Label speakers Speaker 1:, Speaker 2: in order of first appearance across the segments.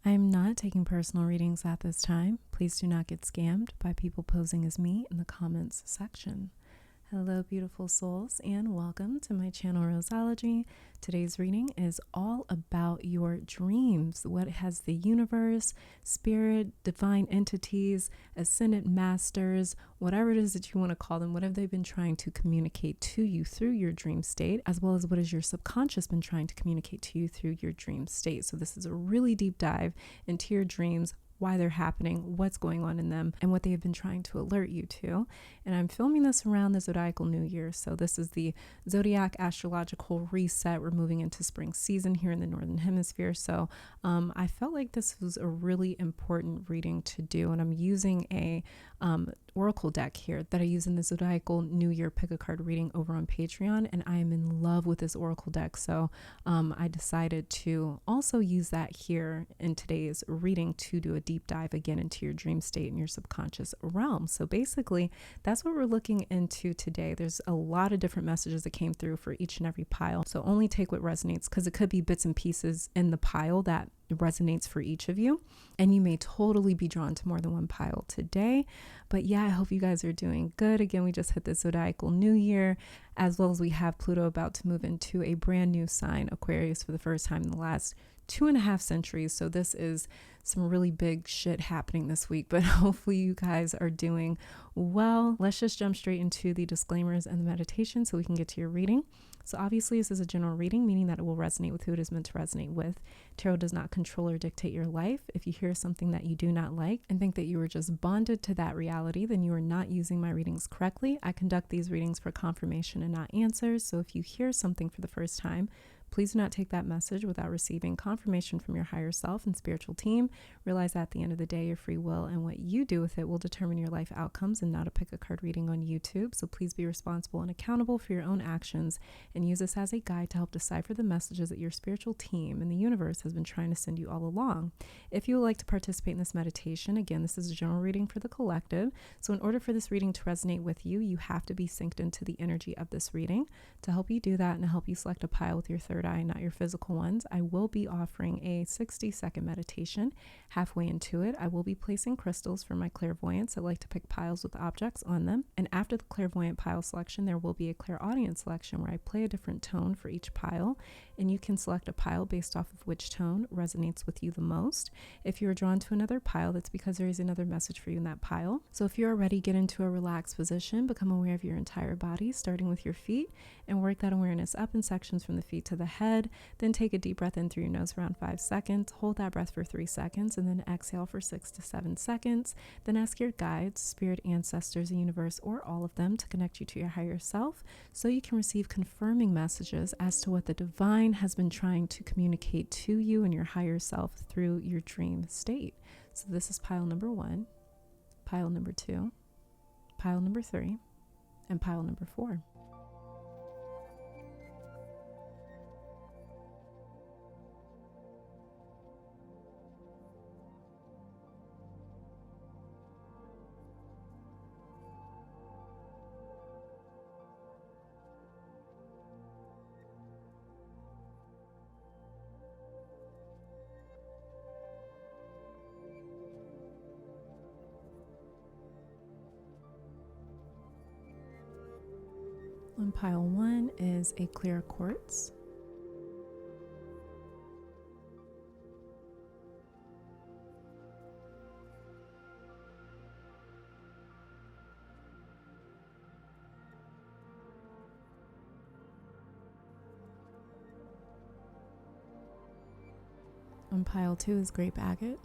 Speaker 1: I am not taking personal readings at this time. Please do not get scammed by people posing as me in the comments section. Hello, beautiful souls, and welcome to my channel, Roseology. Today's reading is all about your dreams. What has the universe, spirit, divine entities, ascendant masters, whatever it is that you want to call them, what have they been trying to communicate to you through your dream state, as well as what has your subconscious been trying to communicate to you through your dream state. So this is a really deep dive into your dreams, why they're happening, what's going on in them, and what they have been trying to alert you to. And I'm filming this around the zodiacal new year. So this is the zodiac astrological reset. We're moving into spring season here in the Northern Hemisphere. So I felt like this was a really important reading to do. And I'm using a oracle deck here that I use in the zodiacal new year pick a card reading over on Patreon. And I am in love with this oracle deck. So I decided to also use that here in today's reading to do a deep dive again into your dream state and your subconscious realm. So basically, that's what we're looking into today. There's a lot of different messages that came through for each and every pile. So only take what resonates, because it could be bits and pieces in the pile that resonates for each of you, and you may totally be drawn to more than one pile today. But yeah, I hope you guys are doing good. Again, we just hit the zodiacal new year, as well as we have Pluto about to move into a brand new sign, Aquarius, for the first time in the last 2.5 centuries. So this is some really big shit happening this week, but hopefully you guys are doing well. Let's just jump straight into the disclaimers and the meditation so we can get to your reading. So obviously this is a general reading, meaning that it will resonate with who it is meant to resonate with. Tarot does not control or dictate your life. If you hear something that you do not like and think that you were just bonded to that reality, then you are not using my readings correctly. I conduct these readings for confirmation and not answers. So if you hear something for the first time, please do not take that message without receiving confirmation from your higher self and spiritual team. Realize that at the end of the day, your free will and what you do with it will determine your life outcomes, and not a pick a card reading on YouTube. So please be responsible and accountable for your own actions, and use this as a guide to help decipher the messages that your spiritual team and the universe has been trying to send you all along. If you would like to participate in this meditation, again, this is a general reading for the collective. So in order for this reading to resonate with you, you have to be synced into the energy of this reading. To help you do that and to help you select a pile with your third eye, not your physical ones, I will be offering a 60-second meditation. Halfway into it, I will be placing crystals for my clairvoyants that like to pick piles with objects on them. And after the clairvoyant pile selection, there will be a clairaudient selection where I play a different tone for each pile, and you can select a pile based off of which tone resonates with you the most. If you are drawn to another pile, that's because there is another message for you in that pile. So if you are ready, get into a relaxed position, become aware of your entire body, starting with your feet, and work that awareness up in sections from the feet to the head. Then take a deep breath in through your nose for around 5 seconds, hold that breath for 3 seconds, and then exhale for 6 to 7 seconds. Then ask your guides, spirit, ancestors, the universe, or all of them to connect you to your higher self so you can receive confirming messages as to what the divine has been trying to communicate to you and your higher self through your dream state. So this is pile number 1, pile number 2, pile number 3, and pile number 4. On pile 1 is a clear quartz. On pile 2 is grape agate.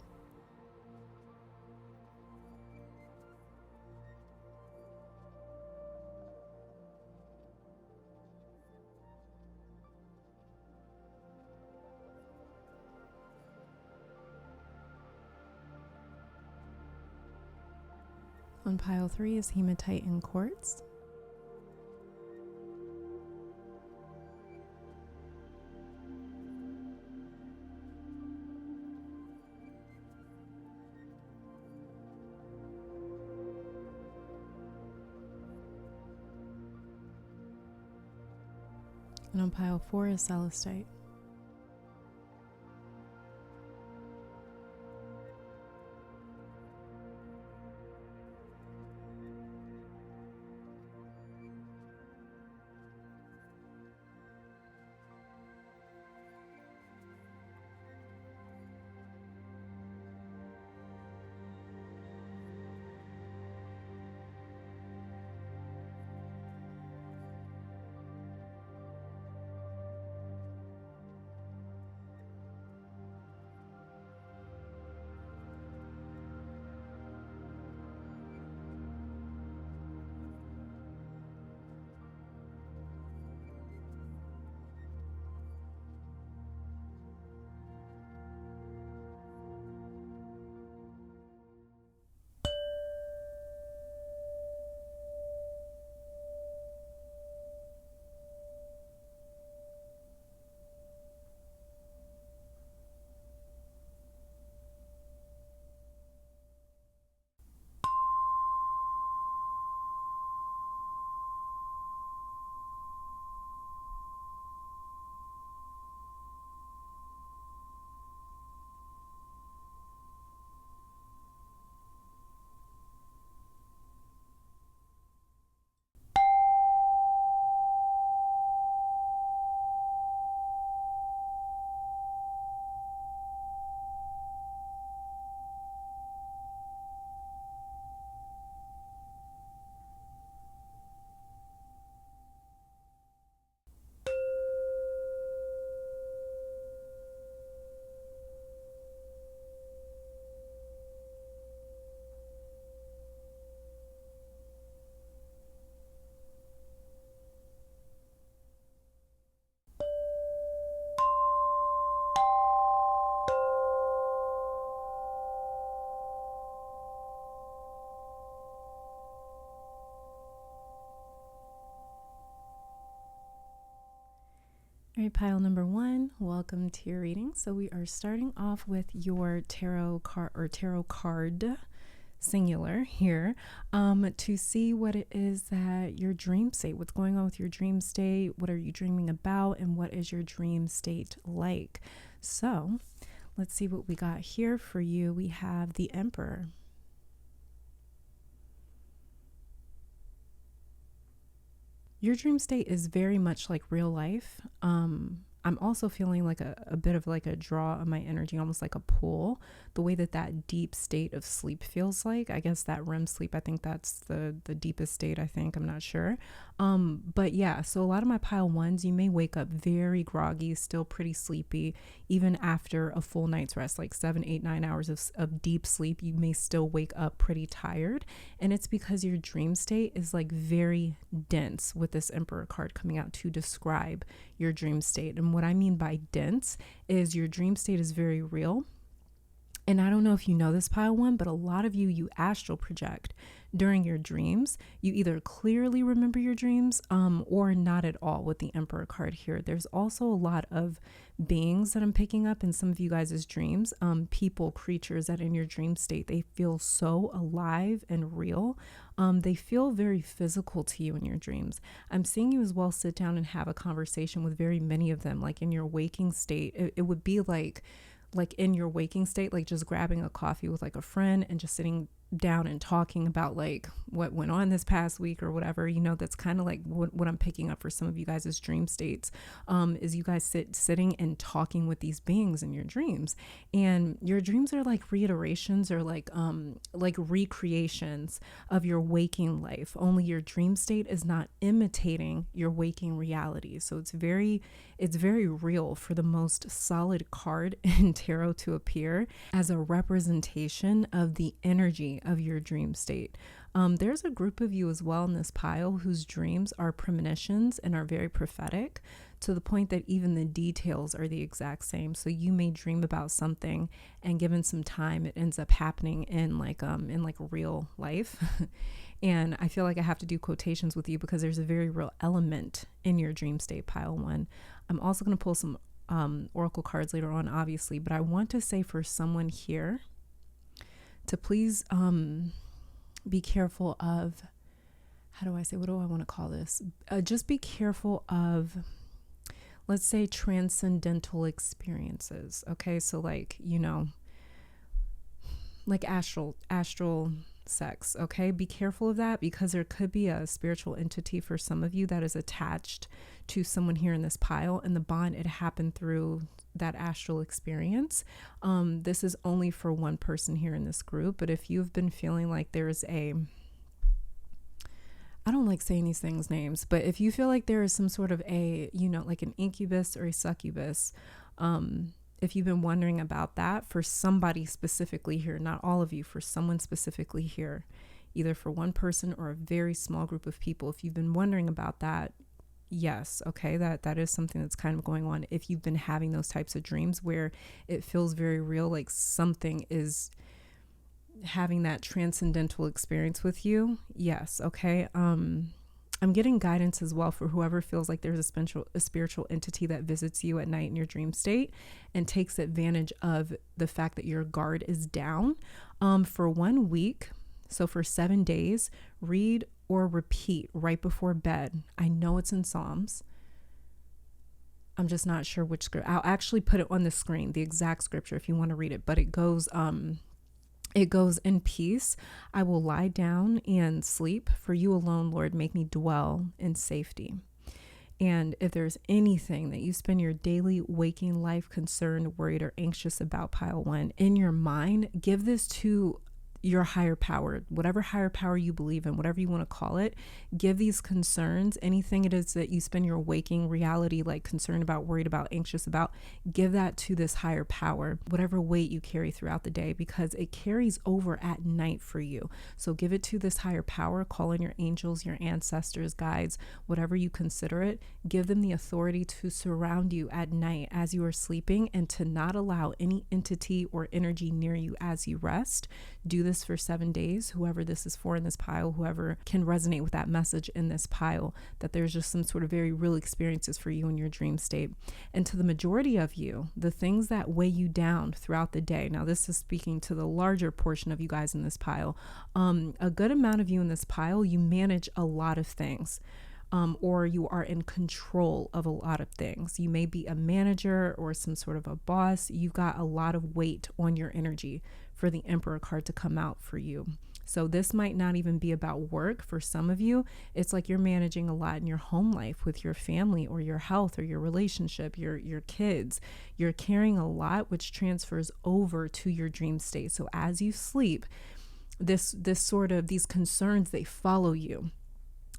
Speaker 1: On pile 3 is hematite and quartz. And on pile 4 is celestite. All right, pile number 1, welcome to your reading. So we are starting off with your tarot card singular here, to see what it is that your dream state, what's going on with your dream state, what are you dreaming about, and what is your dream state like. So let's see what we got here for you. We have the Emperor. Your dream state is very much like real life. I'm also feeling like a bit of like a draw of my energy, almost like a pull, the way that deep state of sleep feels like. I guess that REM sleep, I think that's the deepest state, I think. I'm not sure. But yeah, so a lot of my pile 1s, you may wake up very groggy, still pretty sleepy, even after a full night's rest, like 7, 8, 9 hours of deep sleep. You may still wake up pretty tired. And it's because your dream state is like very dense, with this Emperor card coming out to describe your dream state. And what I mean by dense is your dream state is very real. And I don't know if you know this, pile 1, but a lot of you astral project during your dreams. You either clearly remember your dreams or not at all with the Emperor card here. There's also a lot of beings that I'm picking up in some of you guys' dreams, people, creatures that in your dream state, they feel so alive and real. They feel very physical to you in your dreams. I'm seeing you as well sit down and have a conversation with very many of them, like in your waking state. It would be like in your waking state, like just grabbing a coffee with like a friend and just sitting down and talking about like what went on this past week or whatever. That's kind of like what I'm picking up for some of you guys' dream states, is you guys sitting and talking with these beings in your dreams. And your dreams are like reiterations or like recreations of your waking life, only your dream state is not imitating your waking reality. So it's very real for the most solid card in tarot to appear as a representation of the energy of your dream state. There's a group of you as well in this pile whose dreams are premonitions and are very prophetic, to the point that even the details are the exact same. So you may dream about something, and given some time, it ends up happening in like real life. And I feel like I have to do quotations with you because there's a very real element in your dream state, pile 1. I'm also going to pull some oracle cards later on, obviously, but I want to say for someone here to please be careful of, what do I want to call this? Just be careful of, let's say, transcendental experiences. Okay, so like astral sex. Okay, be careful of that, because there could be a spiritual entity for some of you that is attached to someone here in this pile, and the bond, it happened through that astral experience. This is only for one person here in this group, but if you've been feeling like there's I don't like saying these things names, but if you feel like there is some sort of like an incubus or a succubus, if you've been wondering about that for somebody specifically here, not all of you, for someone specifically here, either for one person or a very small group of people, if you've been wondering about that, yes, okay, that is something that's kind of going on. If you've been having those types of dreams where it feels very real, like something is having that transcendental experience with you, yes, okay. I'm getting guidance as well for whoever feels like there's a spiritual entity that visits you at night in your dream state and takes advantage of the fact that your guard is down. For 1 week, so for 7 days, read or repeat right before bed. I know it's in Psalms. I'm just not sure which scripture. I'll actually put it on the screen, the exact scripture, if you want to read it, but it goes, in peace, I will lie down and sleep. For you alone, Lord, make me dwell in safety. And if there's anything that you spend your daily waking life concerned, worried, or anxious about, pile 1, in your mind, give this to your higher power, whatever higher power you believe in, whatever you want to call it. Give these concerns, anything it is that you spend your waking reality like concerned about, worried about, anxious about, give that to this higher power, whatever weight you carry throughout the day, because it carries over at night for you. So give it to this higher power, call in your angels, your ancestors, guides, whatever you consider it. Give them the authority to surround you at night as you are sleeping, and to not allow any entity or energy near you as you rest. Do this this for 7 days, whoever this is for in this pile, whoever can resonate with that message in this pile, that there's just some sort of very real experiences for you in your dream state. And to the majority of you, the things that weigh you down throughout the day, now this is speaking to the larger portion of you guys in this pile, a good amount of you in this pile, you manage a lot of things. Or you are in control of a lot of things. You may be a manager or some sort of a boss. You've got a lot of weight on your energy for the Emperor card to come out for you. So this might not even be about work. For some of you, it's like you're managing a lot in your home life with your family or your health or your relationship, your kids. You're carrying a lot, which transfers over to your dream state. So as you sleep, these concerns, they follow you.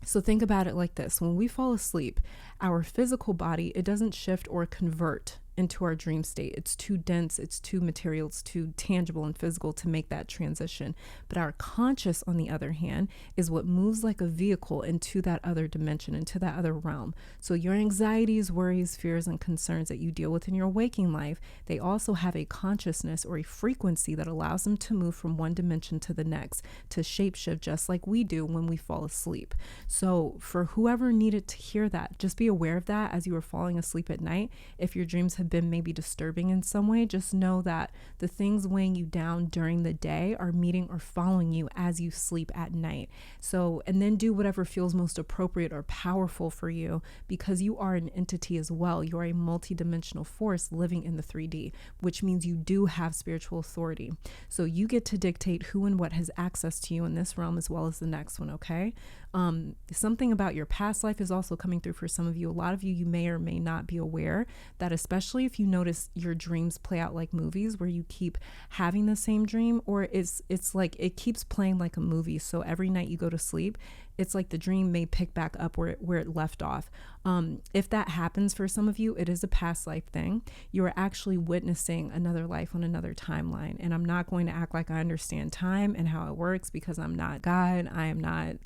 Speaker 1: So think about it like this. When we fall asleep, our physical body, it doesn't shift or convert into our dream state. It's too dense, it's too material, it's too tangible and physical to make that transition. But our conscious, on the other hand, is what moves like a vehicle into that other dimension, into that other realm. So your anxieties, worries, fears, and concerns that you deal with in your waking life, they also have a consciousness or a frequency that allows them to move from one dimension to the next, to shapeshift just like we do when we fall asleep. So for whoever needed to hear that, just be aware of that as you are falling asleep at night. If your dreams have been maybe disturbing in some way, just know that the things weighing you down during the day are meeting or following you as you sleep at night. So, and then do whatever feels most appropriate or powerful for you, because you are an entity as well. You are a multidimensional force living in the 3D, which means you do have spiritual authority. So you get to dictate who and what has access to you in this realm as well as the next one, okay? Something about your past life is also coming through for some of you. A lot of you, you may or may not be aware that, especially if you notice your dreams play out like movies where you keep having the same dream, or it's like it keeps playing like a movie. So every night you go to sleep, it's like the dream may pick back up where it left off. If that happens for some of you, it is a past life thing. You are actually witnessing another life on another timeline. And I'm not going to act like I understand time and how it works, because I'm not God. I am not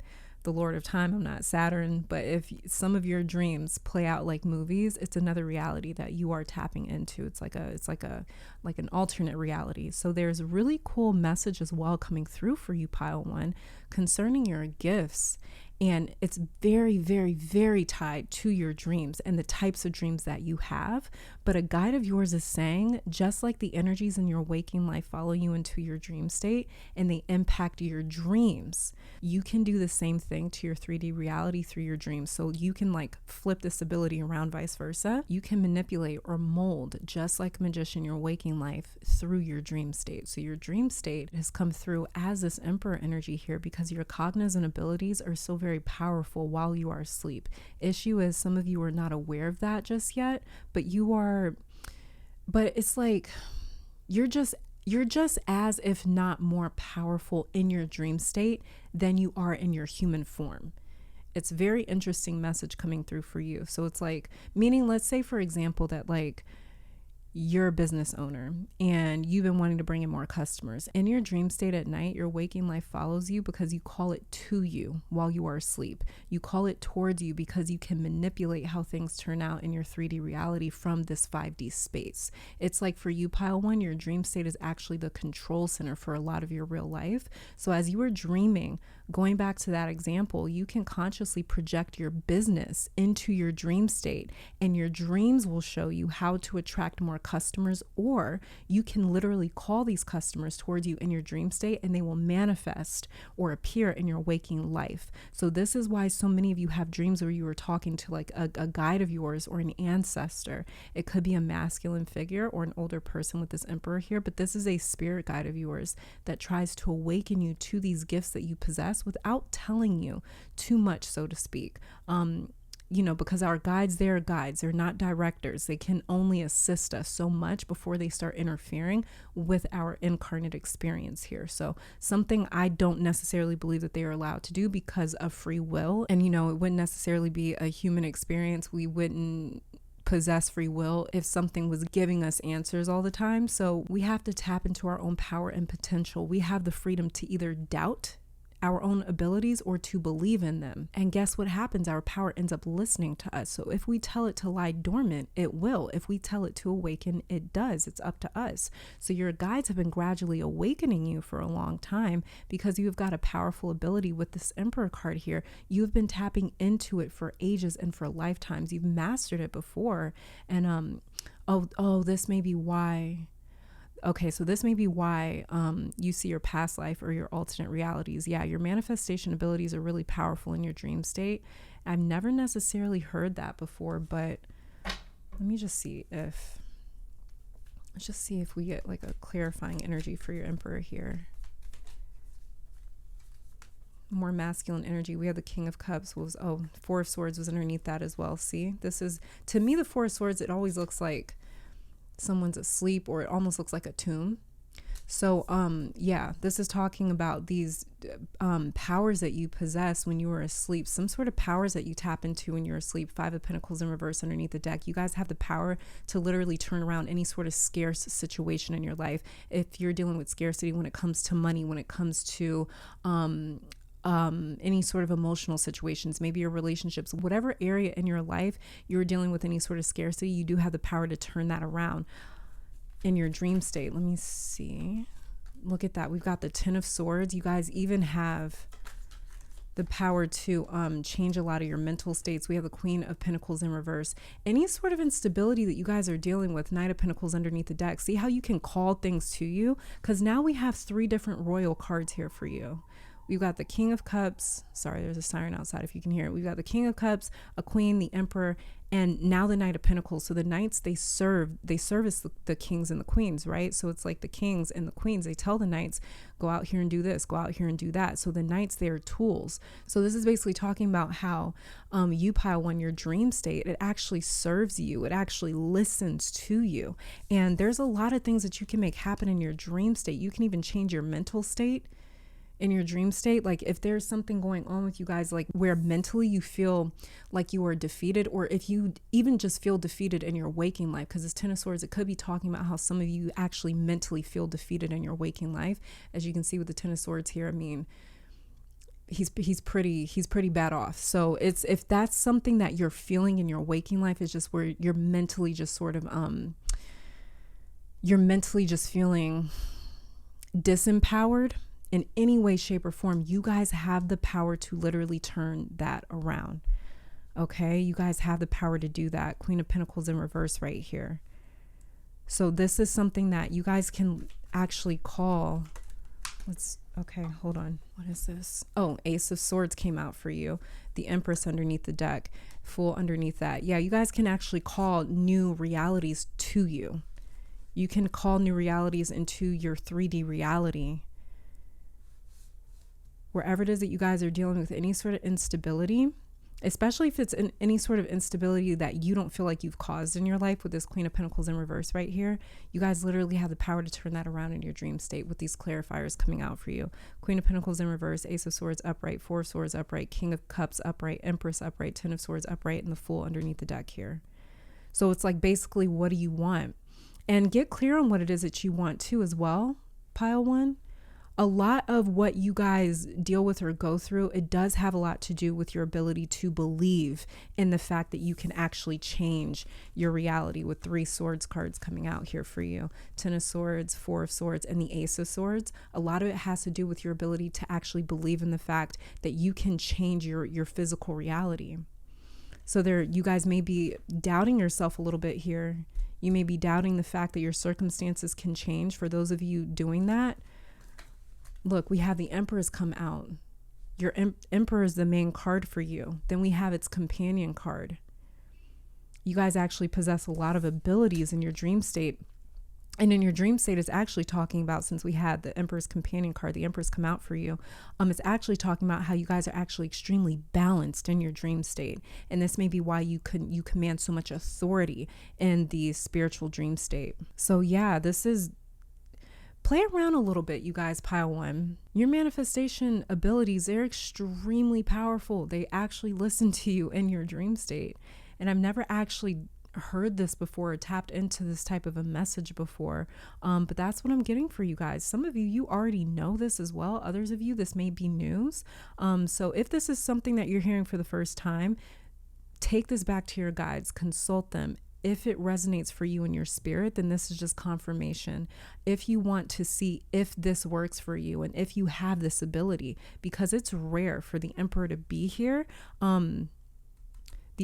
Speaker 1: the Lord of Time. I'm not Saturn. But if some of your dreams play out like movies, it's another reality that you are tapping into. It's like an alternate reality. So there's a really cool message as well coming through for you, Pile 1, concerning your gifts. And it's very, very, very tied to your dreams and the types of dreams that you have. But a guide of yours is saying, just like the energies in your waking life follow you into your dream state and they impact your dreams, you can do the same thing to your 3D reality through your dreams. So you can like flip this ability around, vice versa. You can manipulate or mold, just like a magician, your waking life through your dream state. So your dream state has come through as this Emperor energy here because your cognizant abilities are so very powerful while you are asleep. Issue is some of you are not aware of that just yet, but it's like you're just as, if not more powerful in your dream state than you are in your human form. It's very interesting message coming through for you. So it's like, meaning, let's say for example that like you're a business owner and you've been wanting to bring in more customers. In your dream state at night, your waking life follows you because you call it to you while you are asleep. You call it towards you because you can manipulate how things turn out in your 3D reality from this 5D space. It's like for you, Pile 1, your dream state is actually the control center for a lot of your real life. So as you are dreaming, going back to that example, you can consciously project your business into your dream state, and your dreams will show you how to attract more customers, or you can literally call these customers towards you in your dream state and they will manifest or appear in your waking life. So this is why so many of you have dreams where you are talking to like a guide of yours or an ancestor. It could be a masculine figure or an older person with this Emperor here, but this is a spirit guide of yours that tries to awaken you to these gifts that you possess without telling you too much, so to speak. Because our guides, they're guides, they're not directors. They can only assist us so much before they start interfering with our incarnate experience here. So something I don't necessarily believe that they are allowed to do because of free will. And, it wouldn't necessarily be a human experience. We wouldn't possess free will if something was giving us answers all the time. So we have to tap into our own power and potential. We have the freedom to either doubt our own abilities or to believe in them. And guess what happens? Our power ends up listening to us. So if we tell it to lie dormant, it will. If we tell it to awaken, it does. It's up to us. So your guides have been gradually awakening you for a long time because you've got a powerful ability with this Emperor card here. You've been tapping into it for ages and for lifetimes. You've mastered it before. And this may be why. Okay, so this may be why you see your past life or your alternate realities. Yeah, your manifestation abilities are really powerful in your dream state. I've never necessarily heard that before, but let me just see if, let's just see if we get like a clarifying energy for your Emperor here. More masculine energy. We have the King of Cups. Four of Swords was underneath that as well. See, this is, to me, the Four of Swords, it always looks like someone's asleep, or it almost looks like a tomb. So yeah, this is talking about these powers that you possess when you were asleep, some sort of powers that you tap into when you're asleep. Five of Pentacles in reverse underneath the deck. You guys have the power to literally turn around any sort of scarce situation in your life. If you're dealing with scarcity when it comes to money, when it comes to any sort of emotional situations, maybe your relationships, whatever area in your life you're dealing with any sort of scarcity, you do have the power to turn that around in your dream state. Let me see. Look at that. We've got the Ten of Swords. You guys even have the power to change a lot of your mental states. We have the Queen of Pentacles in reverse. Any sort of instability that you guys are dealing with, Knight of Pentacles underneath the deck. See how you can call things to you? Because now we have 3 different royal cards here for you. We've got the King of Cups. Sorry, there's a siren outside if you can hear it. We've got the King of Cups, a Queen, the Emperor, and now the Knight of Pentacles. So the Knights, they service the Kings and the Queens, right? So it's like the Kings and the Queens. They tell the Knights, go out here and do this, go out here and do that. So the Knights, they are tools. So this is basically talking about how you, Pile One, your dream state, it actually serves you. It actually listens to you. And there's a lot of things that you can make happen in your dream state. You can even change your mental state in your dream state. Like if there's something going on with you guys, like where mentally you feel like you are defeated, or if you even just feel defeated in your waking life, because it's Ten of Swords, it could be talking about how some of you actually mentally feel defeated in your waking life. As you can see with the Ten of Swords here, I mean, he's pretty bad off. So it's, if that's something that you're feeling in your waking life, is just where you're mentally just sort of you're mentally just feeling disempowered in any way, shape, or form, you guys have the power to literally turn that around. Okay, you guys have the power to do that. Queen of Pentacles in reverse right here. So this is something that you guys can actually call. Okay, hold on. What is this? Oh, Ace of Swords came out for you. The Empress underneath the deck. Fool underneath that. Yeah, you guys can actually call new realities to you. You can call new realities into your 3D reality. Wherever it is that you guys are dealing with any sort of instability, especially if it's any sort of instability that you don't feel like you've caused in your life, with this Queen of Pentacles in reverse right here, you guys literally have the power to turn that around in your dream state with these clarifiers coming out for you. Queen of Pentacles in reverse, Ace of Swords upright, Four of Swords upright, King of Cups upright, Empress upright, Ten of Swords upright, and the Fool underneath the deck here. So it's like, basically, what do you want? And get clear on what it is that you want too as well, Pile One. A lot of what you guys deal with or go through, it does have a lot to do with your ability to believe in the fact that you can actually change your reality, with 3 Swords cards coming out here for you. Ten of Swords, Four of Swords, and the Ace of Swords. A lot of it has to do with your ability to actually believe in the fact that you can change your physical reality. So you guys may be doubting yourself a little bit here. You may be doubting the fact that your circumstances can change. For those of you doing that, look, we have the Emperor's come out. Your Emperor is the main card for you. Then we have its companion card. You guys actually possess a lot of abilities in your dream state. And in your dream state, it's actually talking about, since we had the Emperor's companion card, the Emperor's come out for you. It's actually talking about how you guys are actually extremely balanced in your dream state. And this may be why you command so much authority in the spiritual dream state. So yeah, this is, play around a little bit, you guys, Pile One. Your manifestation abilities, they're extremely powerful. They actually listen to you in your dream state. And I've never actually heard this before or tapped into this type of a message before. But that's what I'm getting for you guys. Some of you, you already know this as well. Others of you, this may be news. So if this is something that you're hearing for the first time, take this back to your guides, consult them. If it resonates for you in your spirit, then this is just confirmation. If you want to see if this works for you and if you have this ability, because it's rare for the Emperor to be here. The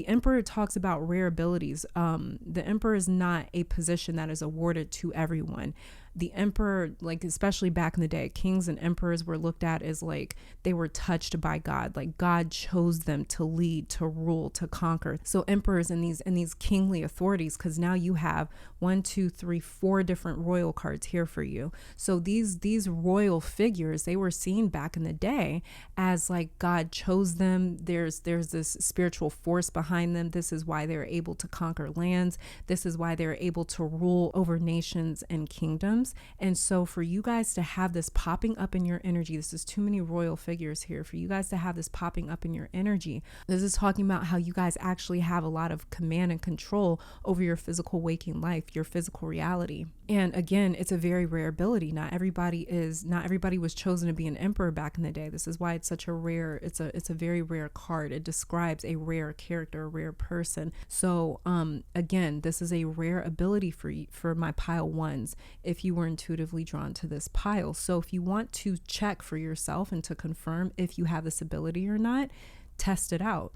Speaker 1: Emperor talks about rare abilities. The Emperor is not a position that is awarded to everyone. The Emperor, like especially back in the day, kings and emperors were looked at as like they were touched by God. Like God chose them to lead, to rule, to conquer. So emperors and these kingly authorities, because now you have 1, 2, 3, 4 different royal cards here for you. So these royal figures, they were seen back in the day as like God chose them. There's this spiritual force behind them. This is why they're able to conquer lands. This is why they're able to rule over nations and kingdoms. And so for you guys to have this popping up in your energy, this is too many royal figures here, for you guys to have this popping up in your energy. This is talking about how you guys actually have a lot of command and control over your physical waking life, your physical reality. And again, it's a very rare ability. Not everybody was chosen to be an emperor back in the day. This is why it's such a rare, it's a very rare card. It describes a rare character, a rare person. So again, this is a rare ability for my pile ones, if you were intuitively drawn to this pile. So if you want to check for yourself and to confirm if you have this ability or not, test it out.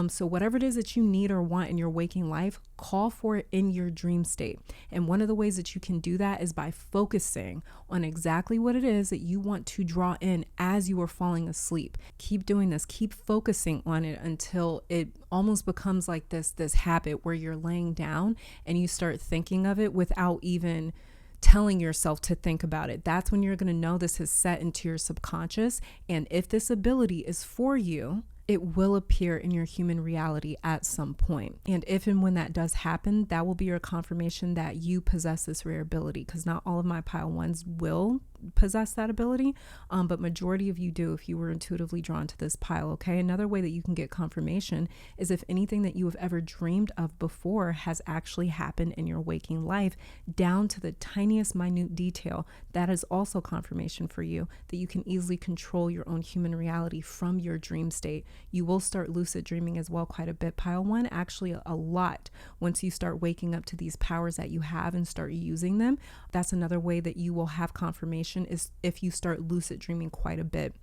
Speaker 1: So whatever it is that you need or want in your waking life, call for it in your dream state. And one of the ways that you can do that is by focusing on exactly what it is that you want to draw in as you are falling asleep. Keep doing this. Keep focusing on it until it almost becomes like this habit where you're laying down and you start thinking of it without even telling yourself to think about it. That's when you're going to know this has set into your subconscious. And if this ability is for you, it will appear in your human reality at some point. And if and when that does happen, that will be your confirmation that you possess this rare ability, because not all of my pile ones will possess that ability, but majority of you do if you were intuitively drawn to this pile. Okay, another way that you can get confirmation is if anything that you have ever dreamed of before has actually happened in your waking life, down to the tiniest minute detail. That is also confirmation for you that you can easily control your own human reality from your dream state. You will start lucid dreaming as well quite a bit, pile one, actually a lot, once you start waking up to these powers that you have and start using them. That's another way that you will have confirmation, is if you start lucid dreaming quite a bit.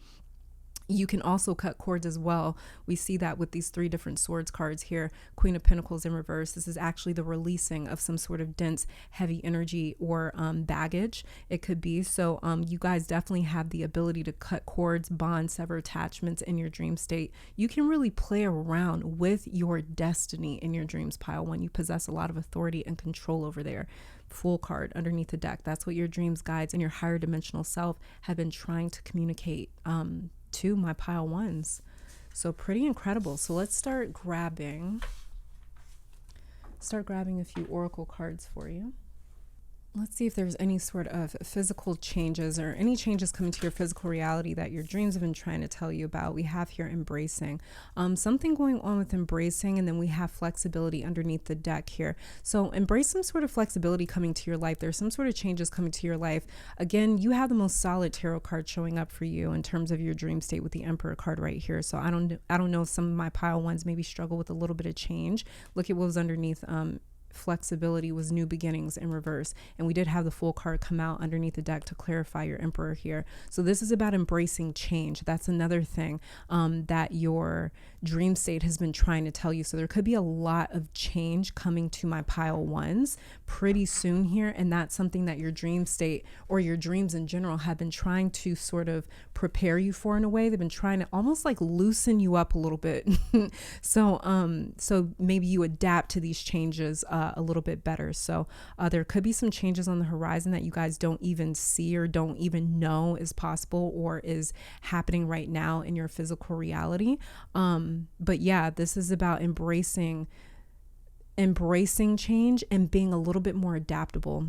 Speaker 1: You can also cut cords as well. We see that with these 3 different swords cards here. Queen of Pentacles in reverse. This is actually the releasing of some sort of dense, heavy energy or baggage. It could be. So you guys definitely have the ability to cut cords, bond, sever attachments in your dream state. You can really play around with your destiny in your dreams, pile one. You possess a lot of authority and control over there. Fool card underneath the deck. That's what your dreams, guides, and your higher dimensional self have been trying to communicate to my pile ones. So pretty incredible. So let's start grabbing a few oracle cards for you. Let's see if there's any sort of physical changes or any changes coming to your physical reality that your dreams have been trying to tell you about. We have here embracing, something going on with embracing, and then we have flexibility underneath the deck here. So embrace some sort of flexibility coming to your life. There's some sort of changes coming to your life. Again, you have the most solid tarot card showing up for you in terms of your dream state with the Emperor card right here. So I don't know if some of my pile ones maybe struggle with a little bit of change. Look at what was underneath. Flexibility was new beginnings in reverse, and we did have the Fool card come out underneath the deck to clarify your Emperor here. So this is about embracing change. That's another thing that your dream state has been trying to tell you. So there could be a lot of change coming to my pile ones pretty soon here, and that's something that your dream state or your dreams in general have been trying to sort of prepare you for in a way. They've been trying to almost like loosen you up a little bit. So maybe you adapt to these changes a little bit better. So there could be some changes on the horizon that you guys don't even see or don't even know is possible or is happening right now in your physical reality. But yeah, this is about embracing change and being a little bit more adaptable.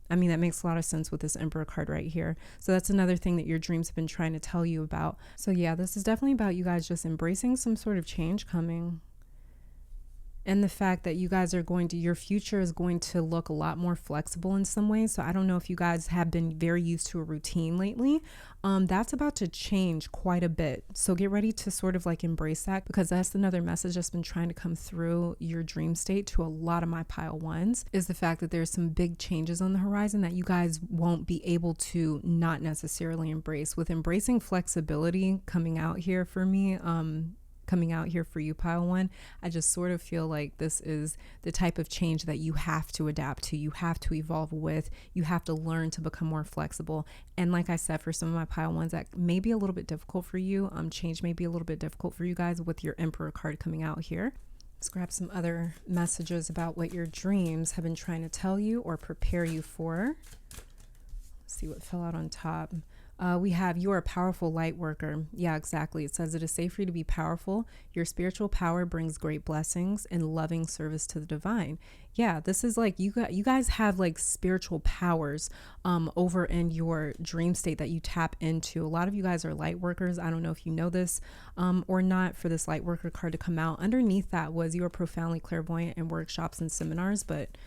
Speaker 1: I mean, that makes a lot of sense with this Emperor card right here. So that's another thing that your dreams have been trying to tell you about. So yeah, this is definitely about you guys just embracing some sort of change coming. and the fact that you guys are going to, your future is going to look a lot more flexible in some ways. So I don't know if you guys have been very used to a routine lately. That's about to change quite a bit. So get ready to sort of like embrace that, because that's another message that's been trying to come through your dream state to a lot of my pile ones, is the fact that there's some big changes on the horizon that you guys won't be able to not necessarily embrace. With embracing flexibility coming out here for me, coming out here for you, pile one, I just sort of feel like this is the type of change that you have to adapt to, you have to evolve with, you have to learn to become more flexible. And like I said, for some of my pile ones, that may be a little bit difficult for you. Change may be a little bit difficult for you guys with your Emperor card coming out here. Let's grab some other messages about what your dreams have been trying to tell you or prepare you for. Let's see what fell out on top. We have, you are a powerful light worker. Yeah, exactly. It says it is safe for you to be powerful. Your spiritual power brings great blessings and loving service to the divine. Yeah, this is like you guys have like spiritual powers over in your dream state that you tap into. A lot of you guys are light workers. I don't know if you know this or not, for this light worker card to come out. Underneath that was, you are profoundly clairvoyant in workshops and seminars, but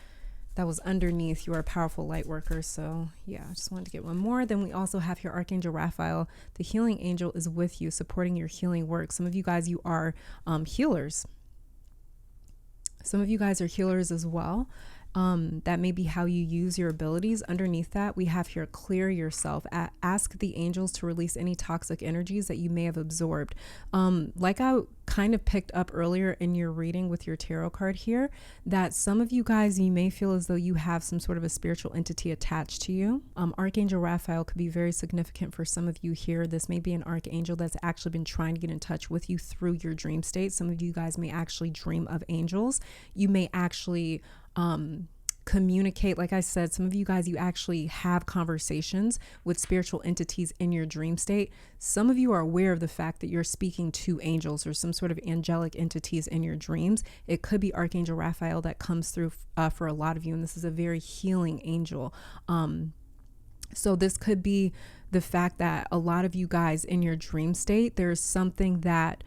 Speaker 1: that was underneath, you are a powerful light worker. So yeah, I just wanted to get one more. Then we also have here Archangel Raphael. The healing angel is with you, supporting your healing work. Some of you guys, you are healers. Some of you guys are healers as well. That may be how you use your abilities. Underneath that, we have here, clear yourself. Ask the angels to release any toxic energies that you may have absorbed. Like I kind of picked up earlier in your reading with your tarot card here, that some of you guys, you may feel as though you have some sort of a spiritual entity attached to you. Archangel Raphael could be very significant for some of you here. This may be an archangel that's actually been trying to get in touch with you through your dream state. Some of you guys may actually dream of angels. You may actually communicate. Like I said, some of you guys, you actually have conversations with spiritual entities in your dream state. Some of you are aware of the fact that you're speaking to angels or some sort of angelic entities in your dreams. It could be Archangel Raphael that comes through for a lot of you, and this is a very healing angel. So this could be the fact that a lot of you guys in your dream state, there's something that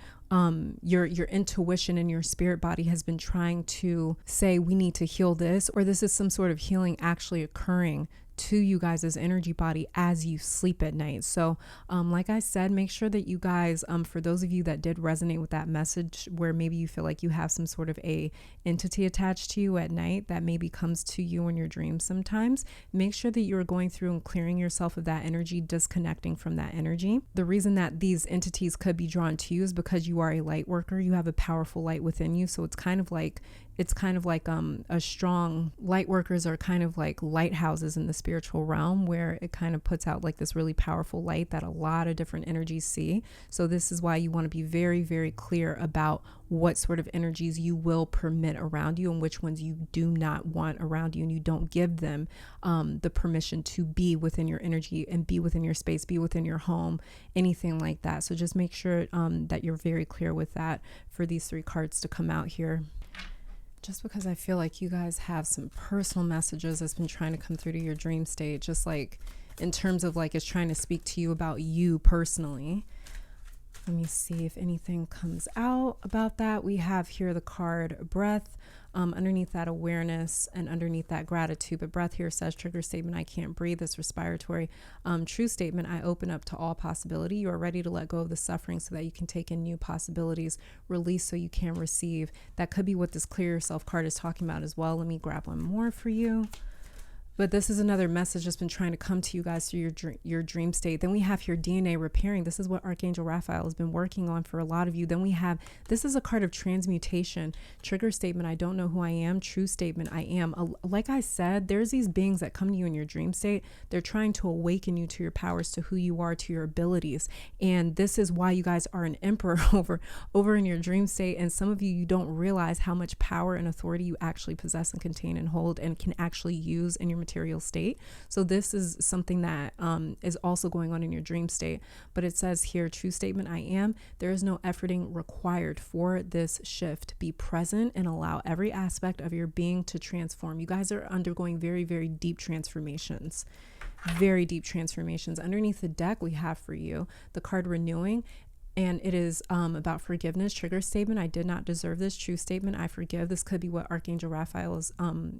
Speaker 1: your intuition and your spirit body has been trying to say, we need to heal this, or this is some sort of healing actually occurring to you guys' energy body as you sleep at night. So like I said, make sure that you guys, for those of you that did resonate with that message, where maybe you feel like you have some sort of a entity attached to you at night that maybe comes to you in your dreams sometimes, make sure that you're going through and clearing yourself of that energy, disconnecting from that energy. The reason that these entities could be drawn to you is because you are a light worker. You have a powerful light within you. So it's kind of like a strong light workers are kind of like lighthouses in the spiritual realm, where it kind of puts out like this really powerful light that a lot of different energies see. So this is why you want to be very, very clear about what sort of energies you will permit around you and which ones you do not want around you, and you don't give them the permission to be within your energy and be within your space, be within your home, anything like that. So just make sure that you're very clear with that for these three cards to come out here. Just because I feel like you guys have some personal messages that's been trying to come through to your dream state, just like in terms of like it's trying to speak to you about you personally. Let me see if anything comes out about that. We have here the card breath, underneath that awareness, and underneath that gratitude. But breath here says, trigger statement, I can't breathe. It's respiratory. True statement, I open up to all possibility. You are ready to let go of the suffering so that you can take in new possibilities. Release so you can receive. That could be what this clear yourself card is talking about as well. Let me grab one more for you. But this is another message that's been trying to come to you guys through your dream state. Then we have here DNA repairing. This is what Archangel Raphael has been working on for a lot of you. Then we have, this is a card of transmutation. Trigger statement, I don't know who I am. True statement, I am. Like I said, there's these beings that come to you in your dream state. They're trying to awaken you to your powers, to who you are, to your abilities. And this is why you guys are an emperor over in your dream state. And some of you, you don't realize how much power and authority you actually possess and contain and hold and can actually use in your material state. So this is something that is also going on in your dream state. But it says here, true statement, I am. There is no efforting required for this shift. Be present and allow every aspect of your being to transform. You guys are undergoing very, very deep transformations. Very deep transformations. Underneath the deck we have for you the card renewing. And it is about forgiveness. Trigger statement: I did not deserve this. True statement: I forgive. This could be what Archangel Raphael is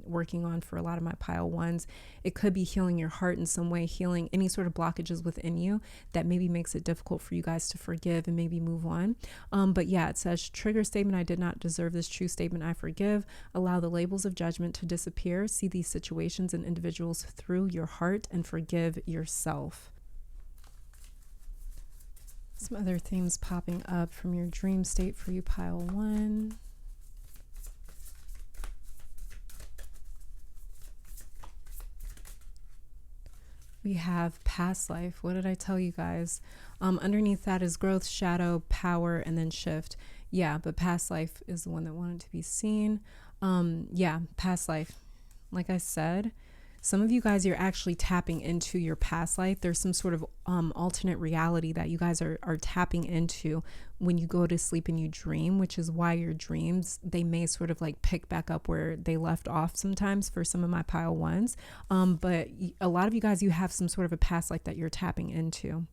Speaker 1: working on for a lot of my pile ones. It could be healing your heart in some way, healing any sort of blockages within you that maybe makes it difficult for you guys to forgive and maybe move on. But yeah, it says trigger statement: I did not deserve this. True statement: I forgive. Allow the labels of judgment to disappear. See these situations and individuals through your heart and forgive yourself. Some other themes popping up from your dream state for you, pile one. We have past life. What did I tell you guys? Underneath that is growth, shadow, power, and then shift. Yeah, but past life is the one that wanted to be seen. Yeah, past life. Like I said, some of you guys, you're actually tapping into your past life. There's some sort of alternate reality that you guys are tapping into when you go to sleep and you dream, which is why your dreams, they may sort of like pick back up where they left off sometimes for some of my pile ones. But a lot of you guys, you have some sort of a past life that you're tapping into.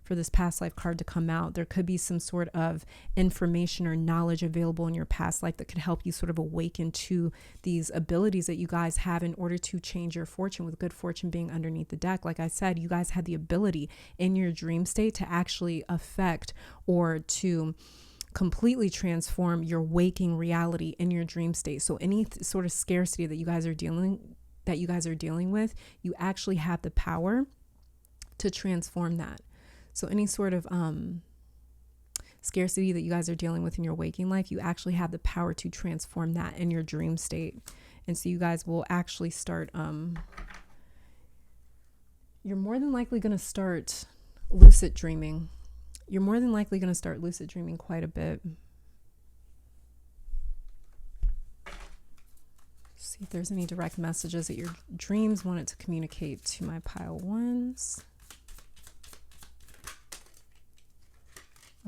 Speaker 1: For this past life card to come out, there could be some sort of information or knowledge available in your past life that could help you sort of awaken to these abilities that you guys have in order to change your fortune, with good fortune being underneath the deck. Like I said, you guys had the ability in your dream state to actually affect or to completely transform your waking reality in your dream state. So any sort of scarcity that you guys are dealing with, you actually have the power to transform that. So any sort of scarcity that you guys are dealing with in your waking life, you actually have the power to transform that in your dream state. And so you guys will actually start, you're more than likely going to start lucid dreaming. You're more than likely going to start lucid dreaming quite a bit. See if there's any direct messages that your dreams wanted to communicate to my pile ones.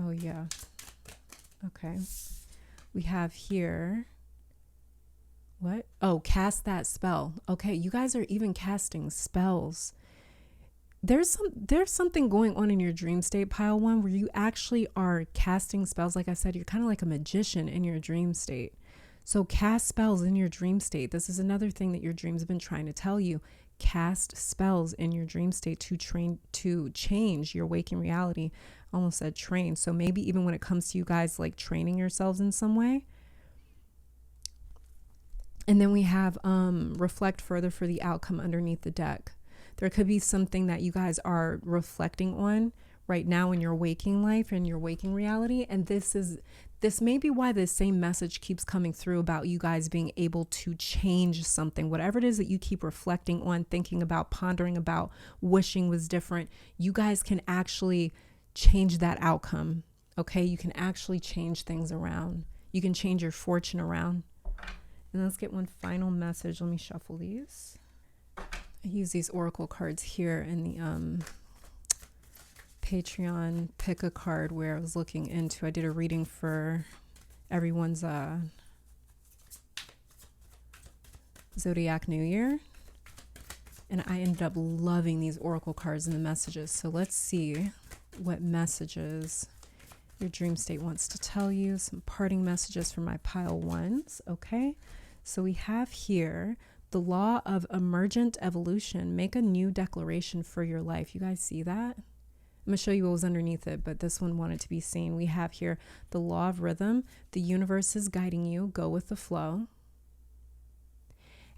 Speaker 1: Oh, yeah. Okay. We have here, what? Oh, cast that spell. Okay, you guys are even casting spells. There's something going on in your dream state, pile one, where you actually are casting spells. Like I said, you're kind of like a magician in your dream state. So cast spells in your dream state. This is another thing that your dreams have been trying to tell you. Cast spells in your dream state to change your waking reality. Almost said train. So maybe even when it comes to you guys like training yourselves in some way. And then we have reflect further for the outcome underneath the deck. There could be something that you guys are reflecting on right now in your waking life and your waking reality. And this may be why the same message keeps coming through about you guys being able to change something, whatever it is that you keep reflecting on, thinking about, pondering about, wishing was different. You guys can actually change that outcome. Okay. You can actually change things around. You can change your fortune around. And let's get one final message. Let me shuffle these. I use these oracle cards here in the Patreon pick a card where I was looking into, I did a reading for everyone's Zodiac New Year. And I ended up loving these oracle cards and the messages. So let's see what messages your dream state wants to tell you. Some parting messages for my pile ones. Okay. So we have here the law of emergent evolution. Make a new declaration for your life. You guys see that? I'm going to show you what was underneath it, but this one wanted to be seen. We have here the law of rhythm. The universe is guiding you. Go with the flow.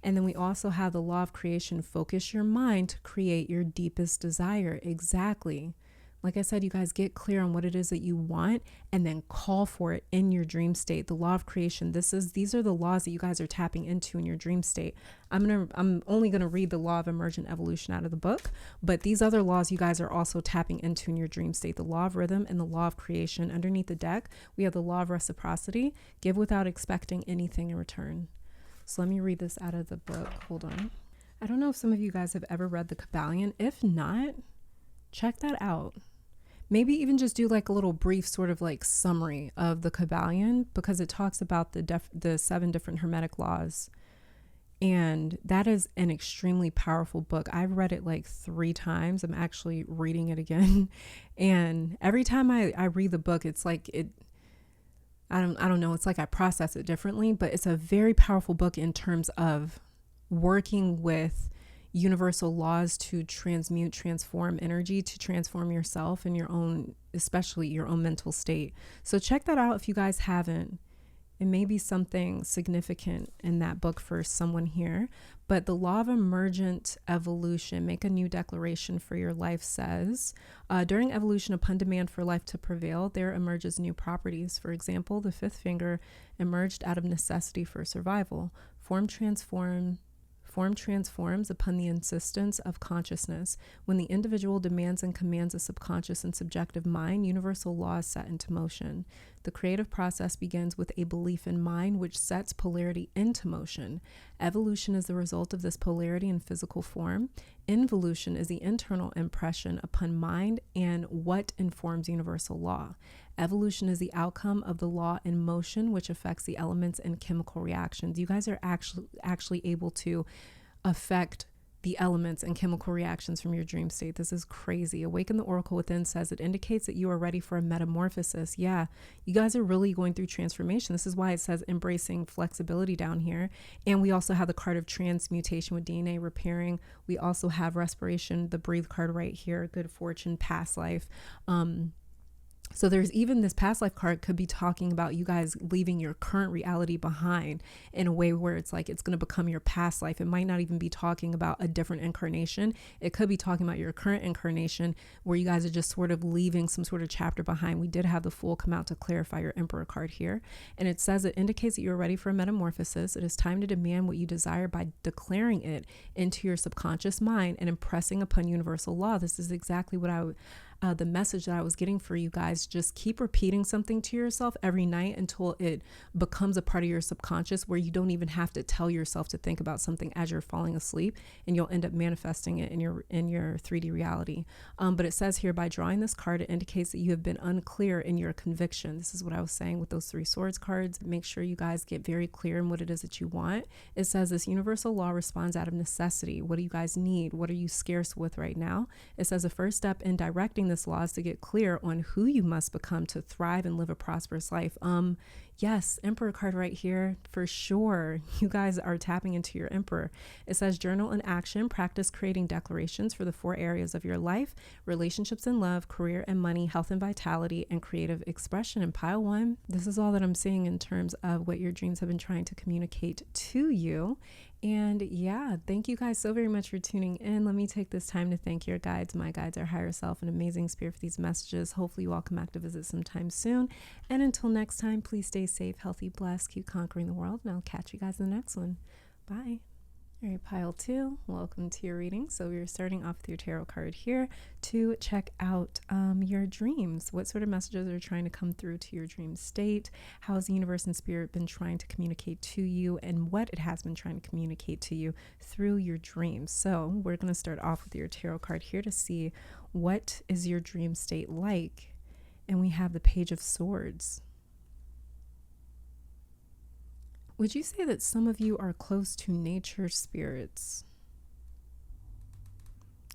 Speaker 1: And then we also have the law of creation. Focus your mind to create your deepest desire. Exactly. Like I said, you guys get clear on what it is that you want and then call for it in your dream state. The law of creation. These are the laws that you guys are tapping into in your dream state. I'm only going to read the law of emergent evolution out of the book, but these other laws you guys are also tapping into in your dream state. The law of rhythm and the law of creation. Underneath the deck, we have the law of reciprocity. Give without expecting anything in return. So let me read this out of the book. Hold on. I don't know if some of you guys have ever read the Kabbalion. If not, check that out. Maybe even just do like a little brief sort of like summary of the Kabbalion, because it talks about the 7 different hermetic laws. And that is an extremely powerful book. I've read it like 3 times. I'm actually reading it again. And every time I read the book, it's like I don't know, it's like I process it differently, but it's a very powerful book in terms of working with universal laws to transform energy, to transform yourself and your own, especially your own mental state. So check that out if you guys haven't. It may be something significant in that book for someone here. But the law of emergent evolution, make a new declaration for your life, says, during evolution, upon demand for life to prevail, there emerges new properties. For example, the fifth finger emerged out of necessity for survival. Form transforms upon the insistence of consciousness. When the individual demands and commands a subconscious and subjective mind, universal laws set into motion. The creative process begins with a belief in mind, which sets polarity into motion. Evolution is the result of this polarity in physical form. Involution is the internal impression upon mind and what informs universal law. Evolution is the outcome of the law in motion, which affects the elements and chemical reactions. You guys are actually able to affect the elements and chemical reactions from your dream state. This is crazy. Awaken the Oracle Within says it indicates that you are ready for a metamorphosis. Yeah, you guys are really going through transformation. This is why it says embracing flexibility down here. And we also have the card of transmutation with DNA repairing. We also have respiration, the breathe card right here, good fortune, past life. So there's even this past life card could be talking about you guys leaving your current reality behind in a way where it's like it's going to become your past life. It might not even be talking about a different incarnation. It could be talking about your current incarnation where you guys are just sort of leaving some sort of chapter behind. We did have the Fool come out to clarify your Emperor card here. And it says it indicates that you're ready for a metamorphosis. It is time to demand what you desire by declaring it into your subconscious mind and impressing upon universal law. This is exactly what the message that I was getting for you guys. Just keep repeating something to yourself every night until it becomes a part of your subconscious where you don't even have to tell yourself to think about something as you're falling asleep, and you'll end up manifesting it in your 3D reality. But it says here, by drawing this card, it indicates that you have been unclear in your conviction. This is what I was saying with those 3 swords cards. Make sure you guys get very clear in what it is that you want. It says this universal law responds out of necessity. What do you guys need? What are you scarce with right now? It says the first step in directing this law is to get clear on who you must become to thrive and live a prosperous life. Yes, Emperor card right here for sure. You guys are tapping into your Emperor. It says journal and action, practice creating declarations for the 4 areas of your life: relationships and love, career and money, health and vitality, and creative expression. And pile 1, this is all that I'm seeing in terms of what your dreams have been trying to communicate to you. And yeah, thank you guys so very much for tuning in. Let me take this time to thank your guides, my guides, our higher self, and amazing spirit for these messages. Hopefully you all come back to visit sometime soon. And until next time, please stay safe, healthy, blessed, keep conquering the world. And I'll catch you guys in the next one. Bye. All right, pile 2, welcome to your reading. So we're starting off with your tarot card here to check out your dreams. What sort of messages are trying to come through to your dream state? How has the universe and spirit been trying to communicate to you, and what it has been trying to communicate to you through your dreams? So we're going to start off with your tarot card here to see what is your dream state like. And we have the Page of Swords. Would you say that some of you are close to nature spirits?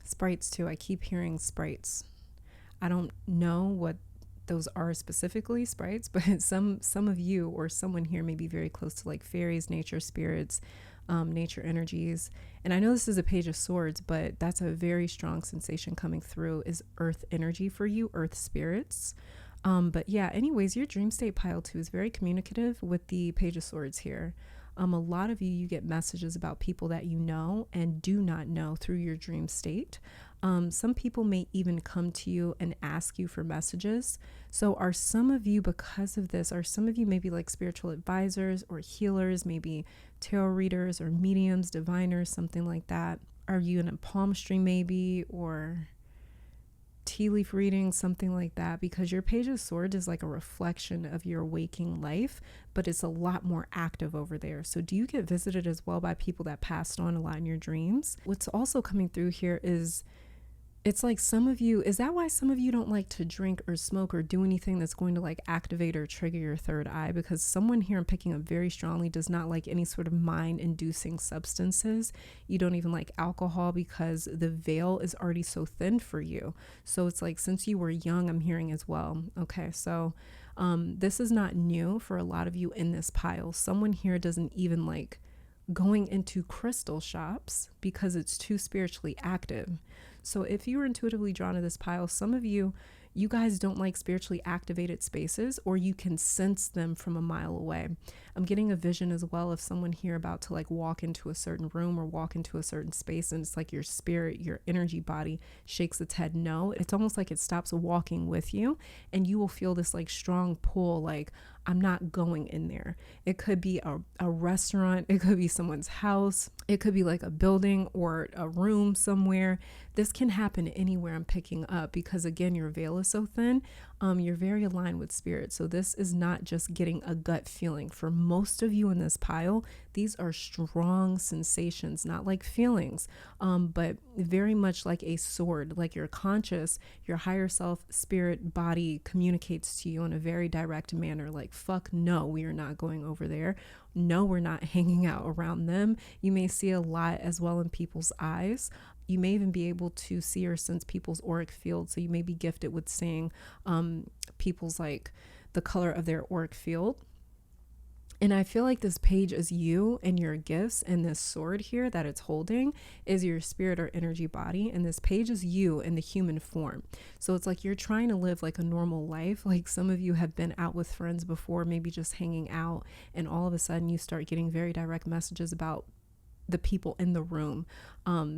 Speaker 1: Sprites too. I keep hearing sprites. I don't know what those are specifically, sprites, but some of you or someone here may be very close to like fairies, nature spirits, nature energies. And I know this is a Page of Swords, but that's a very strong sensation coming through is earth energy for you, earth spirits. But yeah, anyways, your dream state pile 2 is very communicative with the Page of Swords here. A lot of you get messages about people that you know and do not know through your dream state. Some people may even come to you and ask you for messages. So are some of you, because of this, are some of you maybe like spiritual advisors or healers, maybe tarot readers or mediums, diviners, something like that? Are you in a palm stream maybe, or tea leaf reading, something like that? Because your Page of Swords is like a reflection of your waking life, but it's a lot more active over there. So do you get visited as well by people that passed on a lot in your dreams? What's also coming through here is It's like some of you, is that why some of you don't like to drink or smoke or do anything that's going to like activate or trigger your third eye? Because someone here I'm picking up very strongly does not like any sort of mind inducing substances. You don't even like alcohol because the veil is already so thin for you. So it's like since you were young, I'm hearing as well. Okay, so this is not new for a lot of you in this pile. Someone here doesn't even like going into crystal shops because it's too spiritually active. So if you were intuitively drawn to this pile, some of you guys don't like spiritually activated spaces, or you can sense them from a mile away. I'm getting a vision as well of someone here about to like walk into a certain room or walk into a certain space, and it's like your spirit, your energy body shakes its head no. It's almost like it stops walking with you, and you will feel this like strong pull, like I'm not going in there. It could be a restaurant, it could be someone's house, it could be like a building or a room somewhere. This can happen anywhere I'm picking up, because again, your veil is so thin. You're very aligned with spirit. So this is not just getting a gut feeling. For most of you in this pile, these are strong sensations, not like feelings, but very much like a sword, like your conscious, your higher self, spirit, body communicates to you in a very direct manner. Like, fuck no, we are not going over there. No, we're not hanging out around them. You may see a lot as well in people's eyes. You may even be able to see or sense people's auric field. So you may be gifted with seeing people's like the color of their auric field. And I feel like this page is you and your gifts, and this sword here that it's holding is your spirit or energy body. And this page is you in the human form. So it's like you're trying to live like a normal life. Like some of you have been out with friends before, maybe just hanging out, and all of a sudden you start getting very direct messages about the people in the room.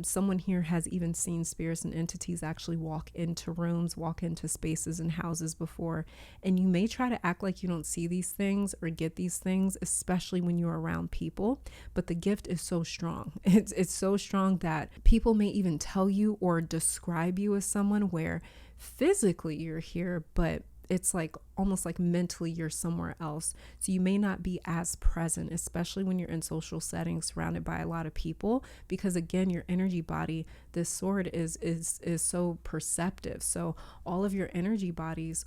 Speaker 1: Someone here has even seen spirits and entities actually walk into rooms, walk into spaces and houses before. And you may try to act like you don't see these things or get these things, especially when you're around people. But the gift is so strong. It's so strong that people may even tell you or describe you as someone where physically you're here, but it's like almost like mentally you're somewhere else. So you may not be as present, especially when you're in social settings surrounded by a lot of people, because again, your energy body, this sword is so perceptive. So all of your energy bodies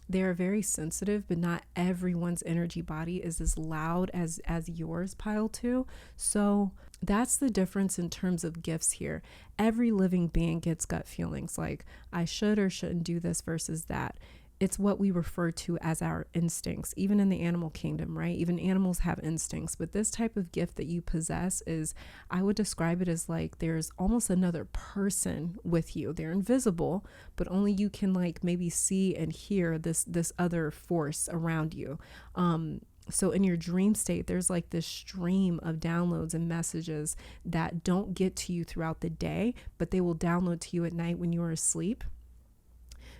Speaker 1: they're very sensitive, but not everyone's energy body is as loud as yours, pile two. So that's the difference in terms of gifts here. Every living being gets gut feelings like I should or shouldn't do this versus that. It's what we refer to as our instincts, even in the animal kingdom, right? Even animals have instincts, but this type of gift that you possess is, I would describe it as like there's almost another person with you. They're invisible, but only you can like maybe see and hear this other force around you. So in your dream state, there's like this stream of downloads and messages that don't get to you throughout the day, but they will download to you at night when you are asleep.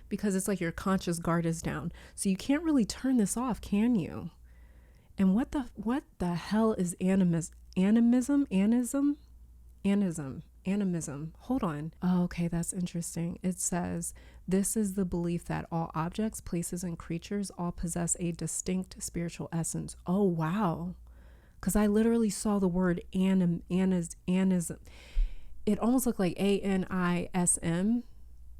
Speaker 1: Because it's like your conscious guard is down. So you can't really turn this off, can you? And what the hell is animism? Hold on. Oh, okay, that's interesting. It says, this is the belief that all objects, places, and creatures all possess a distinct spiritual essence. Oh, wow. Because I literally saw the word anism. It almost looked like ANISM.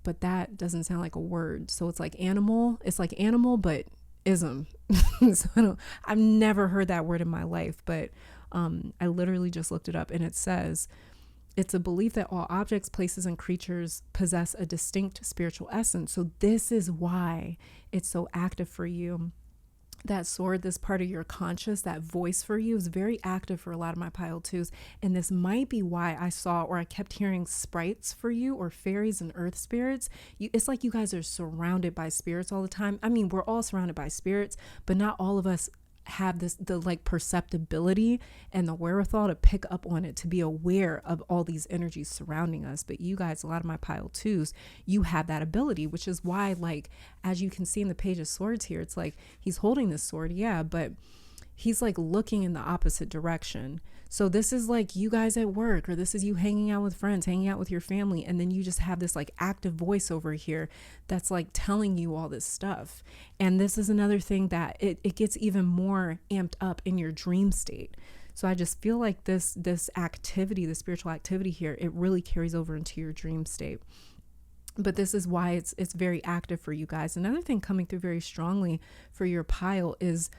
Speaker 1: But that doesn't sound like a word. So it's like animal. It's like animal, but ism. So I've never heard that word in my life, but I literally just looked it up, and it says it's a belief that all objects, places, and creatures possess a distinct spiritual essence. So this is why it's so active for you. That sword, this part of your conscious, that voice for you is very active for a lot of my pile twos. And this might be why I saw, or I kept hearing sprites for you, or fairies and earth spirits. It's like you guys are surrounded by spirits all the time. I mean, we're all surrounded by spirits, but not all of us have the like perceptibility and the wherewithal to pick up on it, to be aware of all these energies surrounding us. But you guys, a lot of my pile twos, you have that ability, which is why, like, as you can see in the Page of Swords here, it's like he's holding this sword, yeah, but he's like looking in the opposite direction. So this is like you guys at work, or this is you hanging out with friends, hanging out with your family, and then you just have this like active voice over here that's like telling you all this stuff. And this is another thing that it gets even more amped up in your dream state. So I just feel like this activity, the spiritual activity here, it really carries over into your dream state. But this is why it's very active for you guys. Another thing coming through very strongly for your pile is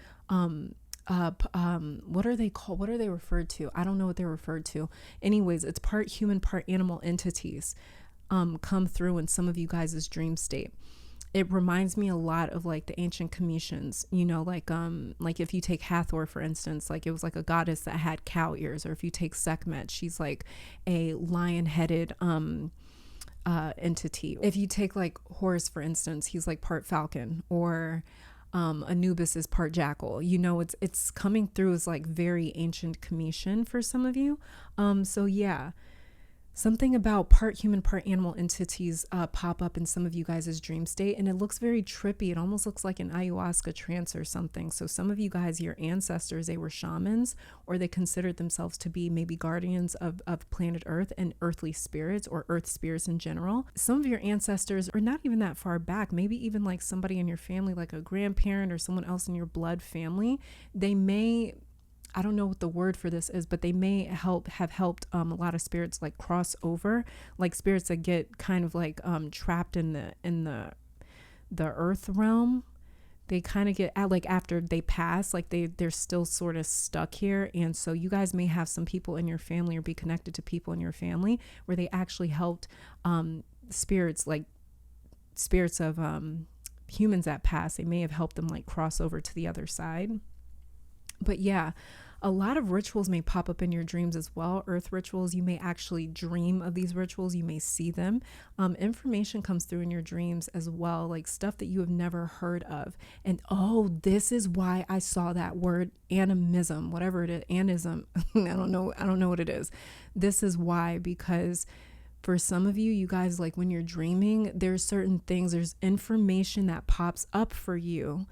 Speaker 1: what are they called? What are they referred to? I don't know what they're referred to. Anyways, it's part human, part animal entities come through in some of you guys' dream state. It reminds me a lot of like the ancient Cometians, you know, like if you take Hathor, for instance, like it was like a goddess that had cow ears. Or if you take Sekhmet, she's like a lion-headed entity. If you take like Horus, for instance, he's like part falcon. Or Anubis is part jackal. You know, it's coming through as like very ancient Cometian for some of you. So yeah, something about part human, part animal entities pop up in some of you guys' dream state, and it looks very trippy. It almost looks like an ayahuasca trance or something. So some of you guys, your ancestors, they were shamans, or they considered themselves to be maybe guardians of planet Earth and earthly spirits, or earth spirits in general. Some of your ancestors are not even that far back, maybe even like somebody in your family, like a grandparent or someone else in your blood family. They may, I don't know what the word for this is, but they may have helped a lot of spirits like cross over, like spirits that get kind of like trapped in the earth realm. They kind of get like after they pass, like they're still sort of stuck here. And so you guys may have some people in your family or be connected to people in your family where they actually helped spirits, like spirits of humans that pass. They may have helped them like cross over to the other side. But yeah, a lot of rituals may pop up in your dreams as well. Earth rituals, you may actually dream of these rituals. You may see them. Information comes through in your dreams as well, like stuff that you have never heard of. And oh, this is why I saw that word animism, whatever it is, anism. I don't know what it is. This is why, because for some of you, you guys, like when you're dreaming, there's certain things, there's information that pops up for you.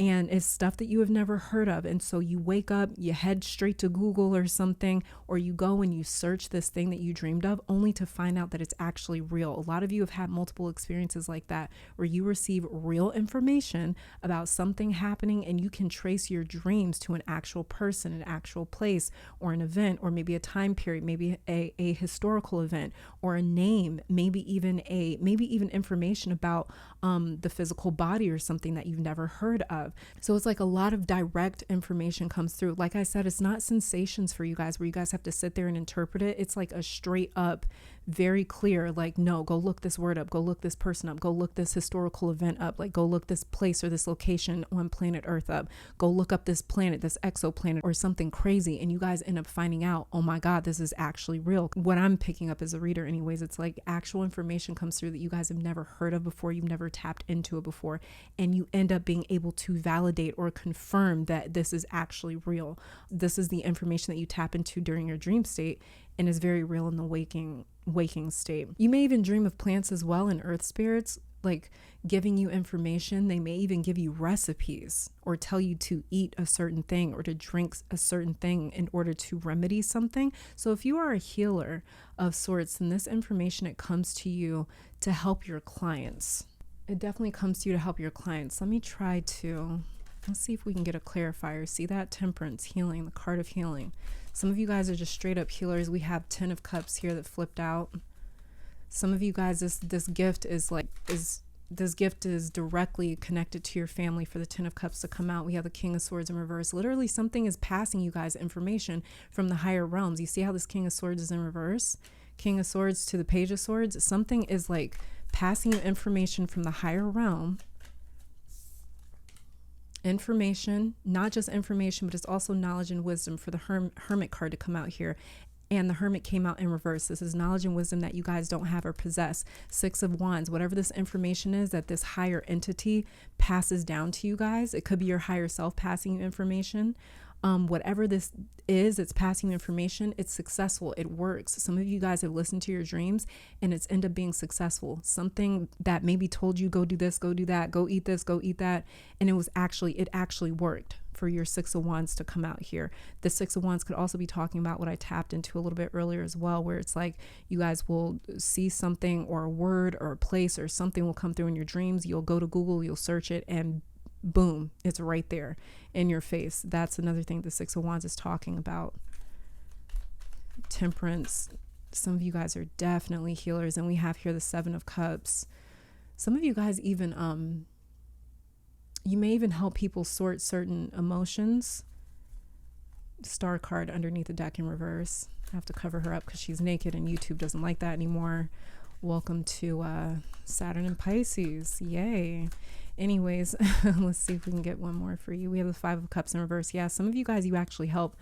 Speaker 1: And it's stuff that you have never heard of. And so you wake up, you head straight to Google or something, or you go and you search this thing that you dreamed of only to find out that it's actually real. A lot of you have had multiple experiences like that where you receive real information about something happening and you can trace your dreams to an actual person, an actual place, or an event, or maybe a time period, maybe a historical event, or a name, maybe even information about the physical body or something that you've never heard of. So it's like a lot of direct information comes through. Like I said, it's not sensations for you guys where you guys have to sit there and interpret it. It's like a straight up, very clear, like, no, go look this word up, go look this person up, go look this historical event up, like go look this place or this location on planet Earth up, go look up this planet, this exoplanet or something crazy. And you guys end up finding out, oh my God, this is actually real. What I'm picking up as a reader anyways, it's like actual information comes through that you guys have never heard of before, you've never tapped into it before, and you end up being able to validate or confirm that this is actually real. This is the information that you tap into during your dream state and is very real in the waking state. You may even dream of plants as well, and earth spirits like giving you information. They may even give you recipes or tell you to eat a certain thing or to drink a certain thing in order to remedy something. So if you are a healer of sorts, then this information, it comes to you to help your clients. It definitely comes to you to help your clients. Let's see if we can get a clarifier. See that? Temperance, healing, the card of healing. Some of you guys are just straight up healers. We have 10 of Cups here that flipped out. Some of you guys, this gift is directly connected to your family for the 10 of Cups to come out. We have the King of Swords in reverse. Literally something is passing you guys information from the higher realms. You see how this King of Swords is in reverse? King of Swords to the Page of Swords. Something is like passing you information from the higher realm. Information, not just information, but it's also knowledge and wisdom for the Hermit card to come out here. And the Hermit came out in reverse. This is knowledge and wisdom that you guys don't have or possess. 6 of Wands, whatever this information is that this higher entity passes down to you guys. It could be your higher self passing you information. Whatever this is, it's passing you information. It's successful. It works. Some of you guys have listened to your dreams and it's ended up being successful. Something that maybe told you, go do this, go do that, go eat this, go eat that. And it actually worked for your 6 of Wands to come out here. The 6 of Wands could also be talking about what I tapped into a little bit earlier as well, where it's like you guys will see something or a word or a place or something will come through in your dreams. You'll go to Google, you'll search it, and boom, it's right there in your face. That's another thing the 6 of Wands is talking about. Temperance, Some of you guys are definitely healers. And we have here the 7 of Cups. Some of you guys even, you may even help people sort certain emotions. Star card underneath the deck in reverse. I have to cover her up because she's naked and YouTube doesn't like that anymore. Welcome to Saturn and Pisces. Yay. Anyways, let's see if we can get one more for you. We have the 5 of Cups in reverse. Yeah, some of you guys, you actually help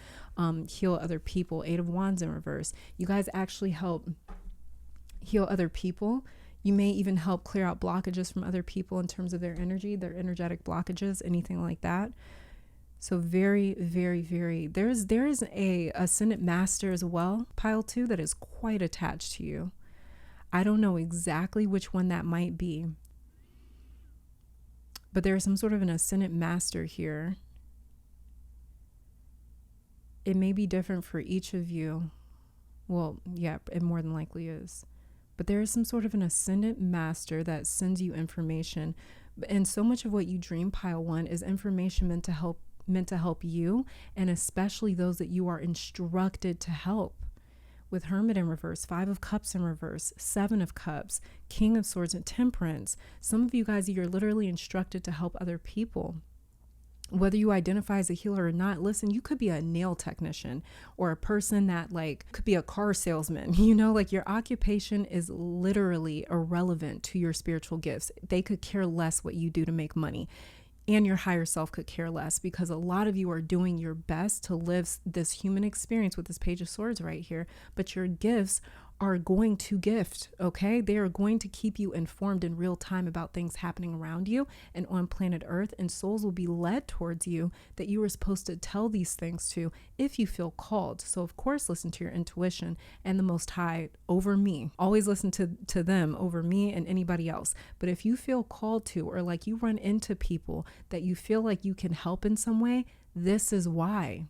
Speaker 1: heal other people. 8 of Wands in reverse. You guys actually help heal other people. You may even help clear out blockages from other people in terms of their energy, their energetic blockages, anything like that. So very, very, very, there is a Ascendant Master as well, pile 2, that is quite attached to you. I don't know exactly which one that might be, but there's some sort of an Ascendant Master here. It may be different for each of you. Well, yeah, it more than likely is. But there is some sort of an Ascendant Master that sends you information. And so much of what you dream, pile 1, is information meant to help you, and especially those that you are instructed to help. With Hermit in reverse, 5 of Cups in reverse, 7 of Cups, King of Swords, and Temperance. Some of you guys, you're literally instructed to help other people. Whether you identify as a healer or not, listen, you could be a nail technician or a person that could be a car salesman, your occupation is literally irrelevant to your spiritual gifts. They could care less what you do to make money. And your higher self could care less, because a lot of you are doing your best to live this human experience with this Page of Swords right here. But your gifts are going to gift, okay? They are going to keep you informed in real time about things happening around you and on planet Earth, and souls will be led towards you that you were supposed to tell these things to if you feel called. So of course, listen to your intuition and the Most High over me. Always listen to them over me and anybody else. But if you feel called to, or you run into people that you feel like you can help in some way, this is why.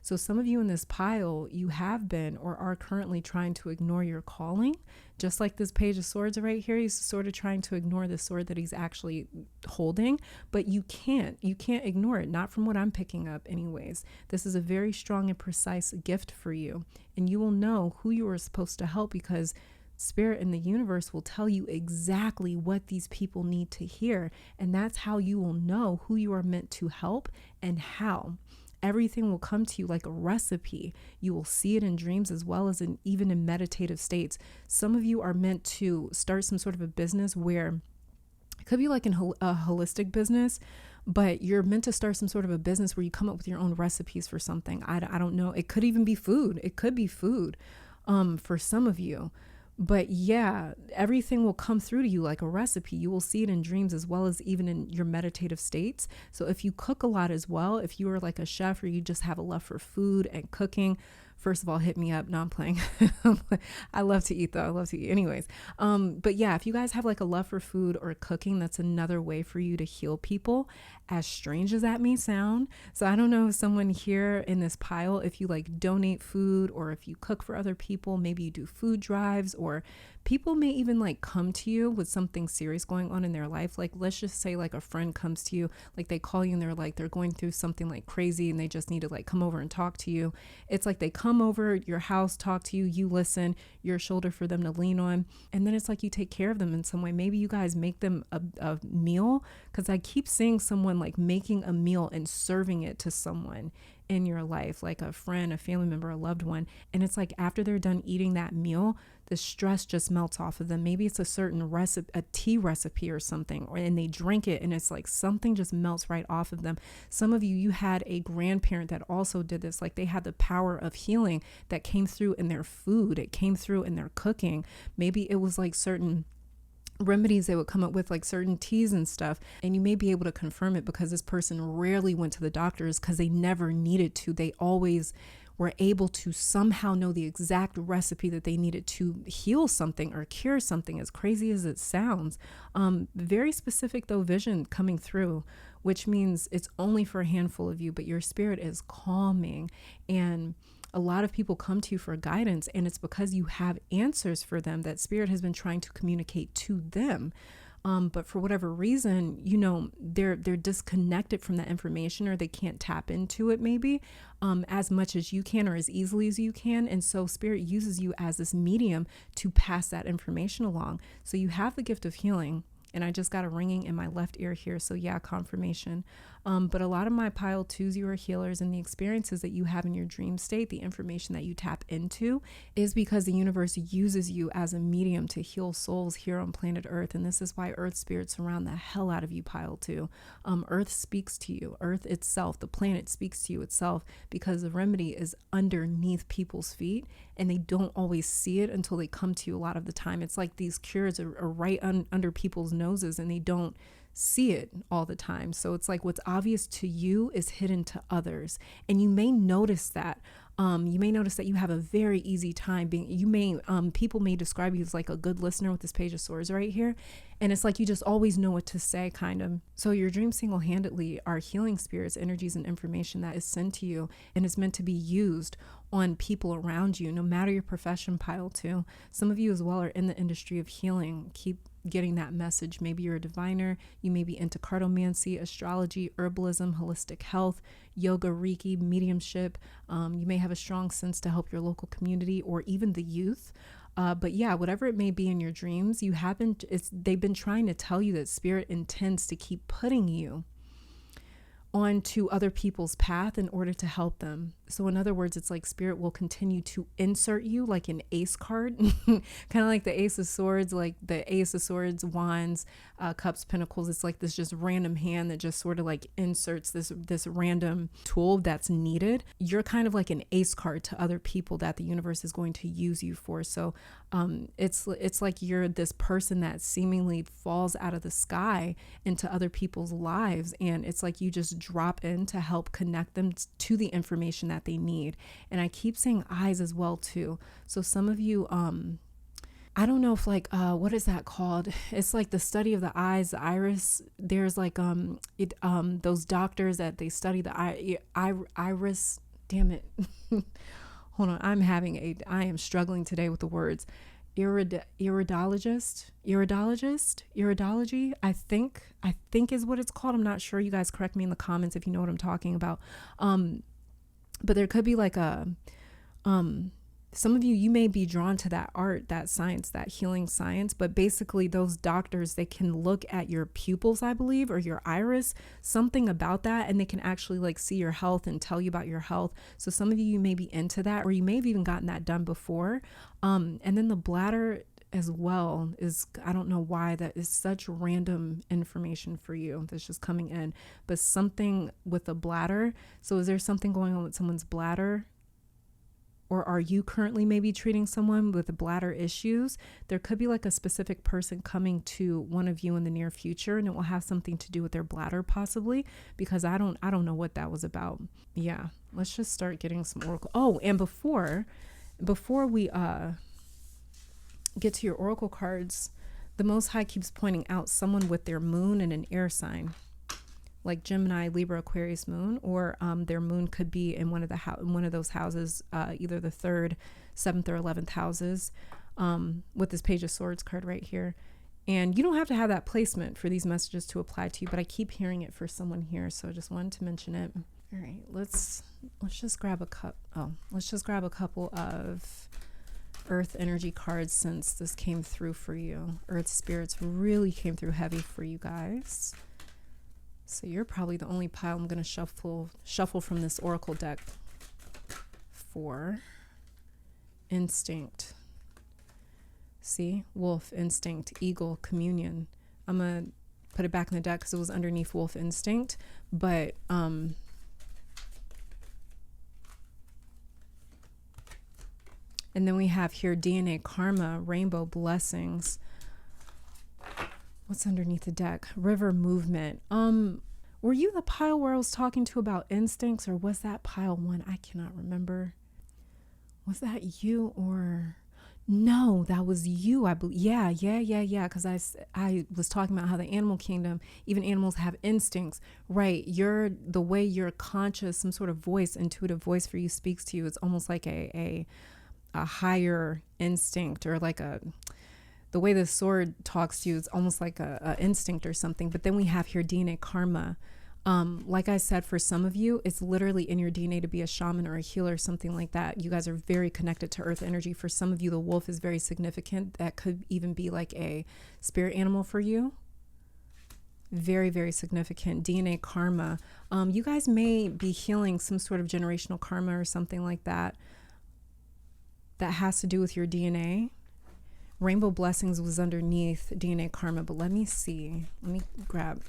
Speaker 1: So some of you in this pile, you have been or are currently trying to ignore your calling. Just like this Page of Swords right here, he's sort of trying to ignore the sword that he's actually holding, but you can't ignore it. Not from what I'm picking up anyways. This is a very strong and precise gift for you, and you will know who you are supposed to help, because Spirit in the universe will tell you exactly what these people need to hear. And that's how you will know who you are meant to help and how. Everything will come to you like a recipe. You will see it in dreams as well as even in meditative states. Some of you are meant to start some sort of a business where it could be like a holistic business, but you're meant to start some sort of a business where you come up with your own recipes for something. I don't know. It could even be food. It could be food for some of you. But yeah, everything will come through to you like a recipe. You will see it in dreams as well as even in your meditative states. So if you cook a lot as well, if you are like a chef or you just have a love for food and cooking, first of all, hit me up. No, I'm playing. I love to eat though. I love to eat anyways. But yeah, if you guys have like a love for food or cooking, that's another way for you to heal people, as strange as that may sound. So I don't know if someone here in this pile, if you donate food or if you cook for other people, maybe you do food drives, or people may even come to you with something serious going on in their life. Let's just say a friend comes to you, they call you and they're going through something crazy and they just need to come over and talk to you. It's they come over your house, talk to you, you listen, you're a shoulder for them to lean on. And then it's you take care of them in some way. Maybe you guys make them a meal, because I keep seeing someone making a meal and serving it to someone in your life, like a friend, a family member, a loved one. And it's after they're done eating that meal, the stress just melts off of them. Maybe it's a certain recipe, a tea recipe or something, and they drink it and it's something just melts right off of them. Some of you had a grandparent that also did this. They had the power of healing that came through in their food. It came through in their cooking. Maybe it was certain remedies they would come up with, certain teas and stuff, and you may be able to confirm it because this person rarely went to the doctors because they never needed to. They always were able to somehow know the exact recipe that they needed to heal something or cure something, as crazy as it sounds. Very specific though vision coming through, which means it's only for a handful of you, but your spirit is calming. And a lot of people come to you for guidance, and it's because you have answers for them that spirit has been trying to communicate to them. But for whatever reason, they're disconnected from that information, or they can't tap into it maybe as much as you can, or as easily as you can. And so spirit uses you as this medium to pass that information along. So you have the gift of healing. And I just got a ringing in my left ear here. So yeah, confirmation. But a lot of my pile twos, you are healers, and the experiences that you have in your dream state, the information that you tap into, is because the universe uses you as a medium to heal souls here on planet Earth. And this is why Earth spirits surround the hell out of you, pile two. Earth speaks to you. Earth itself, the planet speaks to you itself, because the remedy is underneath people's feet, and they don't always see it until they come to you a lot of the time. It's like these cures are right under people's noses, and they don't see it all the time. So it's like what's obvious to you is hidden to others. And you may notice that. You may notice that you have a very easy time people may describe you as like a good listener with this Page of Swords right here. And it's like you just always know what to say, kind of. So your dreams single-handedly are healing spirits, energies, and information that is sent to you and is meant to be used on people around you, no matter your profession, pile two. Some of you as well are in the industry of healing. Keep getting that message. Maybe you're a diviner. You may be into cartomancy, astrology, herbalism, holistic health, yoga, Reiki, mediumship. You may have a strong sense to help your local community or even the youth. But yeah, whatever it may be in your dreams, they've been trying to tell you that spirit intends to keep putting you onto other people's path in order to help them. So in other words, it's like spirit will continue to insert you like an ace card, kind of like the Ace of Swords, like the Ace of Swords, Wands, Cups, Pentacles. It's like this just random hand that just sort of like inserts this random tool that's needed. You're kind of like an ace card to other people that the universe is going to use you for. So it's like you're this person that seemingly falls out of the sky into other people's lives, and it's like you just drop in to help connect them to the information that they need. And I keep saying eyes as well too. So some of you, I don't know if like, what is that called? It's like the study of the eyes, the iris. There's like, those doctors that they study the iris. Damn it. Hold on. I am struggling today with the words. Iridology, I think is what it's called. I'm not sure. You guys correct me in the comments if you know what I'm talking about. But there could be like some of you may be drawn to that art, that science, that healing science, but basically those doctors, they can look at your pupils, I believe, or your iris, something about that, and they can actually like see your health and tell you about your health. So some of you may be into that, or you may have even gotten that done before. And then the bladder as well is, I don't know why that is such random information for you that's just coming in, but something with the bladder. So is there something going on with someone's bladder? Or are you currently maybe treating someone with bladder issues? There could be like a specific person coming to one of you in the near future, and it will have something to do with their bladder possibly, because I don't know what that was about. Yeah, let's just start getting some oracle. Oh, and before we get to your oracle cards, the Most High keeps pointing out someone with their moon in an air sign, like Gemini, Libra, Aquarius moon, or their moon could be in one of those houses, either the 3rd, 7th, or 11th houses, with this Page of Swords card right here. And you don't have to have that placement for these messages to apply to you, but I keep hearing it for someone here, so I just wanted to mention it. All right, let's just grab let's just grab a couple of Earth energy cards, since this came through for you. Earth spirits really came through heavy for you guys. So you're probably the only pile I'm going to shuffle from this oracle deck for. Instinct. See? Wolf, instinct, eagle, communion. I'm going to put it back in the deck because it was underneath wolf instinct. But and then we have here DNA, karma, rainbow, blessings. What's underneath the deck? River, movement. Were you the pile where I was talking to about instincts, or was that pile 1? I cannot remember. Was that you, or no, that was you, I believe. Yeah. Because I was talking about how the animal kingdom, even animals have instincts, right? The way you're conscious, some sort of voice, intuitive voice for you speaks to you. It's almost like a higher instinct, or like the way the sword talks to you is almost like a instinct or something. But then we have here DNA karma. Like I said, for some of you, it's literally in your DNA to be a shaman or a healer, something like that. You guys are very connected to earth energy. For some of you, the wolf is very significant. That could even be like a spirit animal for you. Very, very significant. DNA karma. You guys may be healing some sort of generational karma or something like that. That has to do with your DNA. Rainbow blessings was underneath DNA karma, but let me see. Let me grab.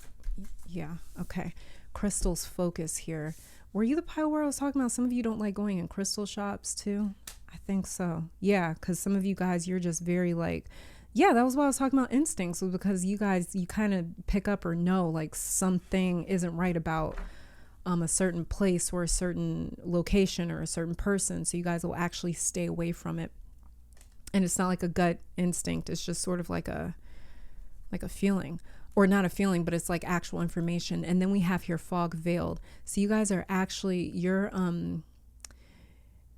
Speaker 1: Yeah, okay. Crystals focus here. Were you the pile where I was talking about some of you don't like going in crystal shops too? I think so. Yeah, because some of you guys, you're just very like, yeah, that was what I was talking about, instincts, was because you guys, you kind of pick up or know like something isn't right about a certain place or a certain location or a certain person. So you guys will actually stay away from it. And it's not like a gut instinct. It's just sort of like a feeling. Or not a feeling, but it's like actual information. And then we have here fog veiled. So you guys are actually, you're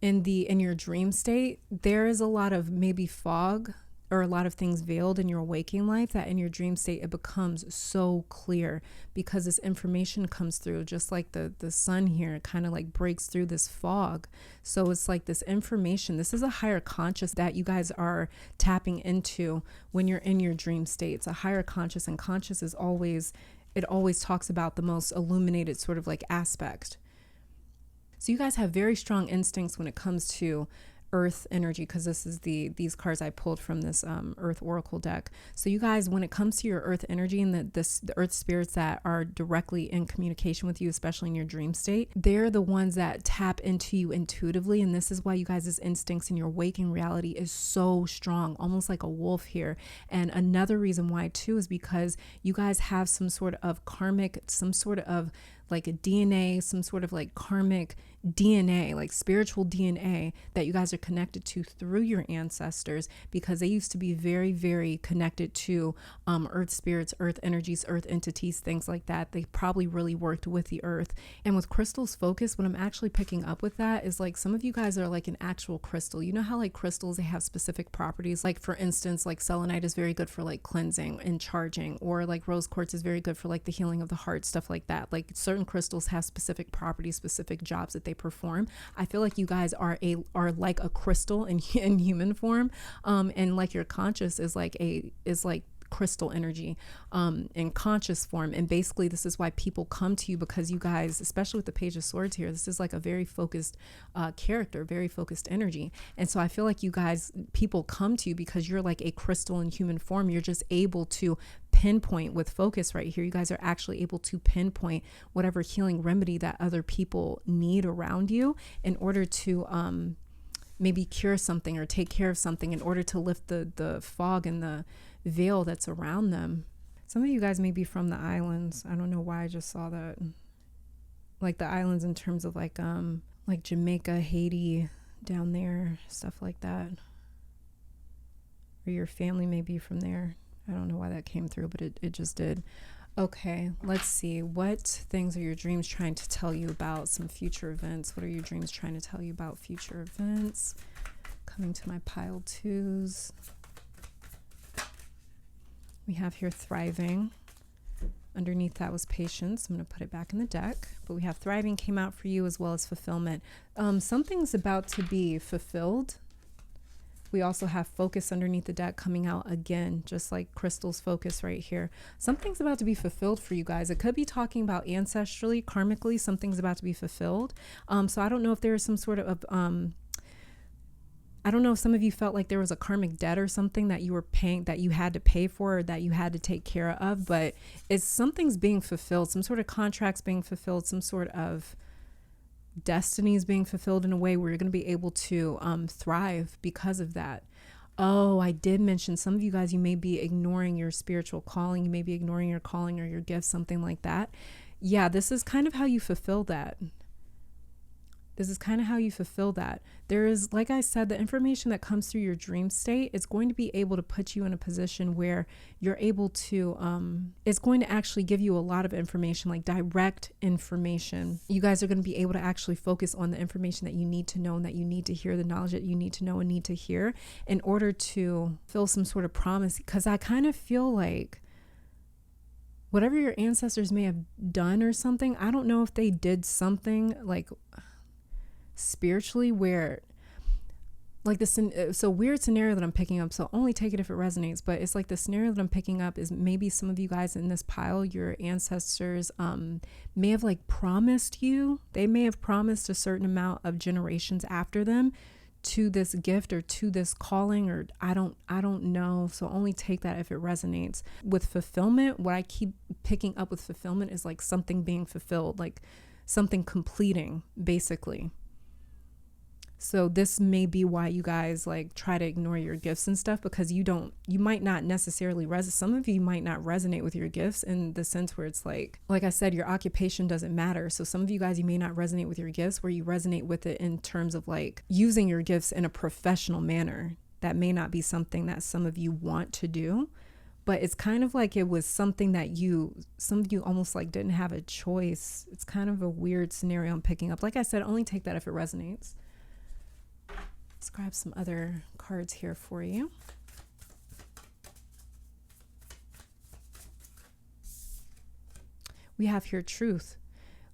Speaker 1: in your dream state, there is a lot of maybe fog or a lot of things veiled in your waking life, that in your dream state it becomes so clear because this information comes through, just like the sun here kind of like breaks through this fog. So it's like this information, this is a higher conscious that you guys are tapping into when you're in your dream state. It's a higher conscious, and conscious is always, it always talks about the most illuminated sort of like aspect. So you guys have very strong instincts when it comes to earth energy, because this is these cards I pulled from this earth oracle deck. So you guys, when it comes to your earth energy and the earth spirits that are directly in communication with you, especially in your dream state, they're the ones that tap into you intuitively. And this is why you guys' instincts in your waking reality is so strong, almost like a wolf here. And another reason why too is because you guys have some sort of karmic, some sort of like a DNA, some sort of like karmic DNA, like spiritual DNA that you guys are connected to through your ancestors, because they used to be very, very connected to earth spirits, earth energies, earth entities, things like that. They probably really worked with the earth. And with crystals focus, what I'm actually picking up with that is like some of you guys are like an actual crystal. You know how like crystals, they have specific properties. Like for instance, like selenite is very good for like cleansing and charging, or like rose quartz is very good for like the healing of the heart, stuff like that. Like certain crystals have specific properties, specific jobs that they perform. I feel like you guys are like a crystal in human form, and like your conscious is like crystal energy in conscious form. And basically this is why people come to you, because you guys, especially with the Page of Swords here, this is like a very focused character, very focused energy. And so I feel like you guys, people come to you because you're like a crystal in human form. You're just able to pinpoint with focus right here. You guys are actually able to pinpoint whatever healing remedy that other people need around you in order to maybe cure something or take care of something, in order to lift the fog and the veil that's around them. Some of you guys may be from the islands. I don't know why I just saw that. Like the islands in terms of like Jamaica, Haiti, down there, stuff like that. Or your family may be from there. I don't know why that came through, but it just did. Okay, let's see. What things are your dreams trying to tell you about some future events? What are your dreams trying to tell you about future events? Coming to my pile twos. We have here thriving. Underneath that was patience. I'm going to put it back in the deck. But we have thriving came out for you, as well as fulfillment. Something's about to be fulfilled. We also have focus underneath the deck coming out again, just like crystals focus right here. Something's about to be fulfilled for you guys. It could be talking about ancestrally, karmically, something's about to be fulfilled. So I don't know if there is some sort of, I don't know if some of you felt like there was a karmic debt or something that you were paying, that you had to pay for, or that you had to take care of, but it's something's being fulfilled, some sort of contracts being fulfilled, some sort of destiny is being fulfilled in a way where you're going to be able to thrive because of that. Oh, I did mention some of you guys, you may be ignoring your spiritual calling. You may be ignoring your calling or your gift, something like that. Yeah, this is kind of how you fulfill that. This is kind of how you fulfill that. There is, like I said, the information that comes through your dream state is going to be able to put you in a position where you're able to, it's going to actually give you a lot of information, like direct information. You guys are going to be able to actually focus on the information that you need to know and that you need to hear, the knowledge that you need to know and need to hear in order to fill some sort of promise. Because I kind of feel like whatever your ancestors may have done or something, I don't know if they did something like spiritually where like this, so weird scenario that I'm picking up, so only take it if it resonates, but it's like the scenario that I'm picking up is maybe some of you guys in this pile, your ancestors may have like promised you, they may have promised a certain amount of generations after them to this gift or to this calling, or I don't know, so only take that if it resonates. With fulfillment, what I keep picking up with fulfillment is like something being fulfilled, like something completing, basically. So this may be why you guys like try to ignore your gifts and stuff, because you might not necessarily some of you might not resonate with your gifts in the sense where it's like I said, your occupation doesn't matter. So some of you guys, you may not resonate with your gifts where you resonate with it in terms of like using your gifts in a professional manner. That may not be something that some of you want to do, but it's kind of like it was something that some of you almost like didn't have a choice. It's kind of a weird scenario I'm picking up. Like I said, only take that if it resonates. Let's grab some other cards here for you. We have here truth.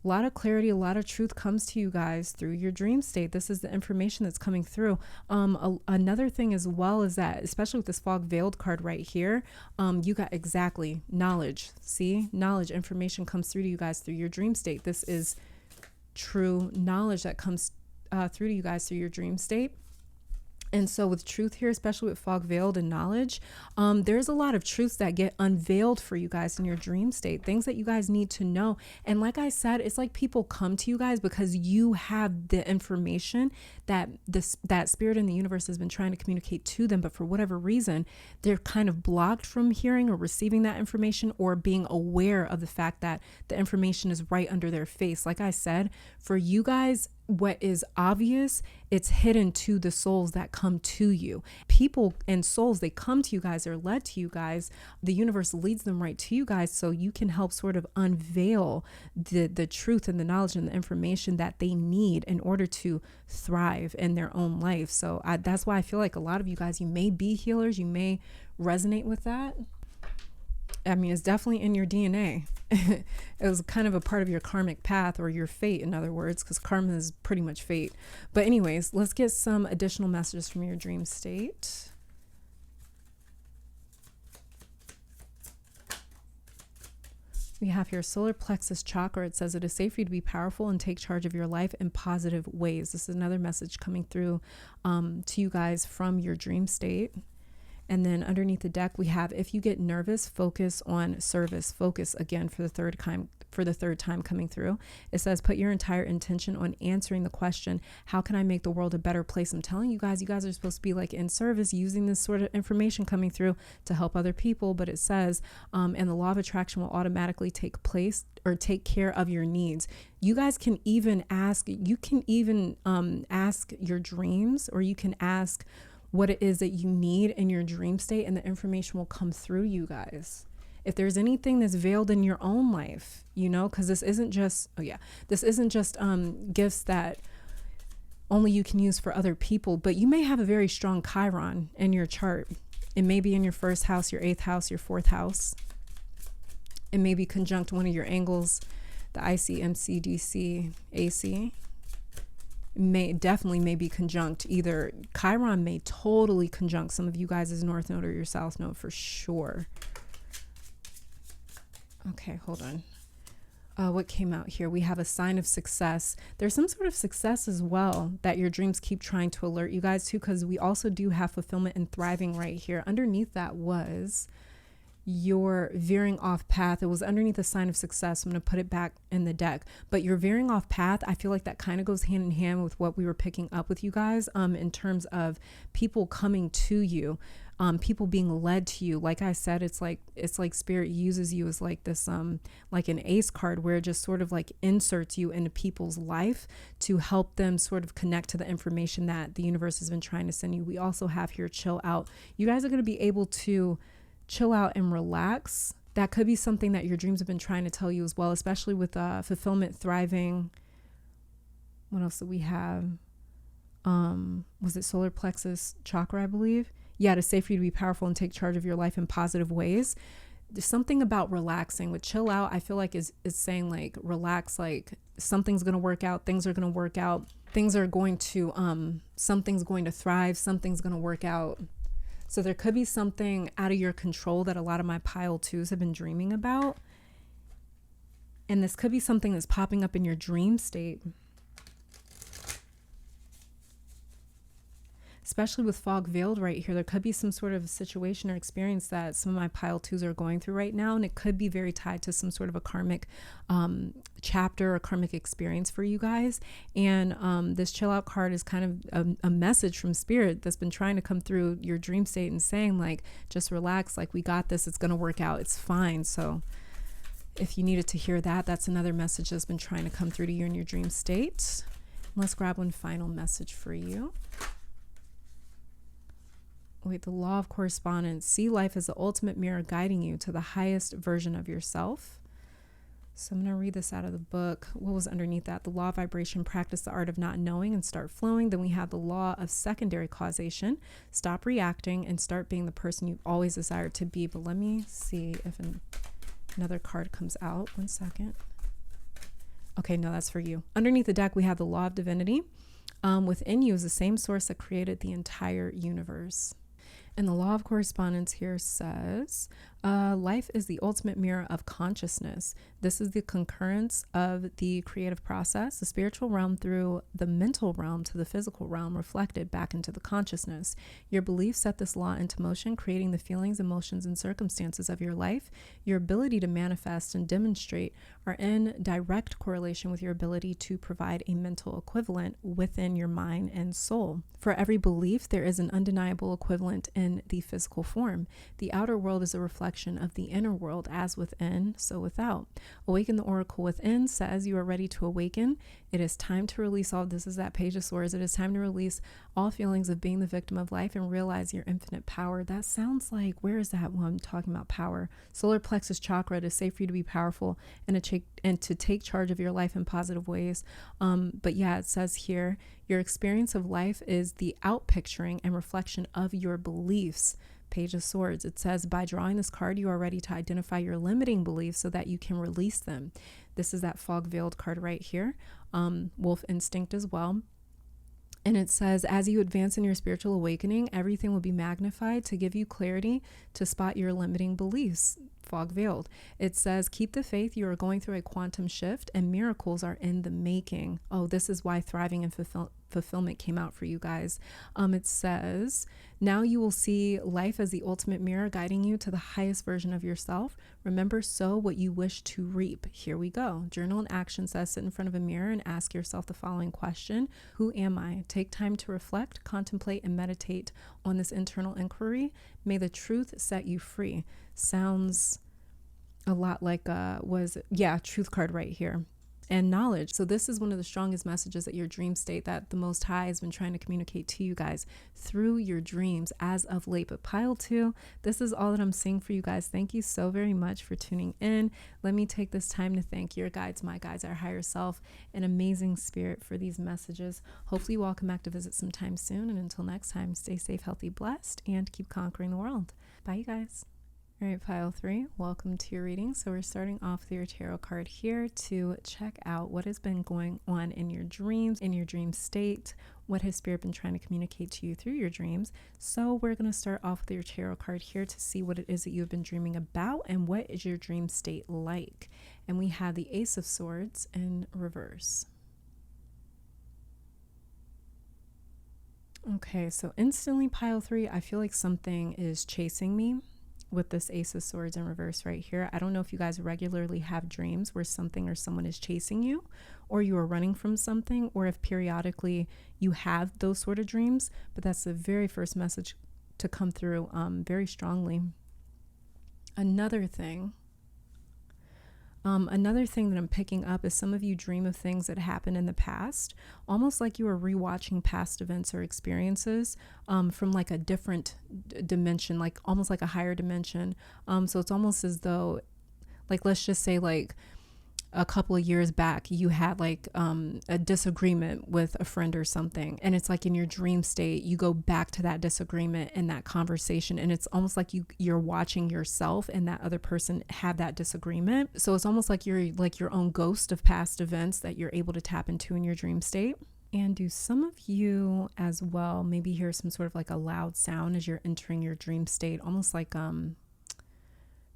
Speaker 1: A lot of clarity, a lot of truth comes to you guys through your dream state. This is the information that's coming through. Another thing as well is that, especially with this fog veiled card right here, you got exactly knowledge. See, knowledge, information comes through to you guys through your dream state. This is true knowledge that comes through to you guys through your dream state. And so with truth here, especially with fog veiled and knowledge, there's a lot of truths that get unveiled for you guys in your dream state, things that you guys need to know. And like I said, it's like people come to you guys because you have the information that that spirit in the universe has been trying to communicate to them. But for whatever reason, they're kind of blocked from hearing or receiving that information or being aware of the fact that the information is right under their face. Like I said, for you guys, what is obvious, it's hidden to the souls that come to you. People and souls, they come to you guys, they're led to you guys. The universe leads them right to you guys so you can help sort of unveil the truth and the knowledge and the information that they need in order to thrive in their own life. So that's why I feel like a lot of you guys, you may be healers, you may resonate with that. I mean, it's definitely in your DNA. It was kind of a part of your karmic path, or your fate, in other words, because karma is pretty much fate. But anyways, let's get some additional messages from your dream state. We have here solar plexus chakra. It says it is safe for you to be powerful and take charge of your life in positive ways. This is another message coming through to you guys from your dream state. And then underneath the deck, we have, if you get nervous, focus on service. Focus again for the third time coming through. It says, put your entire intention on answering the question, how can I make the world a better place? I'm telling you guys are supposed to be like in service, using this sort of information coming through to help other people. But it says, and the law of attraction will automatically take place or take care of your needs. You guys can even ask, ask your dreams, or you can ask what it is that you need in your dream state, and the information will come through you guys. If there's anything that's veiled in your own life, because this isn't just, gifts that only you can use for other people, but you may have a very strong Chiron in your chart. It may be in your first house, your 8th house, your 4th house. It may be conjunct one of your angles, the IC, MC, DC, AC. May be conjunct. Either Chiron may totally conjunct some of you guys' north node or your south node for sure. Okay, hold on. What came out here? We have a sign of success. There's some sort of success as well that your dreams keep trying to alert you guys to, because we also do have fulfillment and thriving right here. Underneath that was your veering off path. It was underneath the sign of success. I'm going to put it back in the deck, but your veering off path, I feel like that kind of goes hand in hand with what we were picking up with you guys in terms of people coming to you. people being led to you. Like I said, it's like spirit uses you as like this, like an ace card where it just sort of like inserts you into people's life to help them sort of connect to the information that the universe has been trying to send you. We also have here chill out. You guys are going to be able to chill out and relax. That could be something that your dreams have been trying to tell you as well, especially with fulfillment, thriving. What else do we have? Was it solar plexus chakra, I believe? Yeah, to say for you to be powerful and take charge of your life in positive ways. There's something about relaxing. With chill out, I feel like is saying like relax, like something's going to work out, things are going to work out, things are going to, something's going to thrive, something's going to work out. So there could be something out of your control that a lot of my pile twos have been dreaming about. And this could be something that's popping up in your dream state. Especially with fog veiled right here, there could be some sort of situation or experience that some of my pile twos are going through right now. And it could be very tied to some sort of a karmic chapter or karmic experience for you guys. And this chill out card is kind of a message from spirit that's been trying to come through your dream state and saying like, just relax, like we got this, it's going to work out, it's fine. So if you needed to hear that, that's another message that's been trying to come through to you in your dream state. Let's grab one final message for you. Wait, the law of correspondence. See life as the ultimate mirror guiding you to the highest version of yourself. So I'm going to read this out of the book. What was underneath that? The law of vibration, practice the art of not knowing and start flowing. Then we have the law of secondary causation. Stop reacting and start being the person you've always desired to be. But let me see if another card comes out. 1 second. Okay, no, that's for you. Underneath the deck, we have the law of divinity. Within you is the same source that created the entire universe. And the law of correspondence here says, life is the ultimate mirror of consciousness. This is the concurrence of the creative process, the spiritual realm through the mental realm to the physical realm, reflected back into the consciousness. Your beliefs set this law into motion, creating the feelings, emotions, and circumstances of your life. Your ability to manifest and demonstrate are in direct correlation with your ability to provide a mental equivalent within your mind and soul. For every belief, there is an undeniable equivalent in the physical form. The outer world is a reflection of the inner world, as within, so without. Awaken the oracle within says you are ready to awaken. It is time to release all, this is that Page of Swords. It is time to release all feelings of being the victim of life and realize your infinite power. That sounds like, where is that one talking about power? Solar plexus chakra, to say for you to be powerful and to take charge of your life in positive ways. But yeah, it says here, your experience of life is the outpicturing and reflection of your beliefs. Page of Swords. It says, by drawing this card, you are ready to identify your limiting beliefs so that you can release them. This is that fog veiled card right here. Wolf instinct as well. And it says, as you advance in your spiritual awakening, everything will be magnified to give you clarity to spot your limiting beliefs. Fog veiled. It says, keep the faith. You are going through a quantum shift and miracles are in the making. Oh, this is why thriving and fulfillment came out for you guys. It says, now you will see life as the ultimate mirror guiding you to the highest version of yourself. Remember, sow what you wish to reap. Here we go. Journal and action says, sit in front of a mirror and ask yourself the following question. Who am I? Take time to reflect, contemplate, and meditate on this internal inquiry. May the truth set you free. Sounds a lot like truth card right here. And knowledge. So this is one of the strongest messages at your dream state that the Most High has been trying to communicate to you guys through your dreams as of late. But pile 2, this is all that I'm seeing for you guys. Thank you so very much for tuning in. Let me take this time to thank your guides, my guides, our higher self, and amazing spirit for these messages. Hopefully you all come back to visit sometime soon. And until next time, stay safe, healthy, blessed, and keep conquering the world. Bye, you guys. All right, pile 3, welcome to your reading. So we're starting off with your tarot card here to check out what has been going on in your dreams, in your dream state. What has Spirit been trying to communicate to you through your dreams? So we're going to start off with your tarot card here to see what it is that you've been dreaming about and what is your dream state like. And we have the Ace of Swords in reverse. Okay, so instantly pile 3, I feel like something is chasing me. With this Ace of Swords in reverse right here. I don't know if you guys regularly have dreams where something or someone is chasing you, or you are running from something, or if periodically you have those sort of dreams, but that's the very first message to come through very strongly. Another thing that I'm picking up is some of you dream of things that happened in the past, almost like you are rewatching past events or experiences from like a different dimension, like almost like a higher dimension. So it's almost as though, like, let's just say like a couple of years back, you had like a disagreement with a friend or something. And it's like in your dream state, you go back to that disagreement and that conversation. And it's almost like you're watching yourself and that other person have that disagreement. So it's almost like you're like your own ghost of past events that you're able to tap into in your dream state. And do some of you as well maybe hear some sort of like a loud sound as you're entering your dream state? Almost like,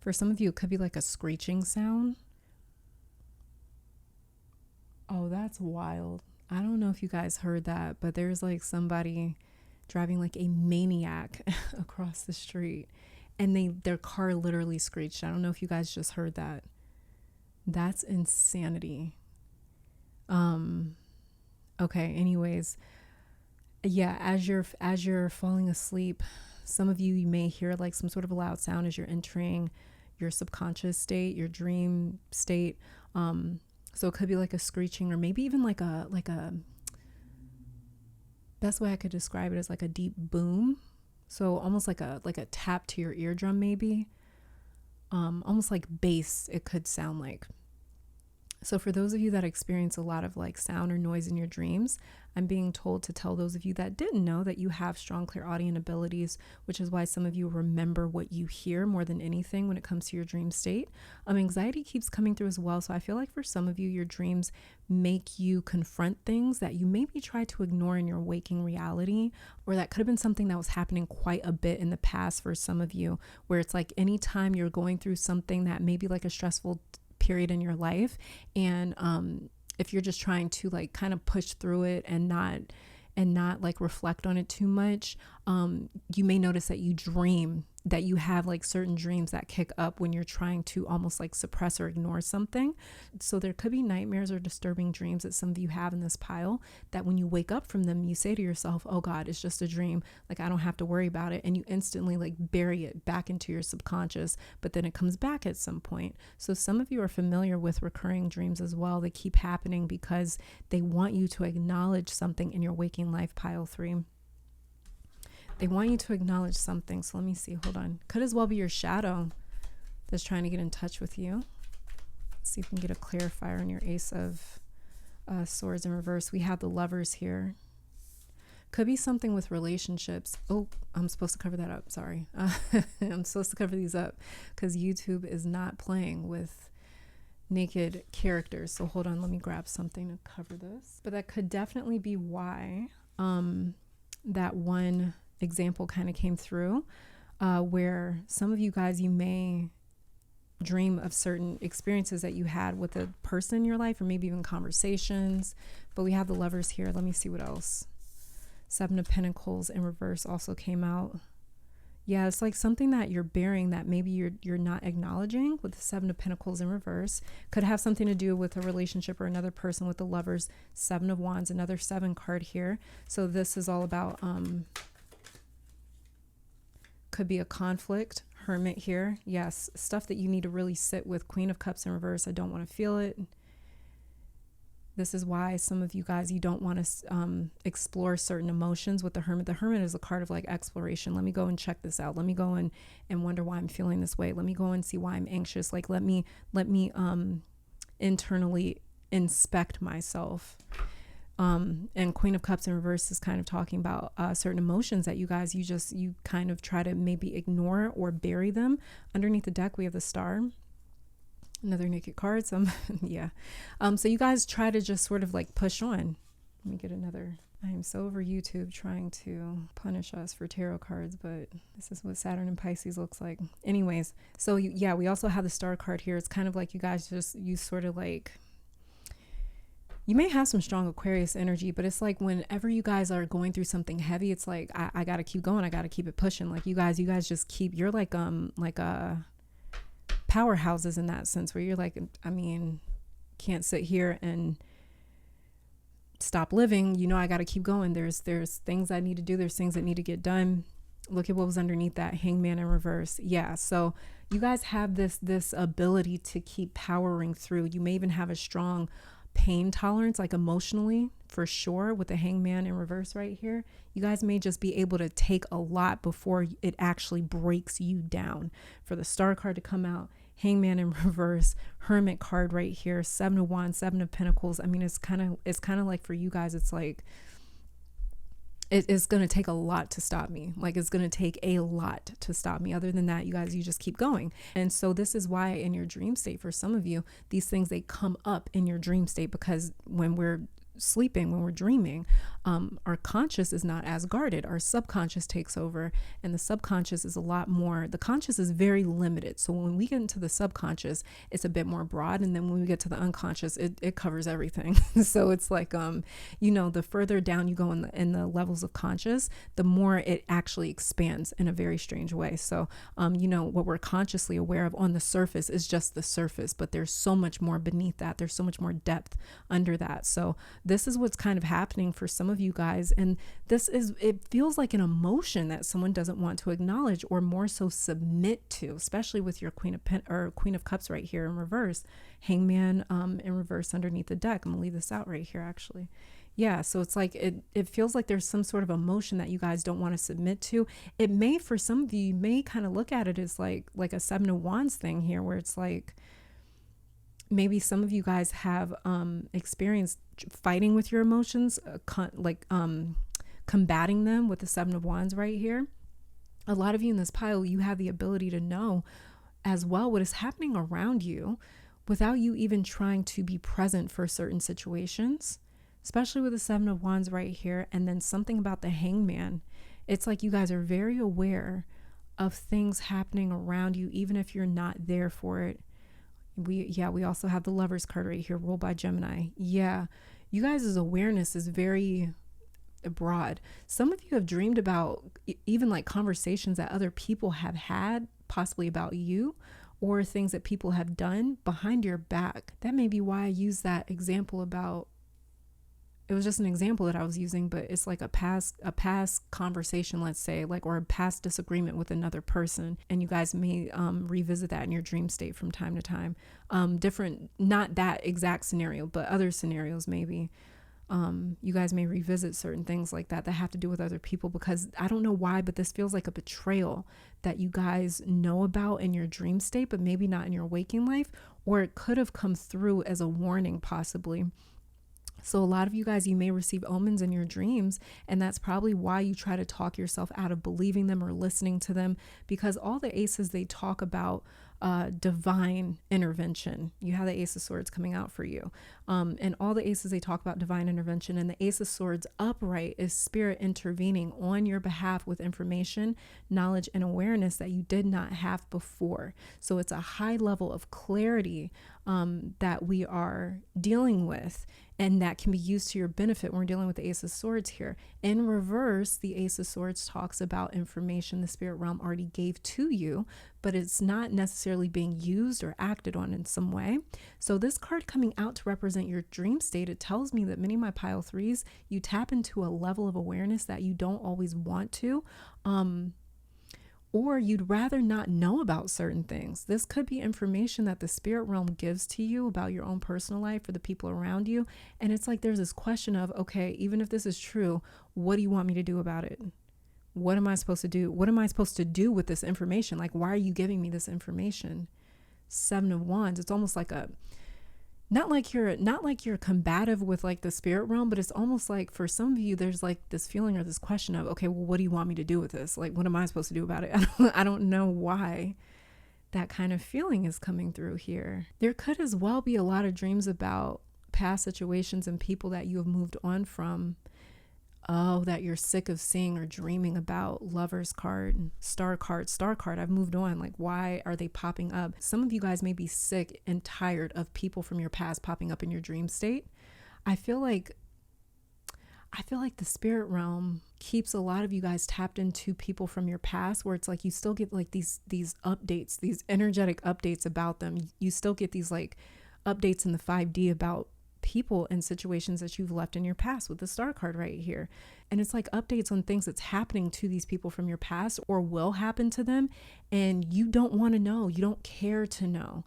Speaker 1: for some of you, it could be like a screeching sound. Oh, that's wild. I don't know if you guys heard that, but there's like somebody driving like a maniac across the street and their car literally screeched. I don't know if you guys just heard that. That's insanity. Okay, anyways. Yeah, as you're falling asleep, some of you may hear like some sort of a loud sound as you're entering your subconscious state, your dream state. So it could be like a screeching, or maybe even like a best way I could describe it is like a deep boom. So almost like a tap to your eardrum, maybe. Almost like bass, it could sound like. So for those of you that experience a lot of like sound or noise in your dreams, I'm being told to tell those of you that didn't know that you have strong clairaudient abilities, which is why some of you remember what you hear more than anything when it comes to your dream state. Anxiety keeps coming through as well. So I feel like for some of you, your dreams make you confront things that you maybe try to ignore in your waking reality, or that could have been something that was happening quite a bit in the past for some of you, where it's like anytime you're going through something that may be like a stressful period in your life, and if you're just trying to like kind of push through it and not like reflect on it too much, you may notice that you dream that you have like certain dreams that kick up when you're trying to almost like suppress or ignore something. So there could be nightmares or disturbing dreams that some of you have in this pile, that when you wake up from them, you say to yourself, oh God, it's just a dream. Like, I don't have to worry about it. And you instantly like bury it back into your subconscious, but then it comes back at some point. So some of you are familiar with recurring dreams as well. They keep happening because they want you to acknowledge something in your waking life, pile 3. They want you to acknowledge something. So let me see. Hold on. Could as well be your shadow that's trying to get in touch with you. Let's see if we can get a clarifier on your Ace of Swords in reverse. We have the Lovers here. Could be something with relationships. Oh, I'm supposed to cover that up. Sorry. I'm supposed to cover these up because YouTube is not playing with naked characters. So hold on. Let me grab something to cover this. But that could definitely be why that one example kind of came through, where some of you guys, you may dream of certain experiences that you had with a person in your life, or maybe even conversations. But we have the Lovers here. Let me see what else. 7 of Pentacles in reverse also came out. Yeah, it's like something that you're bearing that maybe you're not acknowledging with the 7 of Pentacles in reverse. Could have something to do with a relationship or another person with the Lovers. 7 of Wands, another 7 card here. So this is all about, could be a conflict. Hermit here. Yes, stuff that you need to really sit with. Queen of Cups in reverse. I don't want to feel it. This is why some of you guys, you don't want to explore certain emotions with the Hermit. The Hermit is a card of like exploration. Let me go and check this out. Let me go and wonder why I'm feeling this way. Let me go and see why I'm anxious. Like, let me internally inspect myself. And Queen of Cups in reverse is kind of talking about certain emotions that you guys, you kind of try to maybe ignore or bury them. Underneath the deck, we have the Star. Another naked card. Yeah. So you guys try to just sort of like push on. Let me get another. I am so over YouTube trying to punish us for tarot cards, but this is what Saturn and Pisces looks like. Anyways, so yeah, we also have the Star card here. It's kind of like you guys you sort of like, you may have some strong Aquarius energy, but it's like whenever you guys are going through something heavy, it's like, I got to keep going. I got to keep it pushing. Like you guys just keep, you're like powerhouses in that sense, where you're like, I mean, can't sit here and stop living. You know, I got to keep going. There's things I need to do. There's things that need to get done. Look at what was underneath that, Hangman in reverse. Yeah, so you guys have this ability to keep powering through. You may even have a strong pain tolerance, like emotionally, for sure, with the Hangman in reverse right here. You guys may just be able to take a lot before it actually breaks you down. For the Star card to come out, Hangman in reverse, Hermit card right here, Seven of Wands, Seven of Pentacles. I mean, it's kind of like for you guys, it's like, it is going to take a lot to stop me. Like, it's going to take a lot to stop me. Other than that, you guys, you just keep going. And so this is why in your dream state, for some of you, these things, they come up in your dream state, because when we're sleeping, when we're dreaming, our conscious is not as guarded. Our subconscious takes over, and the subconscious is a lot more, the conscious is very limited. So when we get into the subconscious, it's a bit more broad. And then when we get to the unconscious, it covers everything. So it's like, you know, the further down you go in the levels of conscious, the more it actually expands in a very strange way. So, you know, what we're consciously aware of on the surface is just the surface, but there's so much more beneath that. There's so much more depth under that. So this is what's kind of happening for some of you guys. And it feels like an emotion that someone doesn't want to acknowledge, or more so submit to, especially with your Queen of Cups right here in reverse, Hangman in reverse underneath the deck. I'm gonna leave this out right here, actually. Yeah, so it's like it feels like there's some sort of emotion that you guys don't want to submit to. It may, for some of you may kind of look at it as like a Seven of Wands thing here, where it's like, maybe some of you guys have experienced fighting with your emotions, combating them with the Seven of Wands right here. A lot of you in this pile, you have the ability to know as well what is happening around you without you even trying to be present for certain situations, especially with the Seven of Wands right here. And then something about the Hangman. It's like you guys are very aware of things happening around you, even if you're not there for it. We also have the Lovers card right here, ruled by Gemini. Yeah, you guys' awareness is very broad. Some of you have dreamed about even like conversations that other people have had, possibly about you, or things that people have done behind your back. That may be why I use that example about, it was just an example that I was using, but it's like a past conversation, let's say, like, or a past disagreement with another person. And you guys may revisit that in your dream state from time to time. Different, not that exact scenario, but other scenarios maybe. You guys may revisit certain things like that have to do with other people, because I don't know why, but this feels like a betrayal that you guys know about in your dream state, but maybe not in your waking life, or it could have come through as a warning possibly. So a lot of you guys, you may receive omens in your dreams, and that's probably why you try to talk yourself out of believing them or listening to them, because all the aces, they talk about divine intervention. You have the Ace of Swords coming out for you. And all the aces, they talk about divine intervention, and the Ace of Swords upright is spirit intervening on your behalf with information, knowledge, and awareness that you did not have before. So it's a high level of clarity that we are dealing with, and that can be used to your benefit when we're dealing with the Ace of Swords here. In reverse, the Ace of Swords talks about information the spirit realm already gave to you, but it's not necessarily being used or acted on in some way. So this card coming out to represent your dream state, it tells me that many of my pile threes, you tap into a level of awareness that you don't always want to, or you'd rather not know about certain things. This could be information that the spirit realm gives to you about your own personal life or the people around you. And it's like there's this question of, okay, even if this is true, what do you want me to do about it? What am I supposed to do? What am I supposed to do with this information? Like, why are you giving me this information? Seven of Wands, it's almost like not like you're combative with like the spirit realm, but it's almost like for some of you, there's like this feeling or this question of, okay, well, what do you want me to do with this? Like, what am I supposed to do about it? I don't know why that kind of feeling is coming through here. There could as well be a lot of dreams about past situations and people that you have moved on from. Oh, that you're sick of seeing or dreaming about. Lovers card, star card, I've moved on. Like, why are they popping up? Some of you guys may be sick and tired of people from your past popping up in your dream state. I feel like the spirit realm keeps a lot of you guys tapped into people from your past, where it's like you still get like these updates, these energetic updates about them. You still get these like updates in the 5D about people and situations that you've left in your past with the star card right here. And it's like updates on things that's happening to these people from your past or will happen to them. And you don't want to know. You don't care to know.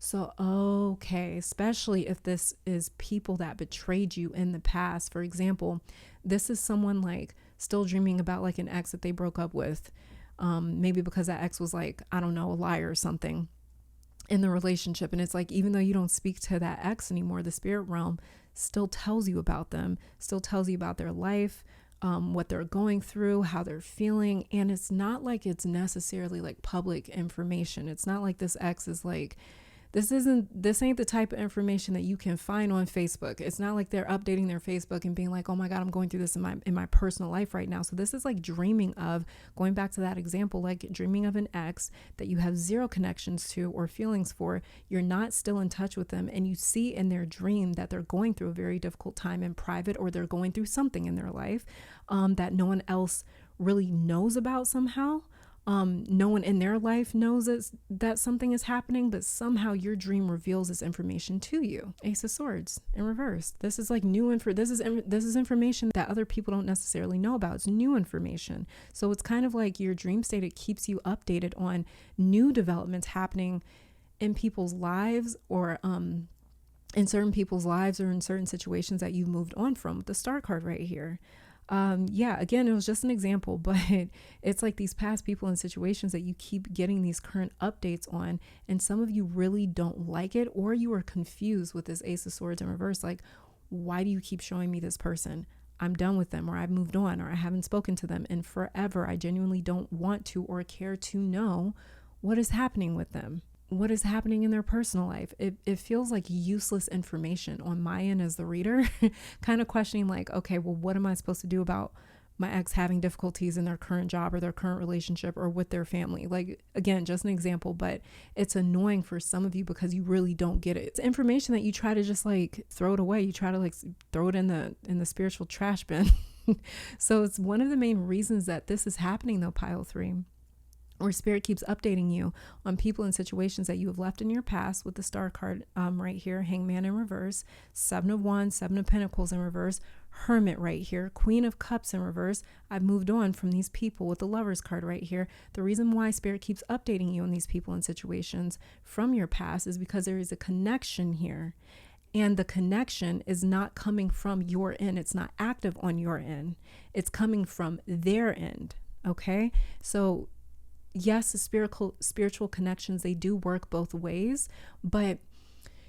Speaker 1: So, okay, especially if this is people that betrayed you in the past. For example, this is someone like still dreaming about like an ex that they broke up with. Maybe because that ex was like, I don't know, a liar or something in the relationship. And it's like, even though you don't speak to that ex anymore, the spirit realm still tells you about them, still tells you about their life, what they're going through, how they're feeling. And it's not like it's necessarily like public information. It's not like this ex is like, this ain't the type of information that you can find on Facebook. It's not like they're updating their Facebook and being like, oh my God, I'm going through this in my personal life right now. So this is like dreaming of, going back to that example, like dreaming of an ex that you have zero connections to or feelings for. You're not still in touch with them. And you see in their dream that they're going through a very difficult time in private, or they're going through something in their life that no one else really knows about somehow. No one in their life knows that something is happening, but somehow your dream reveals this information to you. Ace of Swords in reverse. This is like new info. This is information that other people don't necessarily know about. It's new information. So it's kind of like your dream state. It keeps you updated on new developments happening in people's lives, or in certain people's lives, or in certain situations that you've moved on from, with the star card right here. Again, it was just an example, but it's like these past people and situations that you keep getting these current updates on, and some of you really don't like it, or you are confused with this Ace of Swords in reverse. Like, why do you keep showing me this person? I'm done with them, or I've moved on, or I haven't spoken to them in forever. I genuinely don't want to or care to know what is happening with them. What is happening in their personal life. It feels like useless information on my end as the reader, kind of questioning like, okay, well, what am I supposed to do about my ex having difficulties in their current job or their current relationship or with their family? Like, again, just an example, but it's annoying for some of you because you really don't get it. It's information that you try to just like throw it away. You try to like throw it in the spiritual trash bin. So it's one of the main reasons that this is happening though, pile 3. Or spirit keeps updating you on people and situations that you have left in your past, with the star card right here, Hangman in reverse, 7 of Wands, 7 of Pentacles in reverse, Hermit right here, Queen of Cups in reverse. I've moved on from these people, with the Lovers card right here. The reason why spirit keeps updating you on these people and situations from your past is because there is a connection here. And the connection is not coming from your end. It's not active on your end. It's coming from their end. Okay? So yes, the spiritual connections, they do work both ways, but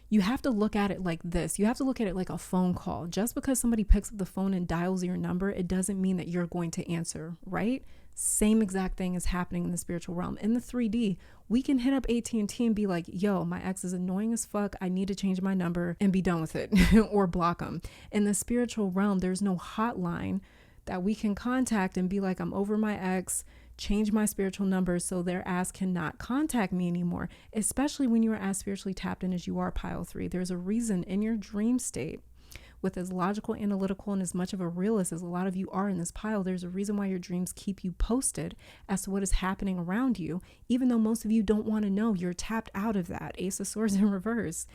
Speaker 1: you have to look at it like this. You have to look at it like a phone call. Just because somebody picks up the phone and dials your number, it doesn't mean that you're going to answer, right? Same exact thing is happening in the spiritual realm. In the 3D, we can hit up AT&T and be like, yo, my ex is annoying as fuck. I need to change my number and be done with it or block them. In the spiritual realm, there's no hotline that we can contact and be like, I'm over my ex, change my spiritual number so their ass cannot contact me anymore. Especially when you are as spiritually tapped in as you are, pile 3. There's a reason in your dream state, with as logical, analytical, and as much of a realist as a lot of you are in this pile, there's a reason why your dreams keep you posted as to what is happening around you, even though most of you don't want to know. You're tapped out of that. Ace of Swords in reverse.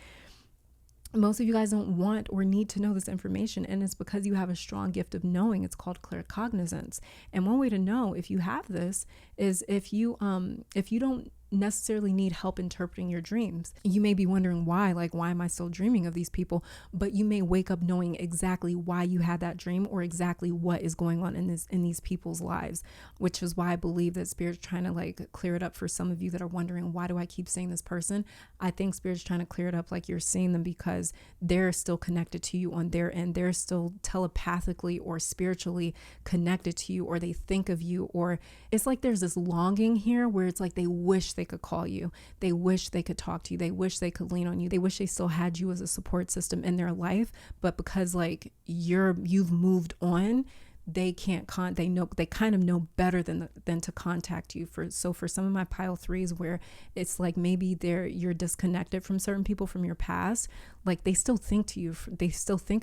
Speaker 1: Most of you guys don't want or need to know this information, and it's because you have a strong gift of knowing. It's called claircognizance. And one way to know if you have this is if you don't necessarily need help interpreting your dreams. You may be wondering why am I still dreaming of these people? But you may wake up knowing exactly why you had that dream, or exactly what is going on in these people's lives, which is why I believe that Spirit's trying to like clear it up for some of you that are wondering, why do I keep seeing this person? I think Spirit's trying to clear it up, like you're seeing them because they're still connected to you on their end. They're still telepathically or spiritually connected to you, or they think of you, or it's like there's this longing here where it's like they wish they could call you. They wish they could talk to you. They wish they could lean on you. They wish they still had you as a support system in their life. But because like you've moved on, they can't they kind of know better than to contact you. So for some of my pile 3s where it's like maybe you're disconnected from certain people from your past, like they still think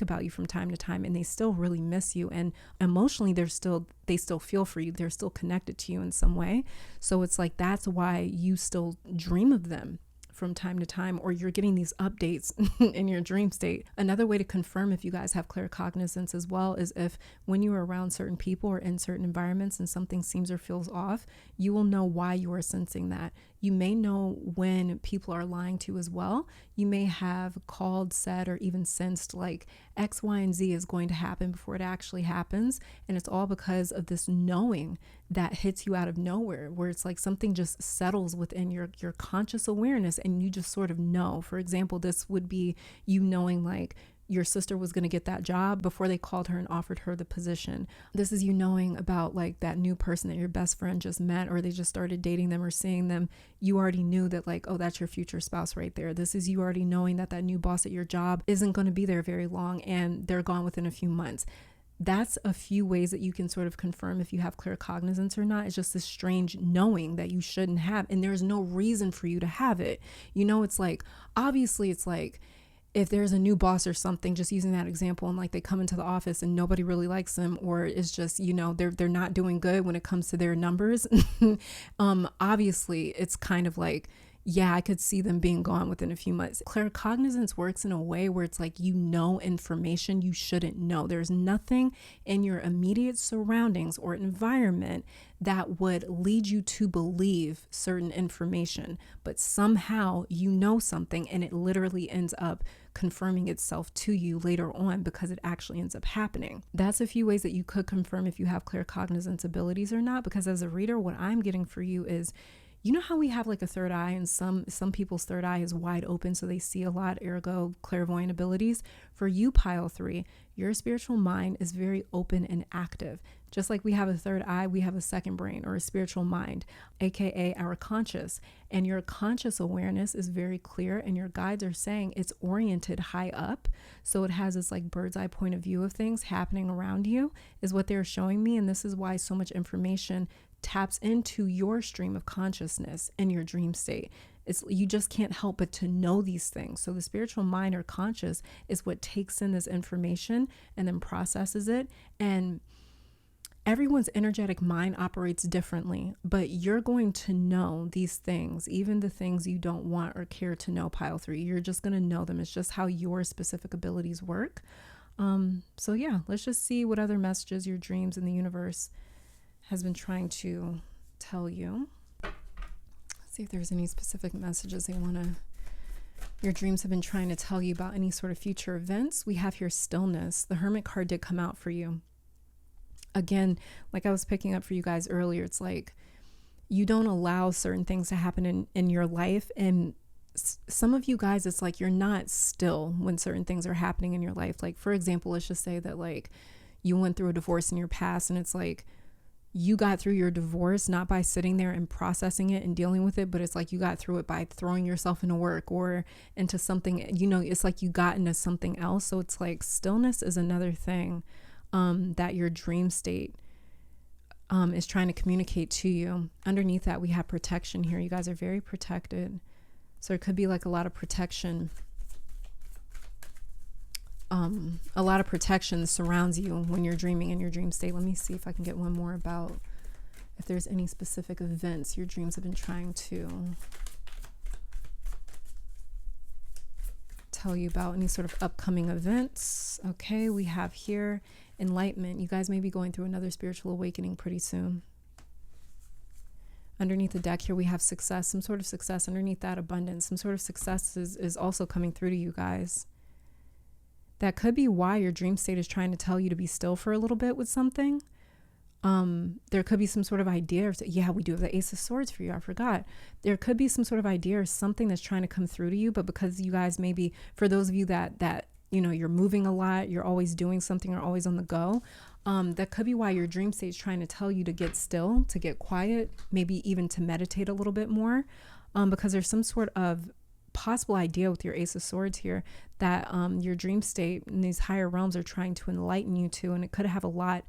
Speaker 1: about you from time to time, and they still really miss you, and emotionally they still feel for you. They're still connected to you in some way. So it's like that's why you still dream of them from time to time, or you're getting these updates in your dream state. Another way to confirm if you guys have claircognizance as well is if when you are around certain people or in certain environments and something seems or feels off, you will know why you are sensing that. You may know when people are lying to you as well. You may have called, said, or even sensed like X, Y, and Z is going to happen before it actually happens. And it's all because of this knowing that hits you out of nowhere, where it's like something just settles within your conscious awareness and you just sort of know. For example, this would be you knowing like your sister was going to get that job before they called her and offered her the position. This is you knowing about like that new person that your best friend just met, or they just started dating them or seeing them. You already knew that like, oh, that's your future spouse right there. This is you already knowing that that new boss at your job isn't going to be there very long and they're gone within a few months. That's a few ways that you can sort of confirm if you have claircognizance or not. It's just this strange knowing that you shouldn't have, and there's no reason for you to have it. You know, it's like, obviously it's like, if there's a new boss or something, just using that example, and like they come into the office and nobody really likes them, or it's just, you know, they're not doing good when it comes to their numbers. Obviously it's kind of like, yeah, I could see them being gone within a few months. Claircognizance works in a way where it's like, you know, information you shouldn't know. There's nothing in your immediate surroundings or environment that would lead you to believe certain information, but somehow you know something and it literally ends up confirming itself to you later on because it actually ends up happening. That's a few ways that you could confirm if you have claircognizance abilities or not, because as a reader, what I'm getting for you is, you know how we have like a third eye, and some people's third eye is wide open so they see a lot, ergo clairvoyant abilities. For you, pile 3, your spiritual mind is very open and active. Just like we have a third eye, we have a second brain or a spiritual mind, aka our conscious. And your conscious awareness is very clear, and your guides are saying it's oriented high up. So it has this like bird's eye point of view of things happening around you, is what they're showing me. And this is why so much information taps into your stream of consciousness in your dream state. You just can't help but to know these things. So the spiritual mind or conscious is what takes in this information and then processes it. And everyone's energetic mind operates differently, but you're going to know these things, even the things you don't want or care to know, pile 3. You're just going to know them. It's just how your specific abilities work. So yeah, let's just see what other messages your dreams and the universe has been trying to tell you. Let's see if there's any specific messages your dreams have been trying to tell you about any sort of future events. We have here stillness. The Hermit card did come out for you. Again, like I was picking up for you guys earlier, it's like you don't allow certain things to happen in your life. And some of you guys, it's like you're not still when certain things are happening in your life. Like, for example, let's just say that like you went through a divorce in your past, and it's like you got through your divorce not by sitting there and processing it and dealing with it, but it's like you got through it by throwing yourself into work or into something, you know, it's like you got into something else. So it's like stillness is another thing that your dream state is trying to communicate to you. Underneath that, we have protection here. You guys are very protected. So it could be like a lot of protection. A lot of protection surrounds you when you're dreaming in your dream state. Let me see if I can get one more about if there's any specific events your dreams have been trying to tell you about, any sort of upcoming events. Okay, we have here enlightenment. You guys may be going through another spiritual awakening pretty soon. Underneath the deck here, we have success, some sort of success. Underneath that, abundance, some sort of success is also coming through to you guys. That could be why your dream state is trying to tell you to be still for a little bit with something. There could be some sort of idea. Yeah, we do have the Ace of Swords for you. I forgot. There could be some sort of idea or something that's trying to come through to you. But because you guys maybe, for those of you that you know, you're moving a lot, you're always doing something or always on the go, that could be why your dream state is trying to tell you to get still, to get quiet, maybe even to meditate a little bit more, because there's some sort of possible idea with your Ace of Swords here that your dream state in these higher realms are trying to enlighten you to, and it could have a lot,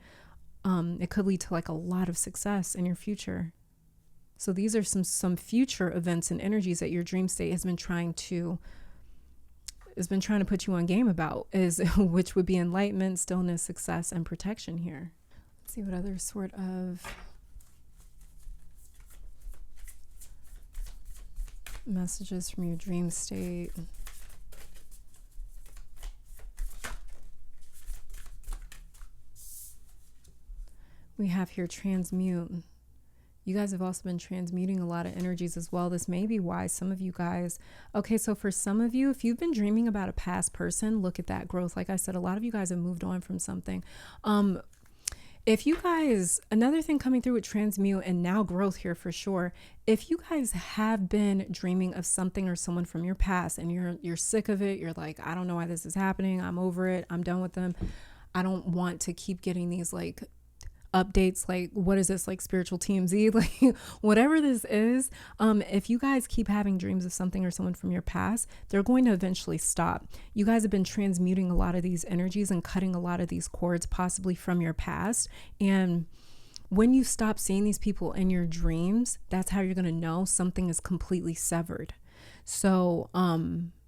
Speaker 1: it could lead to like a lot of success in your future. So these are some future events and energies that your dream state has been trying to put you on game about, which would be enlightenment, stillness, success, and protection here. Let's see what other sort of Messages from your dream state. We have here transmute. You guys have also been transmuting a lot of energies as well. This may be why some of you guys, okay, so for some of you, if you've been dreaming about a past person, look at that growth. Like I said, a lot of you guys have moved on from something. If you guys, another thing coming through with transmute and now growth here for sure, if you guys have been dreaming of something or someone from your past and you're sick of it, you're like, I don't know why this is happening, I'm over it, I'm done with them, I don't want to keep getting these like updates, like what is this, like spiritual TMZ, like whatever this is, if you guys keep having dreams of something or someone from your past, they're going to eventually stop. You guys have been transmuting a lot of these energies and cutting a lot of these cords possibly from your past, and when you stop seeing these people in your dreams, that's how you're going to know something is completely severed. So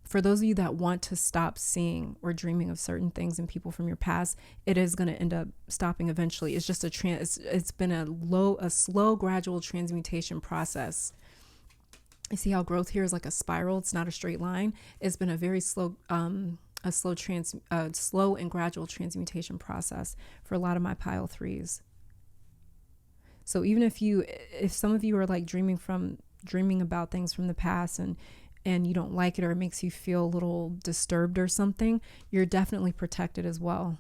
Speaker 1: for those of you that want to stop seeing or dreaming of certain things and people from your past, it is going to end up stopping eventually. It's just it's been a slow, gradual transmutation process. You see how growth here is like a spiral. It's not a straight line. It's been a very slow and gradual transmutation process for a lot of my pile threes. So even if some of you are like dreaming about things from the past and you don't like it, or it makes you feel a little disturbed or something, you're definitely protected as well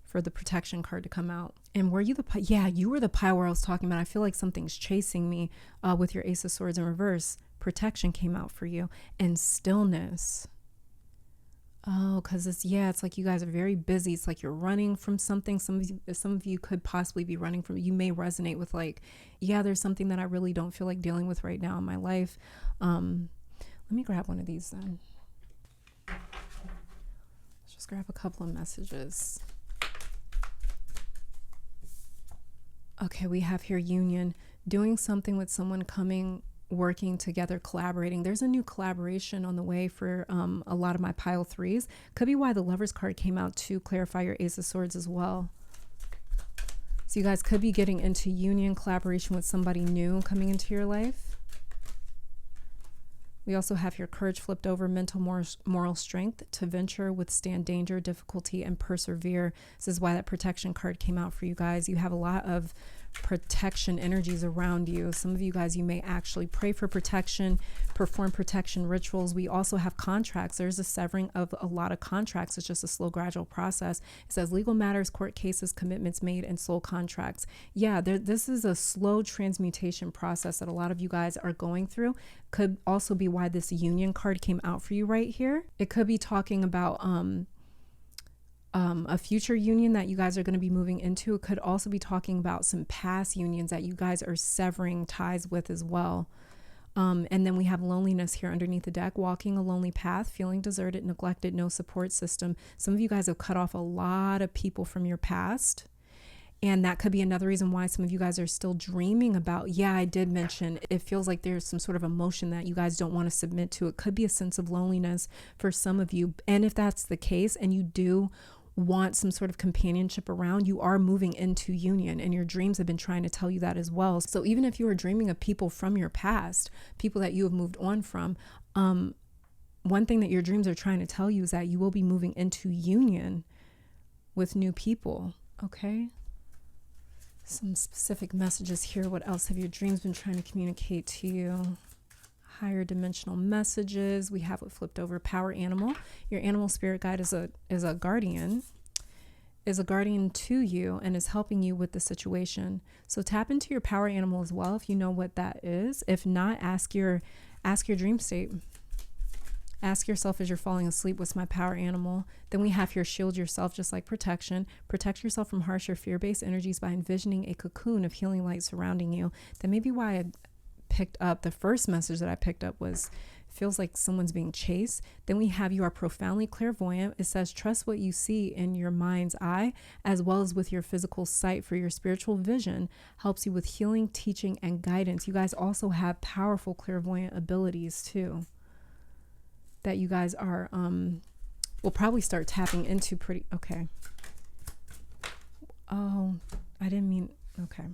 Speaker 1: for the protection card to come out. And were you you were the pile where I was talking about, I feel like something's chasing me with your Ace of Swords in reverse. Protection came out for you, and stillness. Oh, because it's like you guys are very busy. It's like you're running from something. Some of you could possibly be running from, you may resonate with like, yeah, there's something that I really don't feel like dealing with right now in my life. Let me grab one of these then. Let's just grab a couple of messages. Okay, we have here union, doing something with someone, working together, collaborating. There's a new collaboration on the way for a lot of my pile threes. Could be why the Lovers card came out to clarify your Ace of Swords as well. So you guys could be getting into union, collaboration with somebody new coming into your life. We also have your courage flipped over, mental moral strength to venture, withstand danger, difficulty, and persevere. This is why that protection card came out for you guys. You have a lot of protection energies around you. Some of you guys, you may actually pray for protection, perform protection rituals. We also have contracts. There's a severing of a lot of contracts. It's just a slow, gradual process. It says legal matters, court cases, commitments made, and soul contracts. Yeah, this is a slow transmutation process that a lot of you guys are going through. Could also be why this union card came out for you right here. It could be talking about a future union that you guys are going to be moving into. It could also be talking about some past unions that you guys are severing ties with as well. And then we have loneliness here underneath the deck, walking a lonely path, feeling deserted, neglected, no support system. Some of you guys have cut off a lot of people from your past. And that could be another reason why some of you guys are still dreaming about, yeah, I did mention, it feels like there's some sort of emotion that you guys don't want to submit to. It could be a sense of loneliness for some of you. And if that's the case, and you do want some sort of companionship around, you are moving into union, and your dreams have been trying to tell you that as well. So even if you are dreaming of people from your past, people that you have moved on from, one thing that your dreams are trying to tell you is that you will be moving into union with new people. Okay. Some specific messages here. What else have your dreams been trying to communicate to you? Higher dimensional messages. We have it flipped over, power animal. Your animal spirit guide is a guardian to you and is helping you with the situation. So tap into your power animal as well if you know what that is. If not, ask your dream state. Ask yourself as you're falling asleep, what's my power animal? Then we have here, shield yourself, just like protection. Protect yourself from harsh or fear-based energies by envisioning a cocoon of healing light surrounding you. That may be why I picked up, the first message that I picked up was, feels like someone's being chased. Then we have, you are profoundly clairvoyant. It says, trust what you see in your mind's eye, as well as with your physical sight, for your spiritual vision helps you with healing, teaching, and guidance. You guys also have powerful clairvoyant abilities too, that you guys are will probably start tapping into pretty. Okay. Oh, I didn't mean. Okay.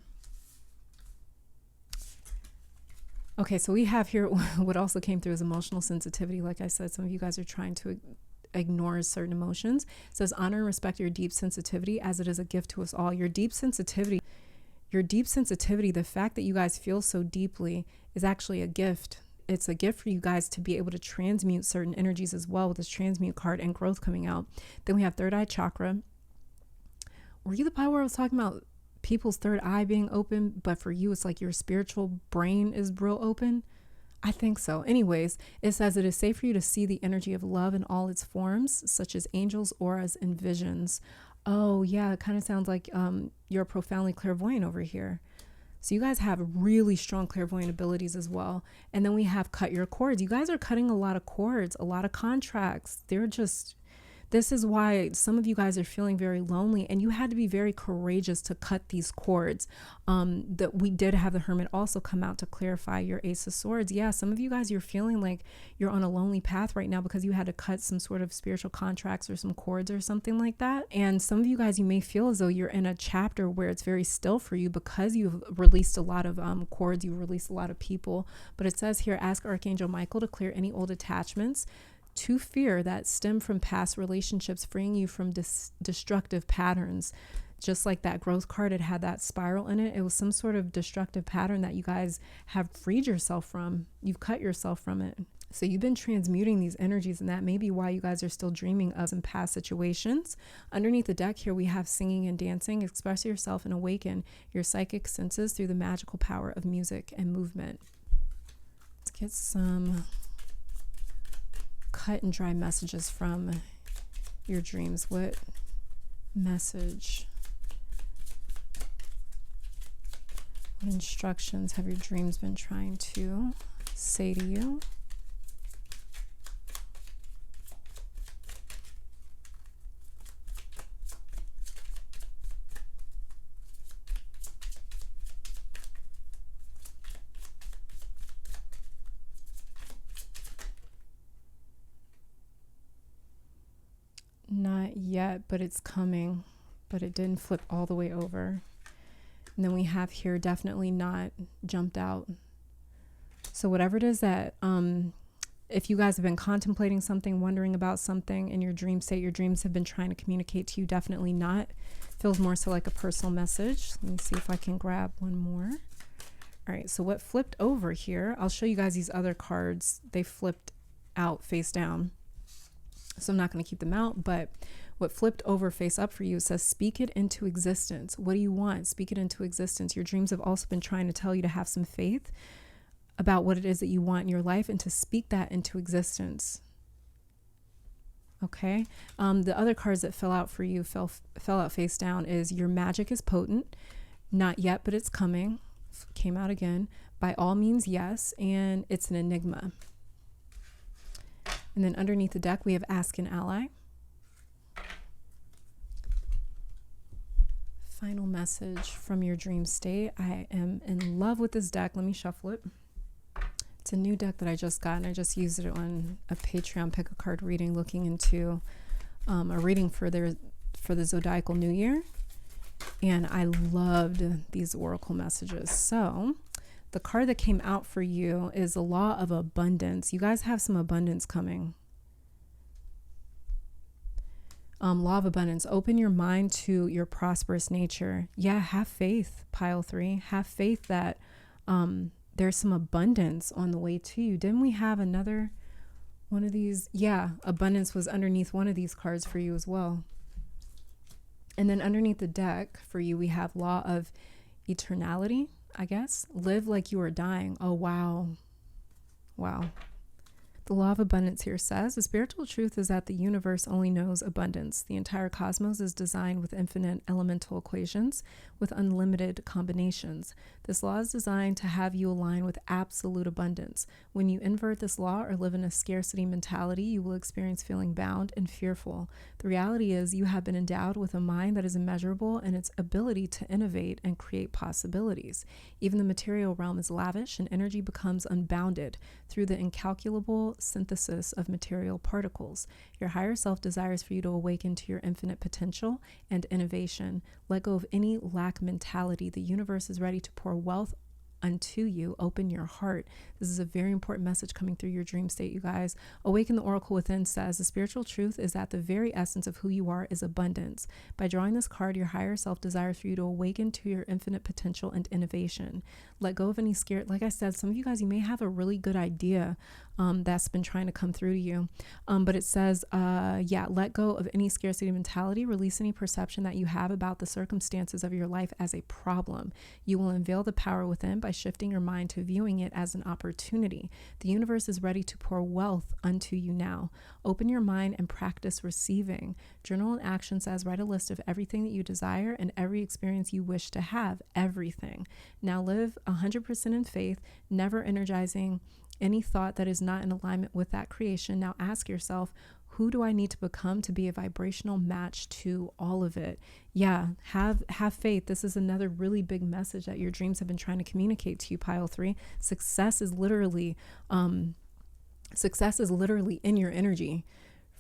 Speaker 1: Okay, so we have here what also came through is emotional sensitivity. Like I said, some of you guys are trying to ignore certain emotions. It says honor and respect your deep sensitivity as it is a gift to us all. Your deep sensitivity, the fact that you guys feel so deeply is actually a gift. It's a gift for you guys to be able to transmute certain energies as well with this transmute card and growth coming out. Then we have third eye chakra. Were you the part where I was talking about people's third eye being open, but for you it's like your spiritual brain is real open? I think so. Anyways, it says it is safe for you to see the energy of love in all its forms, such as angels, auras, and visions. Oh yeah, it kind of sounds like you're profoundly clairvoyant over here. So you guys have really strong clairvoyant abilities as well. And then we have cut your cords. You guys are cutting a lot of cords, a lot of contracts. This is why some of you guys are feeling very lonely, and you had to be very courageous to cut these cords. That we did have the Hermit also come out to clarify your Ace of Swords. Yeah, some of you guys, you're feeling like you're on a lonely path right now because you had to cut some sort of spiritual contracts or some cords or something like that. And some of you guys, you may feel as though you're in a chapter where it's very still for you because you've released a lot of cords, you've released a lot of people. But it says here, ask Archangel Michael to clear any old attachments to fear that stem from past relationships, freeing you from destructive patterns. Just like that growth card, it had that spiral in it. It was some sort of destructive pattern that you guys have freed yourself from. You've cut yourself from it. So you've been transmuting these energies, and that may be why you guys are still dreaming of some past situations. Underneath the deck here, we have singing and dancing. Express yourself and awaken your psychic senses through the magical power of music and movement. Let's get some cut and dry messages from your dreams. What message, what instructions have your dreams been trying to say to you? Not yet, but it's coming. But it didn't flip all the way over. And then we have here definitely not jumped out. So whatever it is that, if you guys have been contemplating something, wondering about something in your dream state, your dreams have been trying to communicate to you, definitely not. Feels more so like a personal message. Let me see if I can grab one more. All right, so what flipped over here, I'll show you guys these other cards. They flipped out face down. So I'm not going to keep them out, but what flipped over face up for you says, speak it into existence. What do you want? Speak it into existence. Your dreams have also been trying to tell you to have some faith about what it is that you want in your life and to speak that into existence. Okay. The other cards that fell out for you, fell out face down, is your magic is potent. Not yet, but it's coming. Came out again. By all means, yes. And it's an enigma. And then underneath the deck, we have Ask an Ally. Final message from your dream state. I am in love with this deck. Let me shuffle it. It's a new deck that I just got, and I just used it on a Patreon pick a card reading, looking into a reading for the Zodiacal New Year. And I loved these oracle messages. So the card that came out for you is the Law of Abundance. You guys have some abundance coming. Law of Abundance. Open your mind to your prosperous nature. Yeah, have faith, pile 3. Have faith that there's some abundance on the way to you. Didn't we have another one of these? Yeah, abundance was underneath one of these cards for you as well. And then underneath the deck for you, we have Law of Eternality. I guess. Live like you are dying. Oh, wow. Wow. The Law of Abundance here says, the spiritual truth is that the universe only knows abundance. The entire cosmos is designed with infinite elemental equations with unlimited combinations. This law is designed to have you align with absolute abundance. When you invert this law or live in a scarcity mentality, you will experience feeling bound and fearful. The reality is you have been endowed with a mind that is immeasurable in its ability to innovate and create possibilities. Even the material realm is lavish, and energy becomes unbounded through the incalculable synthesis of material particles. Your higher self desires for you to awaken to your infinite potential and innovation. Let go of any lack mentality. The universe is ready to pour wealth unto you. Open your heart. This is a very important message coming through your dream state, you guys. Awaken the Oracle Within says the spiritual truth is that the very essence of who you are is abundance. By drawing this card, your higher self desires for you to awaken to your infinite potential and innovation. Let go of any scare. Like I said, some of you guys, you may have a really good idea that's been trying to come through to you. But it says, let go of any scarcity mentality, release any perception that you have about the circumstances of your life as a problem. You will unveil the power within by shifting your mind to viewing it as an opportunity. The universe is ready to pour wealth unto you now. Open your mind and practice receiving. Journal in action says, write a list of everything that you desire and every experience you wish to have, everything. Now live 100% in faith, never energizing any thought that is not in alignment with that creation. Now ask yourself, who do I need to become to be a vibrational match to all of it? Yeah, have faith. This is another really big message that your dreams have been trying to communicate to you, pile 3. Success is literally in your energy.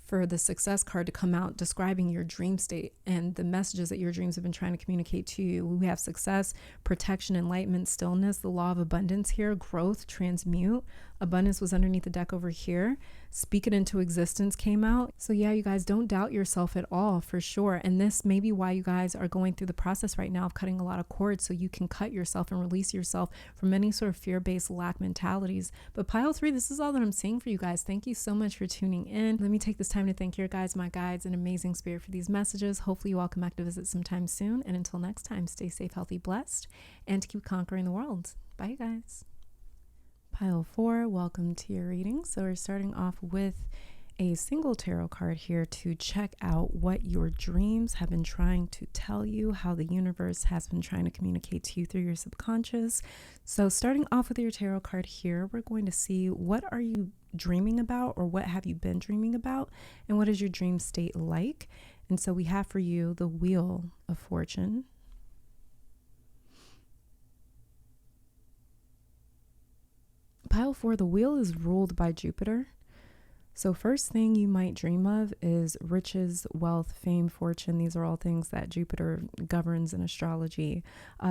Speaker 1: For the success card to come out describing your dream state and the messages that your dreams have been trying to communicate to you. We have success, protection, enlightenment, stillness, the law of abundance here, growth, transmute. Abundance was underneath the deck over here. Speak it into existence came out. So yeah, you guys, don't doubt yourself at all, for sure. And this may be why you guys are going through the process right now of cutting a lot of cords, so you can cut yourself and release yourself from any sort of fear-based lack mentalities. But pile 3, this is all that I'm seeing for you guys. Thank you so much for tuning in. Let me take this time to thank your guides, my guides, and amazing spirit for these messages. Hopefully you all come back to visit sometime soon. And until next time, stay safe, healthy, blessed, and keep conquering the world. Bye, you guys. Pile 4, welcome to your reading. So we're starting off with a single tarot card here to check out what your dreams have been trying to tell you, how the universe has been trying to communicate to you through your subconscious. So starting off with your tarot card here, we're going to see, what are you dreaming about, or what have you been dreaming about, and what is your dream state like? And so we have for you the Wheel of Fortune, pile 4. The wheel is ruled by Jupiter. So first thing you might dream of is riches, wealth, fame, fortune. These are all things that Jupiter governs in astrology.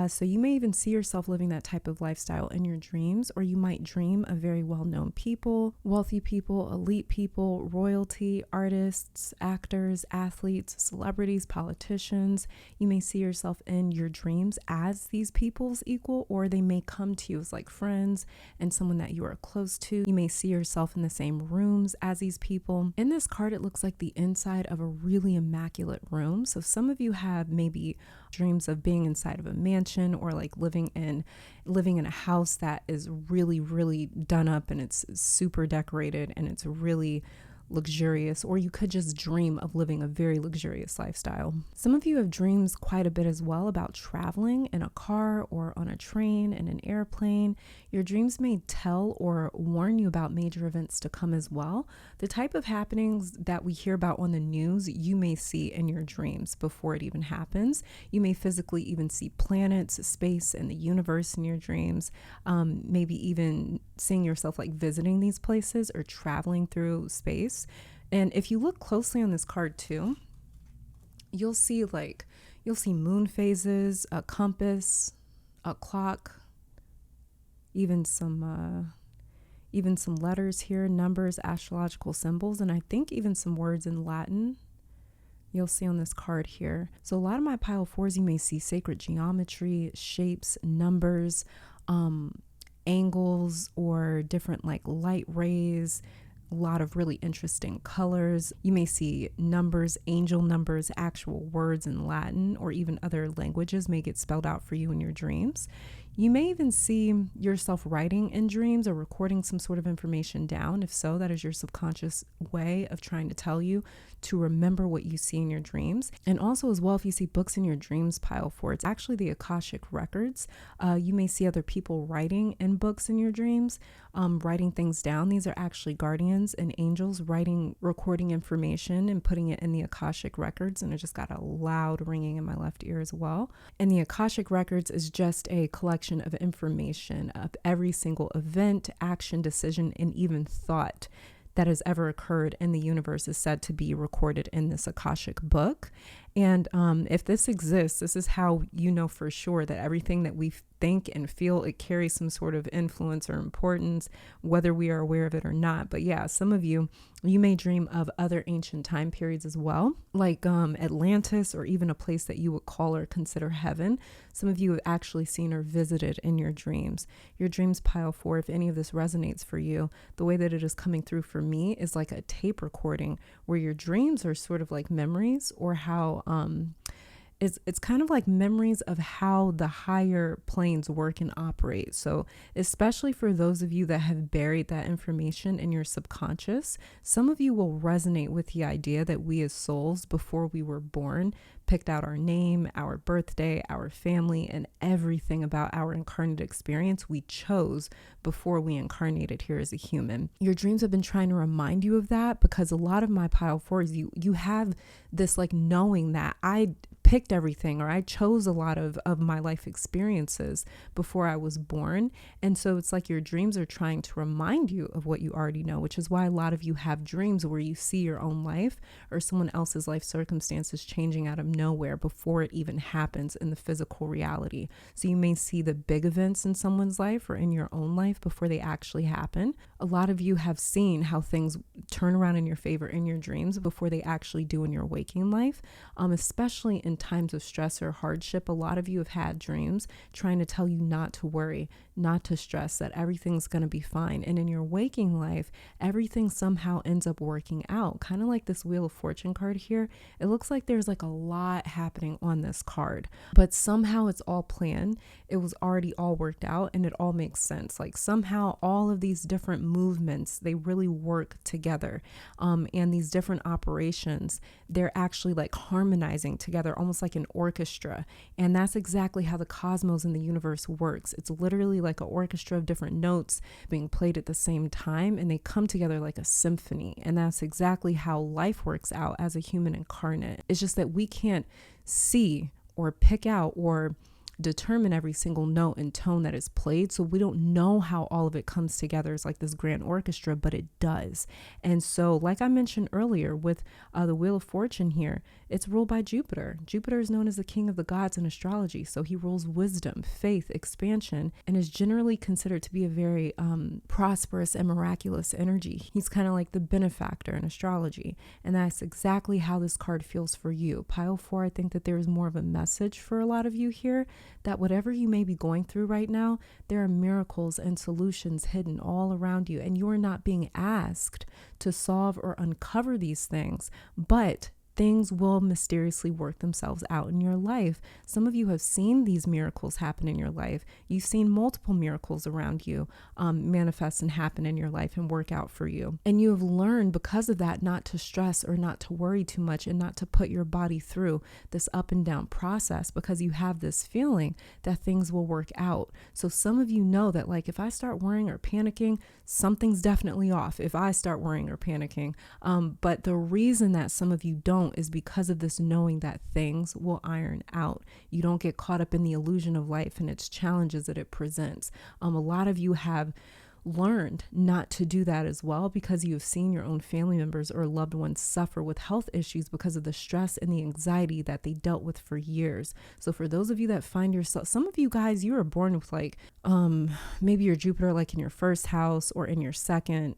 Speaker 1: So you may even see yourself living that type of lifestyle in your dreams, or you might dream of very well-known people, wealthy people, elite people, royalty, artists, actors, athletes, celebrities, politicians. You may see yourself in your dreams as these people's equal, or they may come to you as like friends and someone that you are close to. You may see yourself in the same rooms as these people. In this card, it looks like the inside of a really immaculate room. So some of you have maybe dreams of being inside of a mansion, or like living in a house that is really, really done up and it's super decorated and it's really luxurious, or you could just dream of living a very luxurious lifestyle. Some of you have dreams quite a bit as well about traveling in a car or on a train and an airplane. Your dreams may tell or warn you about major events to come as well. The type of happenings that we hear about on the news, you may see in your dreams before it even happens. You may physically even see planets, space, and the universe in your dreams. Maybe even seeing yourself like visiting these places or traveling through space. And if you look closely on this card too, you'll see moon phases, a compass, a clock, even some letters here, numbers, astrological symbols, and I think even some words in Latin you'll see on this card here. So a lot of my pile 4s, you may see sacred geometry, shapes, numbers, angles, or different like light rays, a lot of really interesting colors. You may see numbers, angel numbers, actual words in Latin, or even other languages may get spelled out for you in your dreams. You may even see yourself writing in dreams or recording some sort of information down. If so, that is your subconscious way of trying to tell you to remember what you see in your dreams. And also as well, if you see books in your dreams, pile 4, it's actually the Akashic records. You may see other people writing in books in your dreams, writing things down. These are actually guardians and angels recording information and putting it in the Akashic records. And it just got a loud ringing in my left ear as well. And the Akashic records is just a collection of information of every single event, action, decision, and even thought that has ever occurred in the universe is said to be recorded in this Akashic book. And if this exists, this is how you know for sure that everything that we think and feel, it carries some sort of influence or importance, whether we are aware of it or not. But yeah, some of you may dream of other ancient time periods as well, like Atlantis, or even a place that you would call or consider heaven. Some of you have actually seen or visited in your dreams. Your dreams, pile 4, if any of this resonates for you, the way that it is coming through for me is like a tape recording where your dreams are sort of like memories, or how it's kind of like memories of how the higher planes work and operate. So especially for those of you that have buried that information in your subconscious, some of you will resonate with the idea that we as souls, before we were born, picked out our name, our birthday, our family, and everything about our incarnate experience we chose before we incarnated here as a human. Your dreams have been trying to remind you of that, because a lot of my pile 4s, you have this like knowing that I picked everything, or I chose a lot of my life experiences before I was born. And so it's like your dreams are trying to remind you of what you already know, which is why a lot of you have dreams where you see your own life or someone else's life circumstances changing out of nowhere before it even happens in the physical reality. So you may see the big events in someone's life or in your own life before they actually happen. A lot of you have seen how things turn around in your favor in your dreams before they actually do in your waking life, especially in times of stress or hardship. A lot of you have had dreams trying to tell you not to worry, not to stress, that everything's going to be fine. And in your waking life, everything somehow ends up working out. Kind of like this Wheel of Fortune card here. It looks like there's like a lot happening on this card, but somehow it's all planned. It was already all worked out, and it all makes sense. Like somehow all of these different movements, they really work together. And these different operations, they're actually like harmonizing together, almost like an orchestra. And that's exactly how the cosmos and the universe works. It's literally like an orchestra of different notes being played at the same time, and they come together like a symphony. And that's exactly how life works out as a human incarnate. It's just that we can't see or pick out or determine every single note and tone that is played. So we don't know how all of it comes together as like this grand orchestra, but it does. And so like I mentioned earlier with the Wheel of Fortune here, it's ruled by Jupiter. Jupiter is known as the king of the gods in astrology. So he rules wisdom, faith, expansion, and is generally considered to be a very prosperous and miraculous energy. He's kind of like the benefactor in astrology. And that's exactly how this card feels for you. Pile 4, I think that there is more of a message for a lot of you here, that whatever you may be going through right now, there are miracles and solutions hidden all around you, and you are not being asked to solve or uncover these things, but things will mysteriously work themselves out in your life. Some of you have seen these miracles happen in your life. You've seen multiple miracles around you manifest and happen in your life and work out for you. And you have learned because of that not to stress or not to worry too much, and not to put your body through this up and down process, because you have this feeling that things will work out. So some of you know that like, if I start worrying or panicking, something's definitely off if I start worrying or panicking. But the reason that some of you don't is because of this knowing that things will iron out. You don't get caught up in the illusion of life and its challenges that it presents. A lot of you have learned not to do that as well, because you have seen your own family members or loved ones suffer with health issues because of the stress and the anxiety that they dealt with for years. So for those of you that find yourself, some of you guys, you were born with like maybe your Jupiter like in your first house or in your second,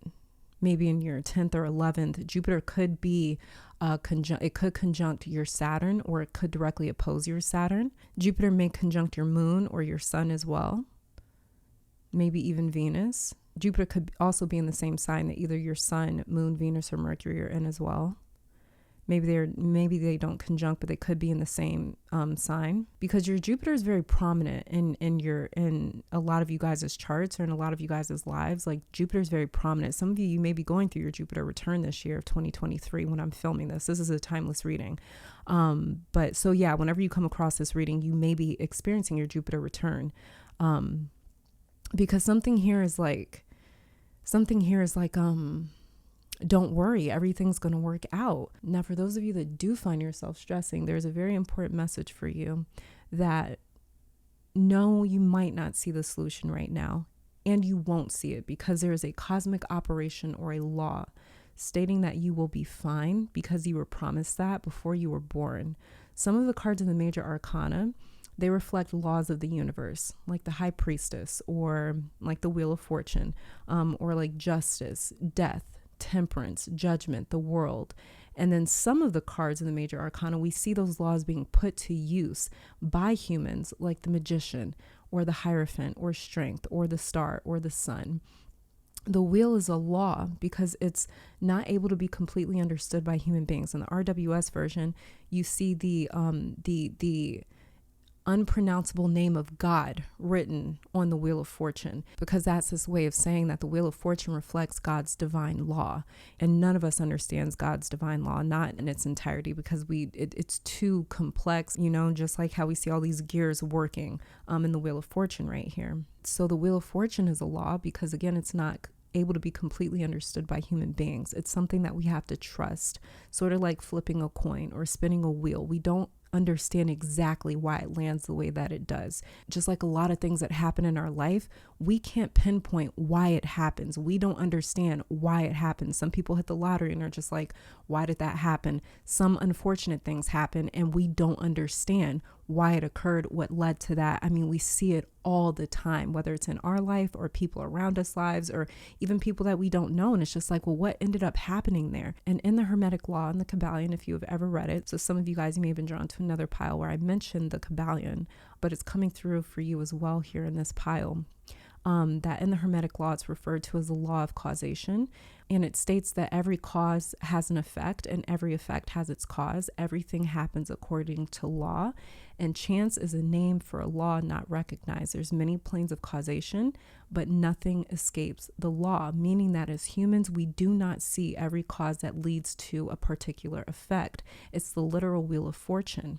Speaker 1: maybe in your 10th or 11th. Jupiter could be it could conjunct your Saturn, or it could directly oppose your Saturn. Jupiter may conjunct your moon or your sun as well, maybe even Venus. Jupiter could also be in the same sign that either your sun, moon, Venus, or Mercury are in as well. Maybe they don't conjunct, but they could be in the same sign, because your Jupiter is very prominent in a lot of you guys' charts, or in a lot of you guys' lives. Like Jupiter is very prominent. Some of you may be going through your Jupiter return this year of 2023 when I'm filming this. This is a timeless reading. But so yeah, whenever you come across this reading, you may be experiencing your Jupiter return. Because something here is like, don't worry, everything's going to work out. Now, for those of you that do find yourself stressing, there's a very important message for you that no, you might not see the solution right now, and you won't see it because there is a cosmic operation or a law stating that you will be fine because you were promised that before you were born. Some of the cards in the major arcana, they reflect laws of the universe, like the High Priestess, or like the Wheel of Fortune, or like justice, death, temperance, judgment, the world. And then some of the cards in the major arcana, we see those laws being put to use by humans, like the Magician, or the Hierophant, or Strength, or the Star, or the Sun. The wheel is a law because it's not able to be completely understood by human beings. In the RWS version, you see the unpronounceable name of God written on the Wheel of Fortune, because that's this way of saying that the Wheel of Fortune reflects God's divine law, and none of us understands God's divine law, not in its entirety, because it's too complex, just like how we see all these gears working in the Wheel of Fortune right here. So the Wheel of Fortune is a law because, again, it's not able to be completely understood by human beings. It's something that we have to trust, sort of like flipping a coin or spinning a wheel. We don't understand exactly why it lands the way that it does. Just like a lot of things that happen in our life, we can't pinpoint why it happens. We don't understand why it happens. Some people hit the lottery and are just like, why did that happen? Some unfortunate things happen and we don't understand why it occurred, what led to that. I mean, we see it all the time, whether it's in our life or people around us lives, or even people that we don't know. And it's just like, well, what ended up happening there? And in the Hermetic Law and the Kybalion, if you have ever read it, so some of you guys may have been drawn to another pile where I mentioned the Kybalion, but it's coming through for you as well here in this pile. That in the Hermetic Law, it's referred to as the law of causation. And it states that every cause has an effect and every effect has its cause. Everything happens according to law. And chance is a name for a law not recognized. There's many planes of causation, but nothing escapes the law, meaning that as humans, we do not see every cause that leads to a particular effect. It's the literal Wheel of Fortune,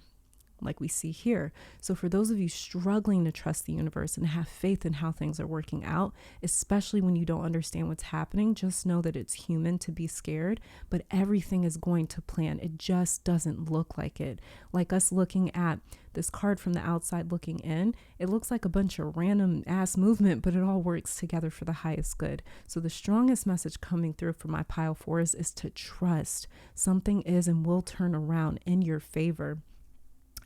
Speaker 1: like we see here. So for those of you struggling to trust the universe and have faith in how things are working out, especially when you don't understand what's happening, just know that it's human to be scared, but everything is going to plan. It just doesn't look like it. Like us looking at this card from the outside looking in, it looks like a bunch of random ass movement, but it all works together for the highest good. So the strongest message coming through for my pile fours is to trust. Something is and will turn around in your favor.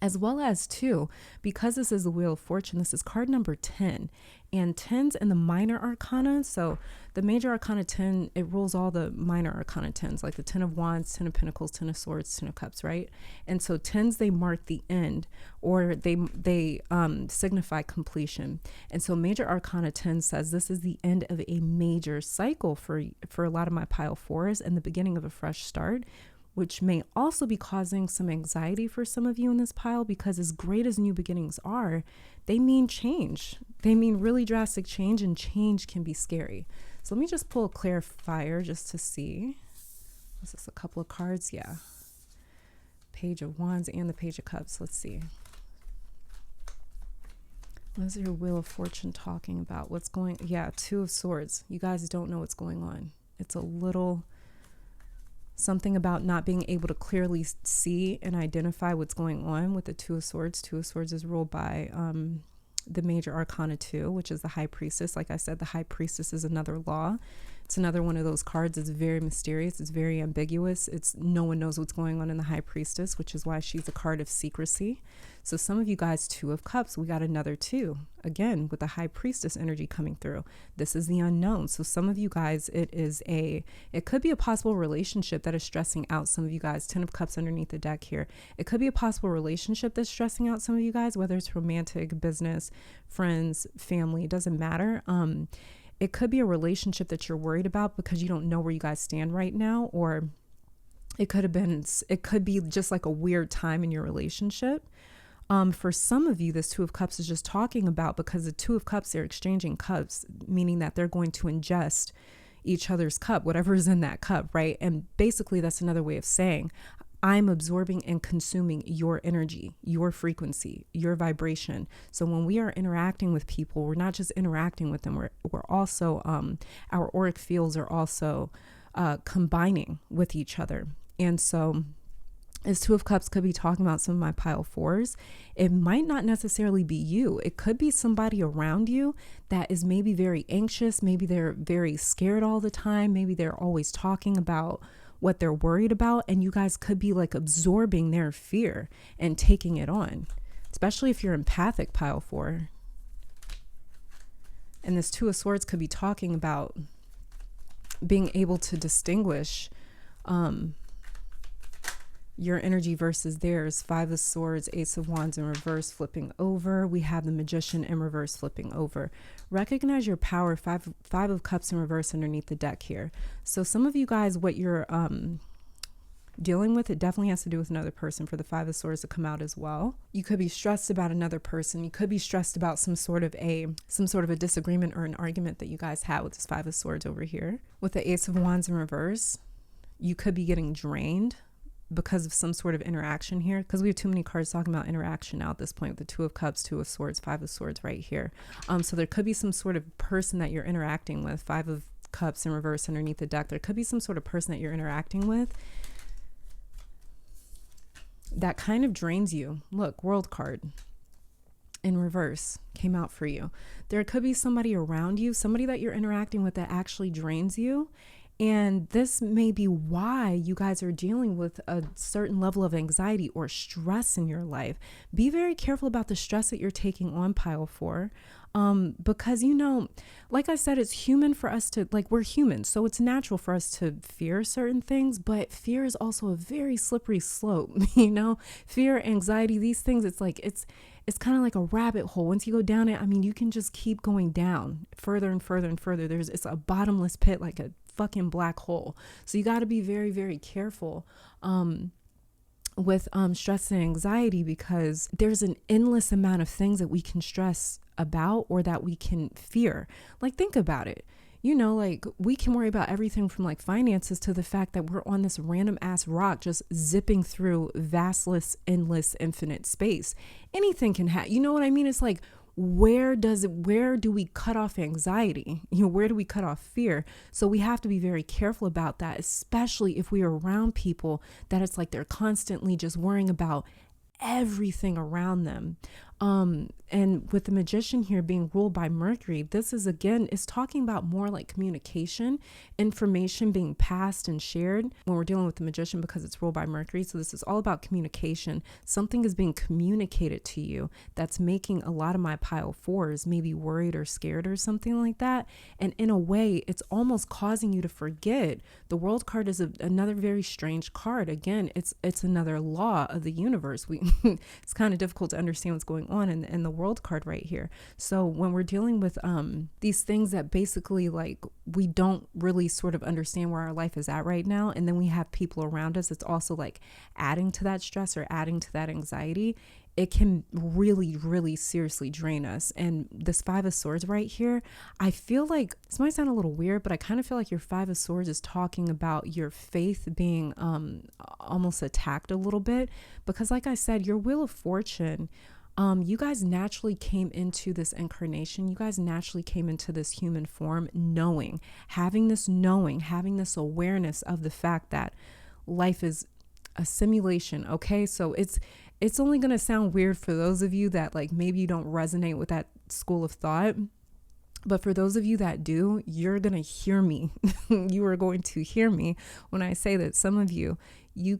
Speaker 1: As well as, too, because this is the Wheel of Fortune, this is card number 10. And 10s in the minor arcana, so the major arcana 10, it rules all the minor arcana 10s, like the 10 of Wands, 10 of Pentacles, 10 of Swords, 10 of Cups, right? And so 10s, they mark the end, or they signify completion. And so major arcana 10 says this is the end of a major cycle for a lot of my pile fours and the beginning of a fresh start, which may also be causing some anxiety for some of you in this pile, because as great as new beginnings are, they mean change. They mean really drastic change, and change can be scary. So let me just pull a clarifier just to see. Is this a couple of cards? Yeah. Page of Wands and the Page of Cups. Let's see. What is your Wheel of Fortune talking about? What's going? Yeah, Two of Swords. You guys don't know what's going on. It's a little something about not being able to clearly see and identify what's going on with the Two of Swords. Two of Swords is ruled by the major arcana 2, which is the High Priestess. Like I said, the High Priestess is another law. It's another one of those cards. It's very mysterious. It's very ambiguous. It's no one knows what's going on in the High Priestess, which is why she's a card of secrecy. So some of you guys, Two of Cups, we got another 2, again, with the High Priestess energy coming through. This is the unknown. So some of you guys, it could be a possible relationship that is stressing out some of you guys. 10 of Cups underneath the deck here. It could be a possible relationship that's stressing out some of you guys, whether it's romantic, business, friends, family, it doesn't matter. It could be a relationship that you're worried about because you don't know where you guys stand right now, or it could be just like a weird time in your relationship. For some of you, this Two of Cups is just talking about, because the Two of Cups, they're exchanging cups, meaning that they're going to ingest each other's cup, whatever is in that cup, right? And basically that's another way of saying, I'm absorbing and consuming your energy, your frequency, your vibration. So when we are interacting with people, we're not just interacting with them, we're also, our auric fields are also combining with each other. And so This Two of Cups could be talking about some of my pile fours. It might not necessarily be you. It could be somebody around you that is maybe very anxious. Maybe they're very scared all the time. Maybe they're always talking about what they're worried about. And you guys could be like absorbing their fear and taking it on, especially if you're empathic, pile four. And this Two of Swords could be talking about being able to distinguish your energy versus theirs. Five of Swords, Ace of Wands in reverse flipping over. We have the Magician in reverse flipping over. Recognize your power. Five of Cups in reverse underneath the deck here. So some of you guys, what you're dealing with, it definitely has to do with another person for the Five of Swords to come out as well. You could be stressed about another person. You could be stressed about some sort of a disagreement or an argument that you guys had with this Five of Swords over here. With the Ace of Wands in reverse, you could be getting drained because of some sort of interaction here, because we have too many cards talking about interaction now at this point with the Two of Cups, Two of Swords, Five of Swords right here. So there could be some sort of person that you're interacting with. Five of Cups in reverse underneath the deck. There could be some sort of person that you're interacting with that kind of drains you. Look, World card in reverse came out for you. There could be somebody around you, somebody that you're interacting with that actually drains you. And this may be why you guys are dealing with a certain level of anxiety or stress in your life. Be very careful about the stress that you're taking on, pile four. Because, you know, like I said, it's human for us to, like, we're humans. So it's natural for us to fear certain things, but fear is also a very slippery slope, you know, fear, anxiety, these things. It's like, it's kind of like a rabbit hole. Once you go down it, I mean, you can just keep going down further and further and further. It's a bottomless pit, like a fucking black hole. So you got to be very, very careful with stress and anxiety, because there's an endless amount of things that we can stress about or that we can fear. Like, think about it. You know, like, we can worry about everything from like finances to the fact that we're on this random ass rock just zipping through vastless, endless, infinite space. Anything can happen. You know what I mean? It's like, where do we cut off anxiety? You know, where do we cut off fear? So we have to be very careful about that, especially if we are around people that it's like they're constantly just worrying about everything around them. And with the Magician here being ruled by Mercury, this is, again, is talking about more like communication, information being passed and shared when we're dealing with the Magician, because it's ruled by Mercury. So this is all about communication. Something is being communicated to you that's making a lot of my pile fours maybe worried or scared or something like that. And in a way, it's almost causing you to forget. The World card is another very strange card. Again, it's another law of the universe. It's kind of difficult to understand what's going on in the World card right here. So when we're dealing with these things that basically, like, we don't really sort of understand where our life is at right now, and then we have people around us, it's also like adding to that stress or adding to that anxiety. It can really, really seriously drain us. And this Five of Swords right here, I feel like this might sound a little weird, but I kind of feel like your Five of Swords is talking about your faith being almost attacked a little bit, because like I said, your Wheel of Fortune, you guys naturally came into this incarnation. You guys naturally came into this human form having this awareness of the fact that life is a simulation. Okay. So it's only going to sound weird for those of you that, like, maybe you don't resonate with that school of thought. But for those of you that do, you're going to hear me. You are going to hear me when I say that some of you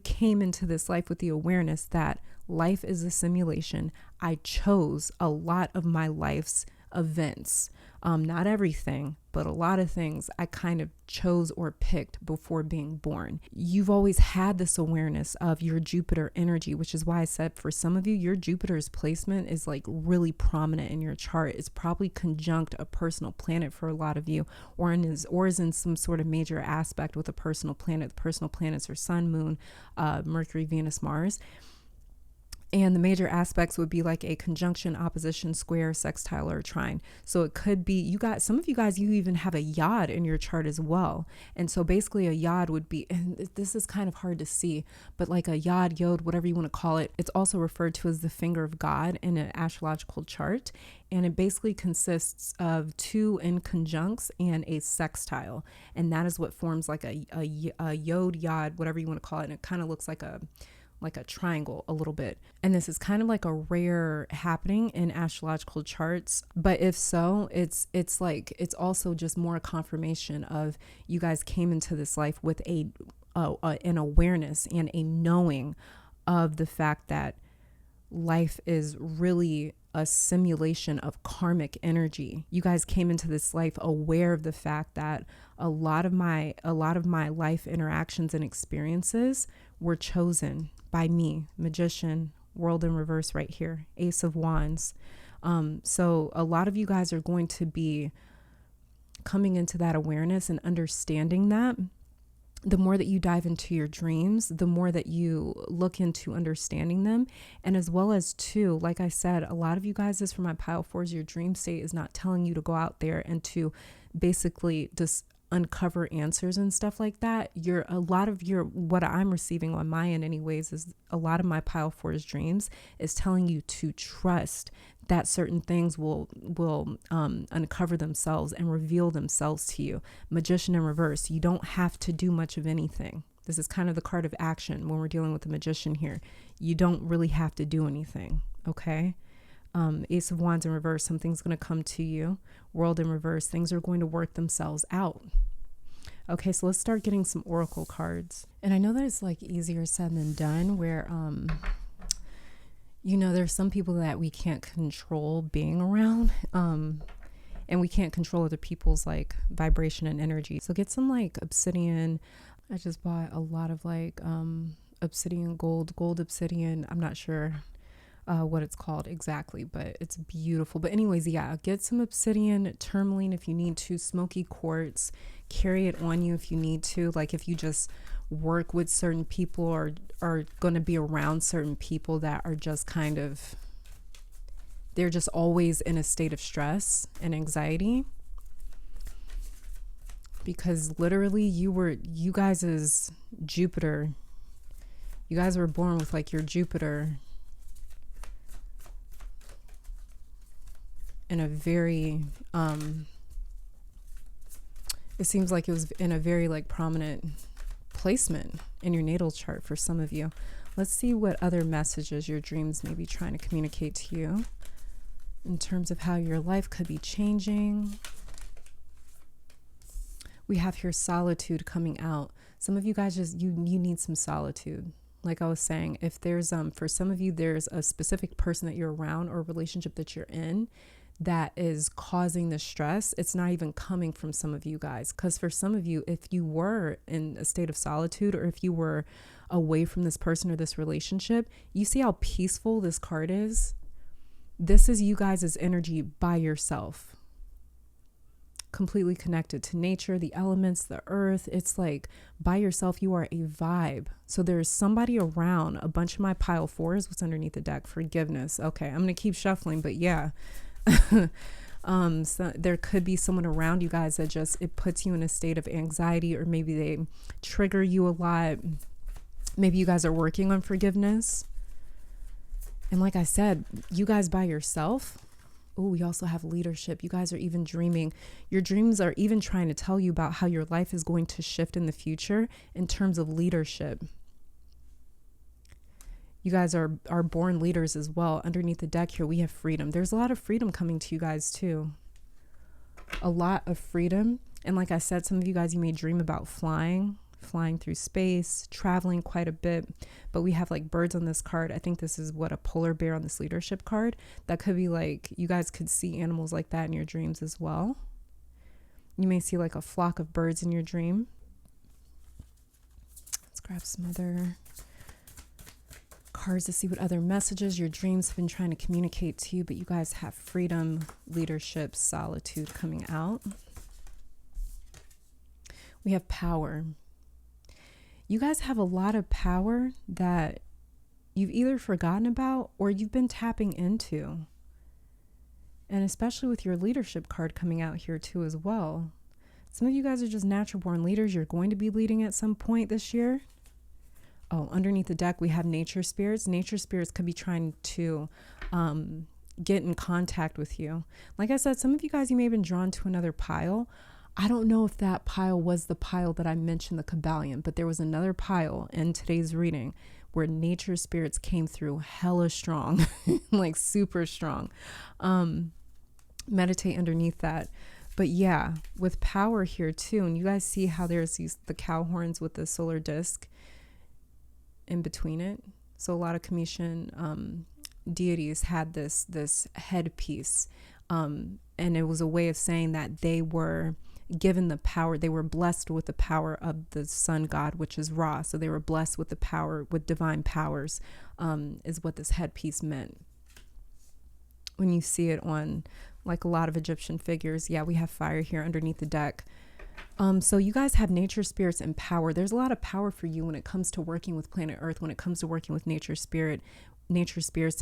Speaker 1: came into this life with the awareness that life is a simulation. I chose a lot of my life's events, not everything, but a lot of things I kind of chose or picked before being born. You've always had this awareness of your Jupiter energy, which is why I said for some of you, your Jupiter's placement is like really prominent in your chart. It's probably conjunct a personal planet for a lot of you, or is in some sort of major aspect with a personal planet. The personal planets are Sun, Moon, Mercury, Venus, Mars. And the major aspects would be like a conjunction, opposition, square, sextile, or trine. So it could be, some of you guys, you even have a yod in your chart as well. And so basically a yod would be, and this is kind of hard to see, but like a yod, whatever you want to call it, it's also referred to as the finger of God in an astrological chart. And it basically consists of two inconjuncts and a sextile. And that is what forms like a yod, whatever you want to call it. And it kind of looks like like a triangle a little bit. And this is kind of like a rare happening in astrological charts. But if so, it's also just more confirmation of you guys came into this life with an awareness and a knowing of the fact that life is really a simulation of karmic energy. You guys came into this life aware of the fact that a lot of my life interactions and experiences were chosen by me. Magician, world in reverse right here, Ace of Wands. So a lot of you guys are going to be coming into that awareness and understanding that. The more that you dive into your dreams, the more that you look into understanding them. And as well as too, like I said, a lot of you guys, this for my pile fours, your dream state is not telling you to go out there and to basically just uncover answers and stuff like that. What I'm receiving on my end anyways, is a lot of my pile fours dreams is telling you to trust that certain things will uncover themselves and reveal themselves to you. Magician in reverse, you don't have to do much of anything. This is kind of the card of action when we're dealing with the magician here. You don't really have to do anything, okay? Ace of Wands in reverse, something's going to come to you. World in reverse, things are going to work themselves out. Okay, so let's start getting some oracle cards. And I know that it's like easier said than done, where there's some people that we can't control being around, and we can't control other people's like vibration and energy. So get some like obsidian. I just bought a lot of like obsidian, gold obsidian. I'm not sure what it's called exactly, but it's beautiful. But anyways, yeah, get some obsidian, tourmaline if you need to, smoky quartz, carry it on you if you need to. Like if you just work with certain people or are going to be around certain people that are just kind of, they're just always in a state of stress and anxiety, because literally you guys' Jupiter, you guys were born with like your Jupiter in a very it seems like it was in a very like prominent placement in your natal chart for some of you. Let's see what other messages your dreams may be trying to communicate to you in terms of how your life could be changing. We have here solitude coming out. Some of you guys just you need some solitude. Like I was saying, if there's for some of you there's a specific person that you're around or a relationship that you're in that is causing the stress, it's not even coming from some of you guys. Because for some of you, if you were in a state of solitude, or if you were away from this person or this relationship, you see how peaceful this card is? This is you guys' energy by yourself, completely connected to nature, the elements, the earth. It's like by yourself, you are a vibe. So there's somebody around. A bunch of my pile fours, what's underneath the deck? Forgiveness. Okay, I'm going to keep shuffling, but yeah. So there could be someone around you guys that just, it puts you in a state of anxiety, or maybe they trigger you a lot. Maybe you guys are working on forgiveness. And like I said, you guys by yourself. Oh, we also have leadership. You guys are even dreaming. Your dreams are even trying to tell you about how your life is going to shift in the future in terms of leadership. You guys are born leaders as well. Underneath the deck here, we have freedom. There's a lot of freedom coming to you guys too. A lot of freedom. And like I said, some of you guys, you may dream about flying through space, traveling quite a bit. But we have like birds on this card. I think this is what, a polar bear on this leadership card. That could be like, you guys could see animals like that in your dreams as well. You may see like a flock of birds in your dream. Let's grab some other cards to see what other messages your dreams have been trying to communicate to you. But you guys have freedom, leadership, solitude coming out. We have power. You guys have a lot of power that you've either forgotten about or you've been tapping into. And especially with your leadership card coming out here too as well. Some of you guys are just natural born leaders. You're going to be leading at some point this year. Oh, underneath the deck, we have nature spirits. Nature spirits could be trying to get in contact with you. Like I said, some of you guys, you may have been drawn to another pile. I don't know if that pile was the pile that I mentioned, the Kabbalion, but there was another pile in today's reading where nature spirits came through hella strong, like super strong. Meditate underneath that. But yeah, with power here too, and you guys see how there's the cow horns with the solar disc in between it. So a lot of Commission deities had this headpiece, and it was a way of saying that they were given the power, they were blessed with the power of the sun god, which is Ra. So they were blessed with the power, with divine powers, is what this headpiece meant. When you see it on like a lot of Egyptian figures, yeah, we have fire here underneath the deck. So you guys have nature spirits and power. There's a lot of power for you when it comes to working with planet Earth, when it comes to working with nature spirits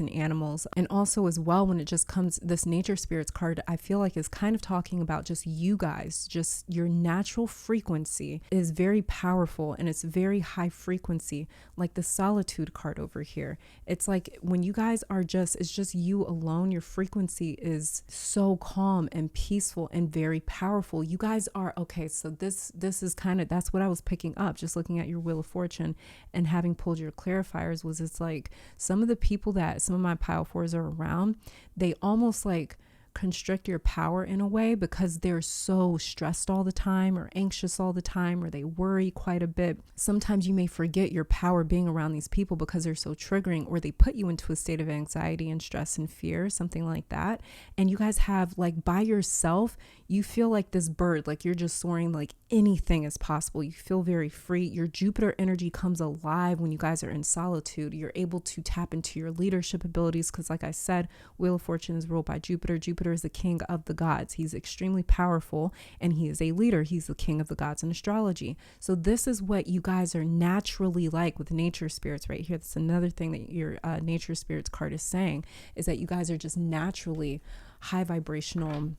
Speaker 1: and animals. And also as well, when it just comes, this nature spirits card, I feel like is kind of talking about just you guys, just your natural frequency is very powerful, and it's very high frequency, like the solitude card over here. It's like when you guys are it's just you alone, your frequency is so calm and peaceful and very powerful. You guys are, okay, so this is kind of, that's what I was picking up just looking at your Wheel of Fortune and having pulled your clarifiers, was it's like some of the people that some of my pile fours are around, they almost like constrict your power in a way because they're so stressed all the time or anxious all the time, or they worry quite a bit. Sometimes you may forget your power being around these people because they're so triggering, or they put you into a state of anxiety and stress and fear, something like that. And you guys have, like, by yourself, you feel like this bird, like you're just soaring, like anything is possible. You feel very free. Your Jupiter energy comes alive when you guys are in solitude. You're able to tap into your leadership abilities because, like I said, Wheel of Fortune is ruled by Jupiter. Jupiter is the king of the gods. He's extremely powerful, and he is a leader. He's the king of the gods in astrology. So this is what you guys are naturally like with nature spirits right here. That's another thing that your nature spirits card is saying, is that you guys are just naturally high vibrational,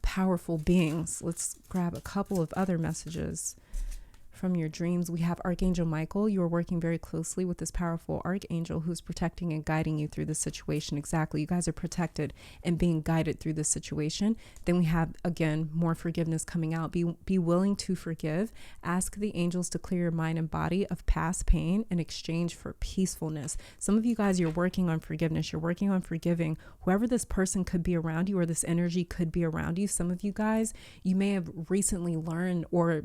Speaker 1: powerful beings. Let's grab a couple of other messages from your dreams. We have Archangel Michael. You are working very closely with this powerful archangel who's protecting and guiding you through this situation. Exactly. You guys are protected and being guided through this situation. Then we have, again, more forgiveness coming out. Be willing to forgive. Ask the angels to clear your mind and body of past pain in exchange for peacefulness. Some of you guys, you're working on forgiveness. You're working on forgiving whoever this person could be around you, or this energy could be around you. Some of you guys, you may have recently learned or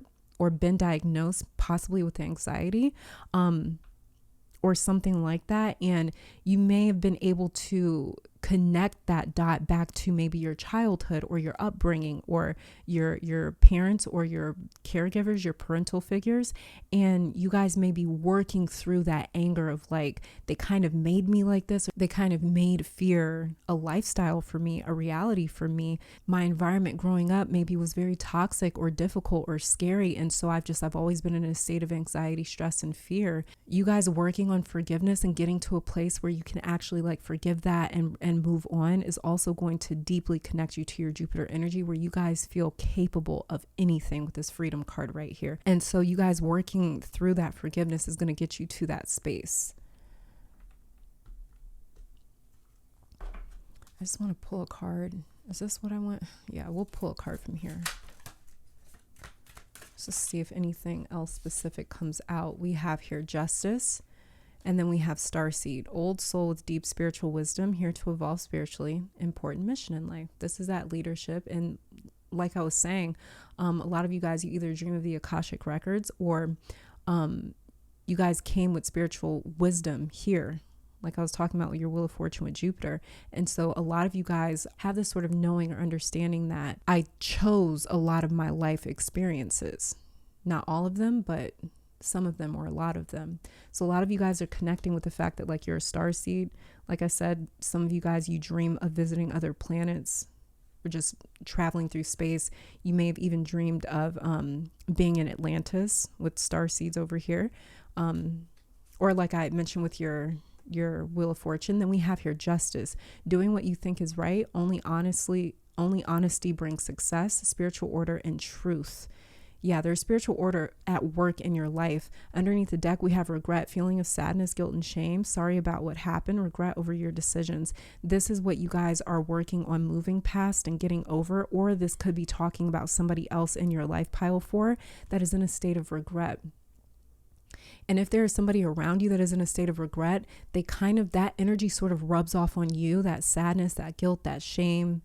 Speaker 1: been diagnosed possibly with anxiety, or something like that. And you may have been able to connect that dot back to maybe your childhood or your upbringing or your parents or your caregivers, your parental figures. And you guys may be working through that anger of, like, they kind of made me like this. They kind of made fear a lifestyle for me, a reality for me. My environment growing up maybe was very toxic or difficult or scary. And so I've always been in a state of anxiety, stress, and fear. You guys working on forgiveness and getting to a place where you can actually, like, forgive that and move on is also going to deeply connect you to your Jupiter energy, where you guys feel capable of anything with this freedom card right here. And so you guys working through that forgiveness is going to get you to that space. I just want to pull a card. Is this what I want? Yeah, we'll pull a card from here. Let's just see if anything else specific comes out. We have here Justice. And then we have Starseed, old soul with deep spiritual wisdom, here to evolve spiritually, important mission in life. This is that leadership. And like I was saying, a lot of you guys, you either dream of the Akashic records, or you guys came with spiritual wisdom here, like I was talking about with your Wheel of Fortune with Jupiter. And so a lot of you guys have this sort of knowing or understanding that I chose a lot of my life experiences, not all of them, but some of them, or a lot of them. So a lot of you guys are connecting with the fact that, like, you're a starseed. Like I said, some of you guys, you dream of visiting other planets or just traveling through space. You may have even dreamed of being in Atlantis with starseeds over here. Or like I mentioned with your Wheel of Fortune. Then we have here Justice, doing what you think is right. Only honesty brings success, spiritual order, and truth. Yeah, there's spiritual order at work in your life. Underneath the deck, we have regret, feeling of sadness, guilt, and shame. Sorry about what happened, regret over your decisions. This is what you guys are working on moving past and getting over, or this could be talking about somebody else in your life, pile 4, that is in a state of regret. And if there is somebody around you that is in a state of regret, that energy sort of rubs off on you, that sadness, that guilt, that shame,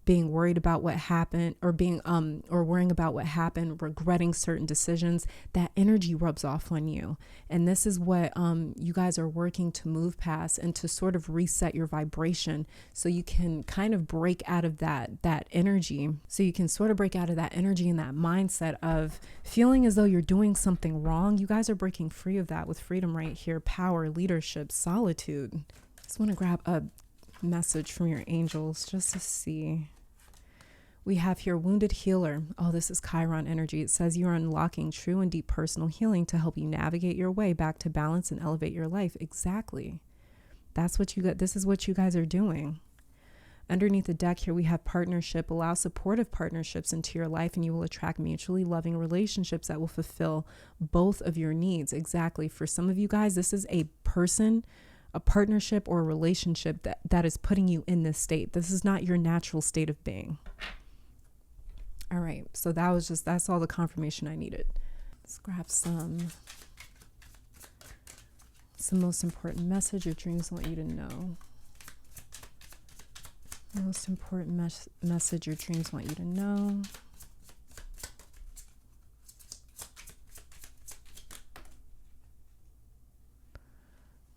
Speaker 1: being worried about what happened, or worrying about what happened, regretting certain decisions. That energy rubs off on you. And this is what you guys are working to move past and to sort of reset your vibration, so you can kind of break out of that energy. So you can sort of break out of that energy and that mindset of feeling as though you're doing something wrong. You guys are breaking free of that with freedom right here. Power, leadership, solitude. Just want to grab a message from your angels just to see. We have here wounded healer. Oh, this is Chiron energy. It says you are unlocking true and deep personal healing to help you navigate your way back to balance and elevate your life. Exactly. That's what you got. This is what you guys are doing. Underneath the deck here, we have partnership. Allow supportive partnerships into your life, and you will attract mutually loving relationships that will fulfill both of your needs. Exactly. For some of you guys, this is a person, a partnership, or a relationship that is putting you in this state. This is not your natural state of being. All right, so that's all the confirmation I needed. Let's grab some most important message your dreams want you to know. Most important message your dreams want you to know.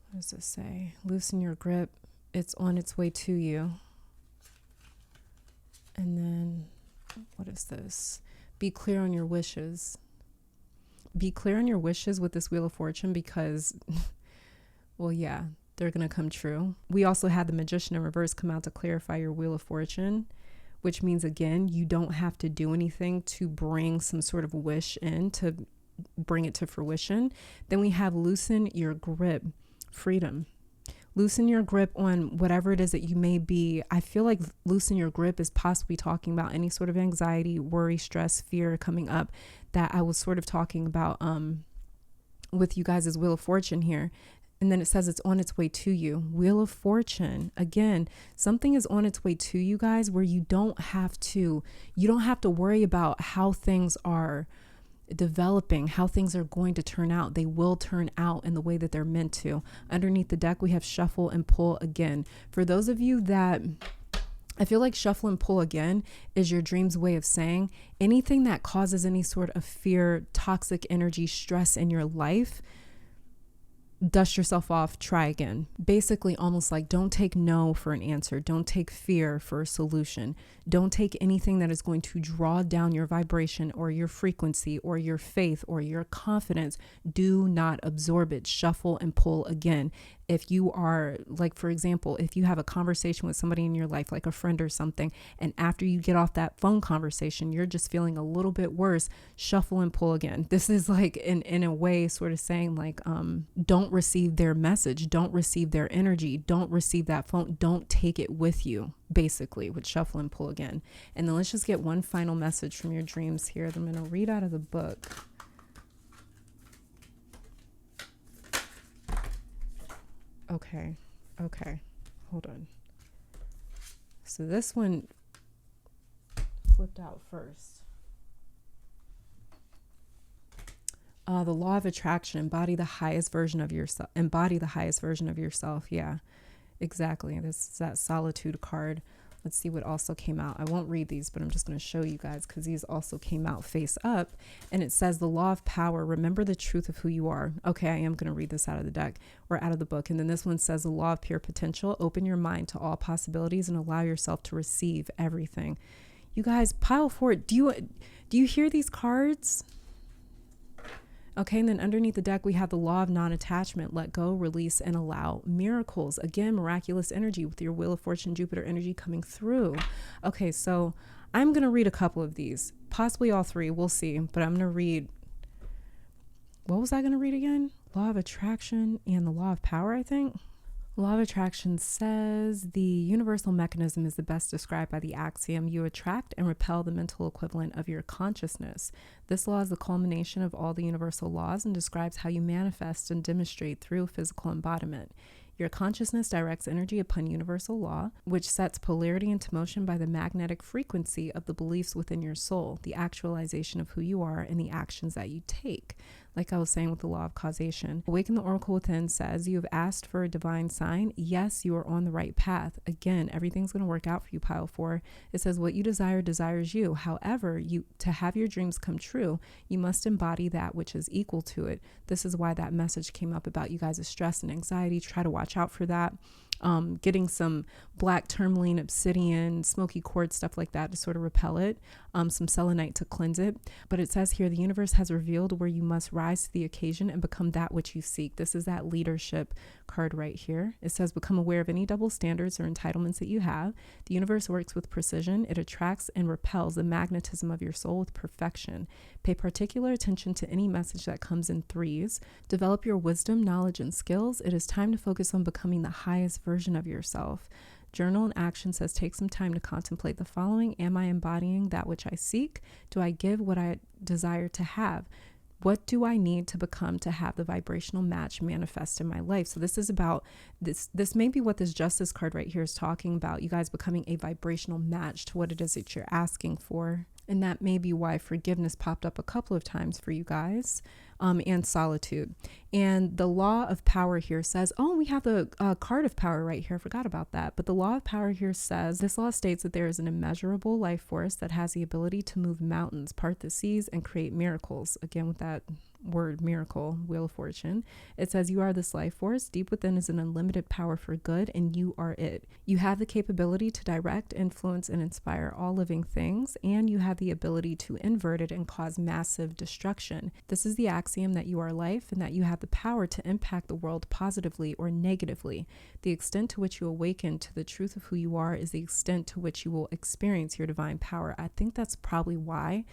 Speaker 1: What does this say? Loosen your grip. It's on its way to you. And then, what is this? Be clear on your wishes. Be clear on your wishes with this Wheel of Fortune, because, well, yeah, they're going to come true. We also had the Magician in reverse come out to clarify your Wheel of Fortune, which means, again, you don't have to do anything to bring some sort of wish in, to bring it to fruition. Then we have loosen your grip, freedom. Loosen your grip on whatever it is that you may be. I feel like loosen your grip is possibly talking about any sort of anxiety, worry, stress, fear coming up that I was sort of talking about with you guys as Wheel of Fortune here. And then it says it's on its way to you. Wheel of Fortune. Again, something is on its way to you guys where you don't have to worry about how things are developing, how things are going to turn out. They will turn out in the way that they're meant to. Underneath the deck, we have shuffle and pull again. For those of you that, I feel like shuffle and pull again is your dream's way of saying anything that causes any sort of fear, toxic energy, stress in your life, dust yourself off, try again. Basically, almost like don't take no for an answer. Don't take fear for a solution. Don't take anything that is going to draw down your vibration or your frequency or your faith or your confidence. Do not absorb it. Shuffle and pull again. If you are, like, for example, if you have a conversation with somebody in your life, like a friend or something, and after you get off that phone conversation, you're just feeling a little bit worse, shuffle and pull again. This is like in a way sort of saying like, don't receive their message, don't receive their energy, don't receive that phone, don't take it with you, basically, with shuffle and pull again. And then let's just get one final message from your dreams here that I'm going to read out of the book. Okay, hold on. So this one flipped out first. The law of attraction, embody the highest version of yourself. Yeah, exactly. This is that solitude card. Let's see what also came out. I won't read these, but I'm just going to show you guys because these also came out face up. And it says the law of power. Remember the truth of who you are. Okay, I am going to read this out of the deck or out of the book. And then this one says the law of pure potential. Open your mind to all possibilities and allow yourself to receive everything. You guys, pile forward. Do you hear these cards? Okay, and then underneath the deck, we have the law of non-attachment. Let go, release, and allow miracles. Again, miraculous energy with your Wheel of Fortune, Jupiter energy coming through. Okay, so I'm going to read a couple of these, possibly all three. We'll see. But I'm going to read, what was I going to read again? Law of attraction and the law of power, I think. Law of attraction says the universal mechanism is the best described by the axiom you attract and repel the mental equivalent of your consciousness. This law is the culmination of all the universal laws and describes how you manifest and demonstrate through physical embodiment. Your consciousness directs energy upon universal law, which sets polarity into motion by the magnetic frequency of the beliefs within your soul, the actualization of who you are, and the actions that you take. like I was saying with the law of causation. Awaken the Oracle Within says, you have asked for a divine sign. Yes, you are on the right path. Again, everything's going to work out for you, pile 4. It says, what you desire desires you. However, to have your dreams come true, you must embody that which is equal to it. This is why that message came up about you guys' stress and anxiety. Try to watch out for that. Getting some black tourmaline, obsidian, smoky quartz, stuff like that to sort of repel it, some selenite to cleanse it. But it says here, the universe has revealed where you must rise to the occasion and become that which you seek. This is that leadership card right here. It says, become aware of any double standards or entitlements that you have. The universe works with precision. It attracts and repels the magnetism of your soul with perfection. Pay particular attention to any message that comes in threes. Develop your wisdom, knowledge, and skills. It is time to focus on becoming the highest version of yourself. Journal and action says, take some time to contemplate the following. Am I embodying that which I seek? Do I give what I desire to have? What do I need to become to have the vibrational match manifest in my life? So this is about this. This may be what this justice card right here is talking about. You guys becoming a vibrational match to what it is that you're asking for. And that may be why forgiveness popped up a couple of times for you guys, and solitude. And the law of power here says, oh, we have the card of power right here. I forgot about that. But the law of power here says, this law states that there is an immeasurable life force that has the ability to move mountains, part the seas, and create miracles. Again, with that word miracle, Wheel of Fortune. It says, you are this life force. Deep within is an unlimited power for good, and you are it. You have the capability to direct, influence, and inspire all living things, and you have the ability to invert it and cause massive destruction. This is the axiom that you are life and that you have the power to impact the world positively or negatively. The extent to which you awaken to the truth of who you are is the extent to which you will experience your divine power. I think that's probably why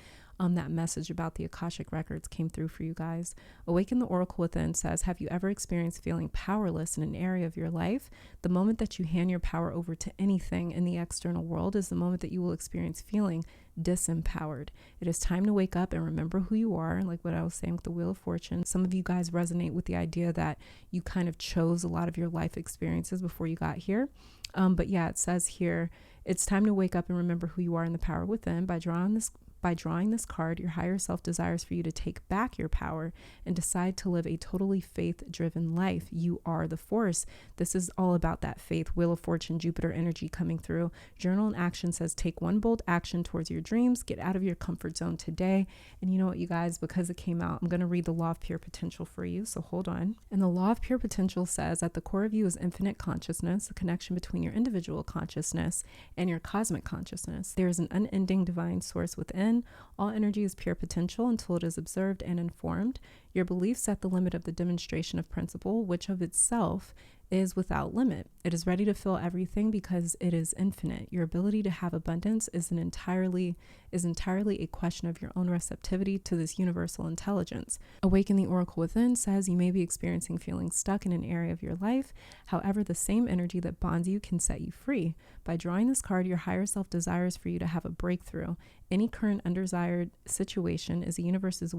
Speaker 1: that message about the Akashic records came through for you guys. Awaken the Oracle Within says, have you ever experienced feeling powerless in an area of your life? The moment that you hand your power over to anything in the external world is the moment that you will experience feeling disempowered. It is time to wake up and remember who you are. Like what I was saying with the Wheel of Fortune, some of you guys resonate with the idea that you kind of chose a lot of your life experiences before you got here. But yeah, it says here, it's time to wake up and remember who you are in the power within. By drawing this card, your higher self desires for you to take back your power and decide to live a totally faith-driven life. You are the force. This is all about that faith. Wheel of Fortune, Jupiter energy coming through. Journal and action says, take one bold action towards your dreams. Get out of your comfort zone today. And you know what, you guys, because it came out, I'm going to read the law of pure potential for you. So hold on. And the law of pure potential says, at the core of you is infinite consciousness, the connection between your individual consciousness and your cosmic consciousness. There is an unending divine source within. All energy is pure potential until it is observed and informed. Your beliefs set the limit of the demonstration of principle, which of itself is without limit. It is ready to fill everything because it is infinite. Your ability to have abundance is entirely a question of your own receptivity to this universal intelligence. Awaken the Oracle Within says, you may be experiencing feeling stuck in an area of your life. However, the same energy that bonds you can set you free. By drawing this card, your higher self desires for you to have a breakthrough. Any current undesired situation is the universe's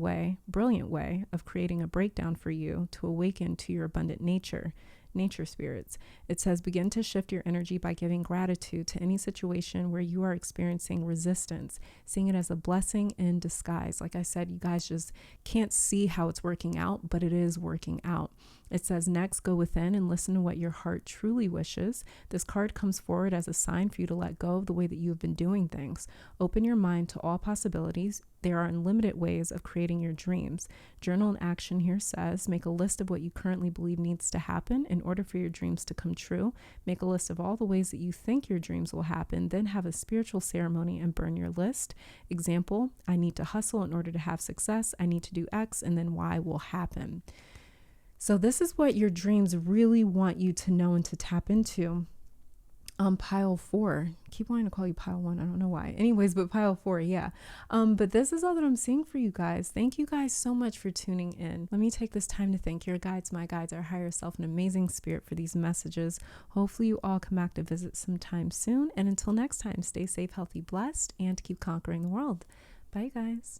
Speaker 1: brilliant way of creating a breakdown for you to awaken to your abundant nature spirits. It says, begin to shift your energy by giving gratitude to any situation where you are experiencing resistance, seeing it as a blessing in disguise. Like I said, you guys just can't see how it's working out, but it is working out. It says, next, go within and listen to what your heart truly wishes. This card comes forward as a sign for you to let go of the way that you have been doing things. Open your mind to all possibilities. There are unlimited ways of creating your dreams. Journal and action here says, make a list of what you currently believe needs to happen in order for your dreams to come true. Make a list of all the ways that you think your dreams will happen, then have a spiritual ceremony and burn your list. Example, I need to hustle in order to have success. I need to do X, and then Y will happen. So this is what your dreams really want you to know and to tap into. Pile 4. Keep wanting to call you pile 1. I don't know why. Anyways, but pile 4, yeah. But this is all that I'm seeing for you guys. Thank you guys so much for tuning in. Let me take this time to thank your guides, my guides, our higher self, and amazing spirit for these messages. Hopefully you all come back to visit sometime soon. And until next time, stay safe, healthy, blessed, and keep conquering the world. Bye, guys.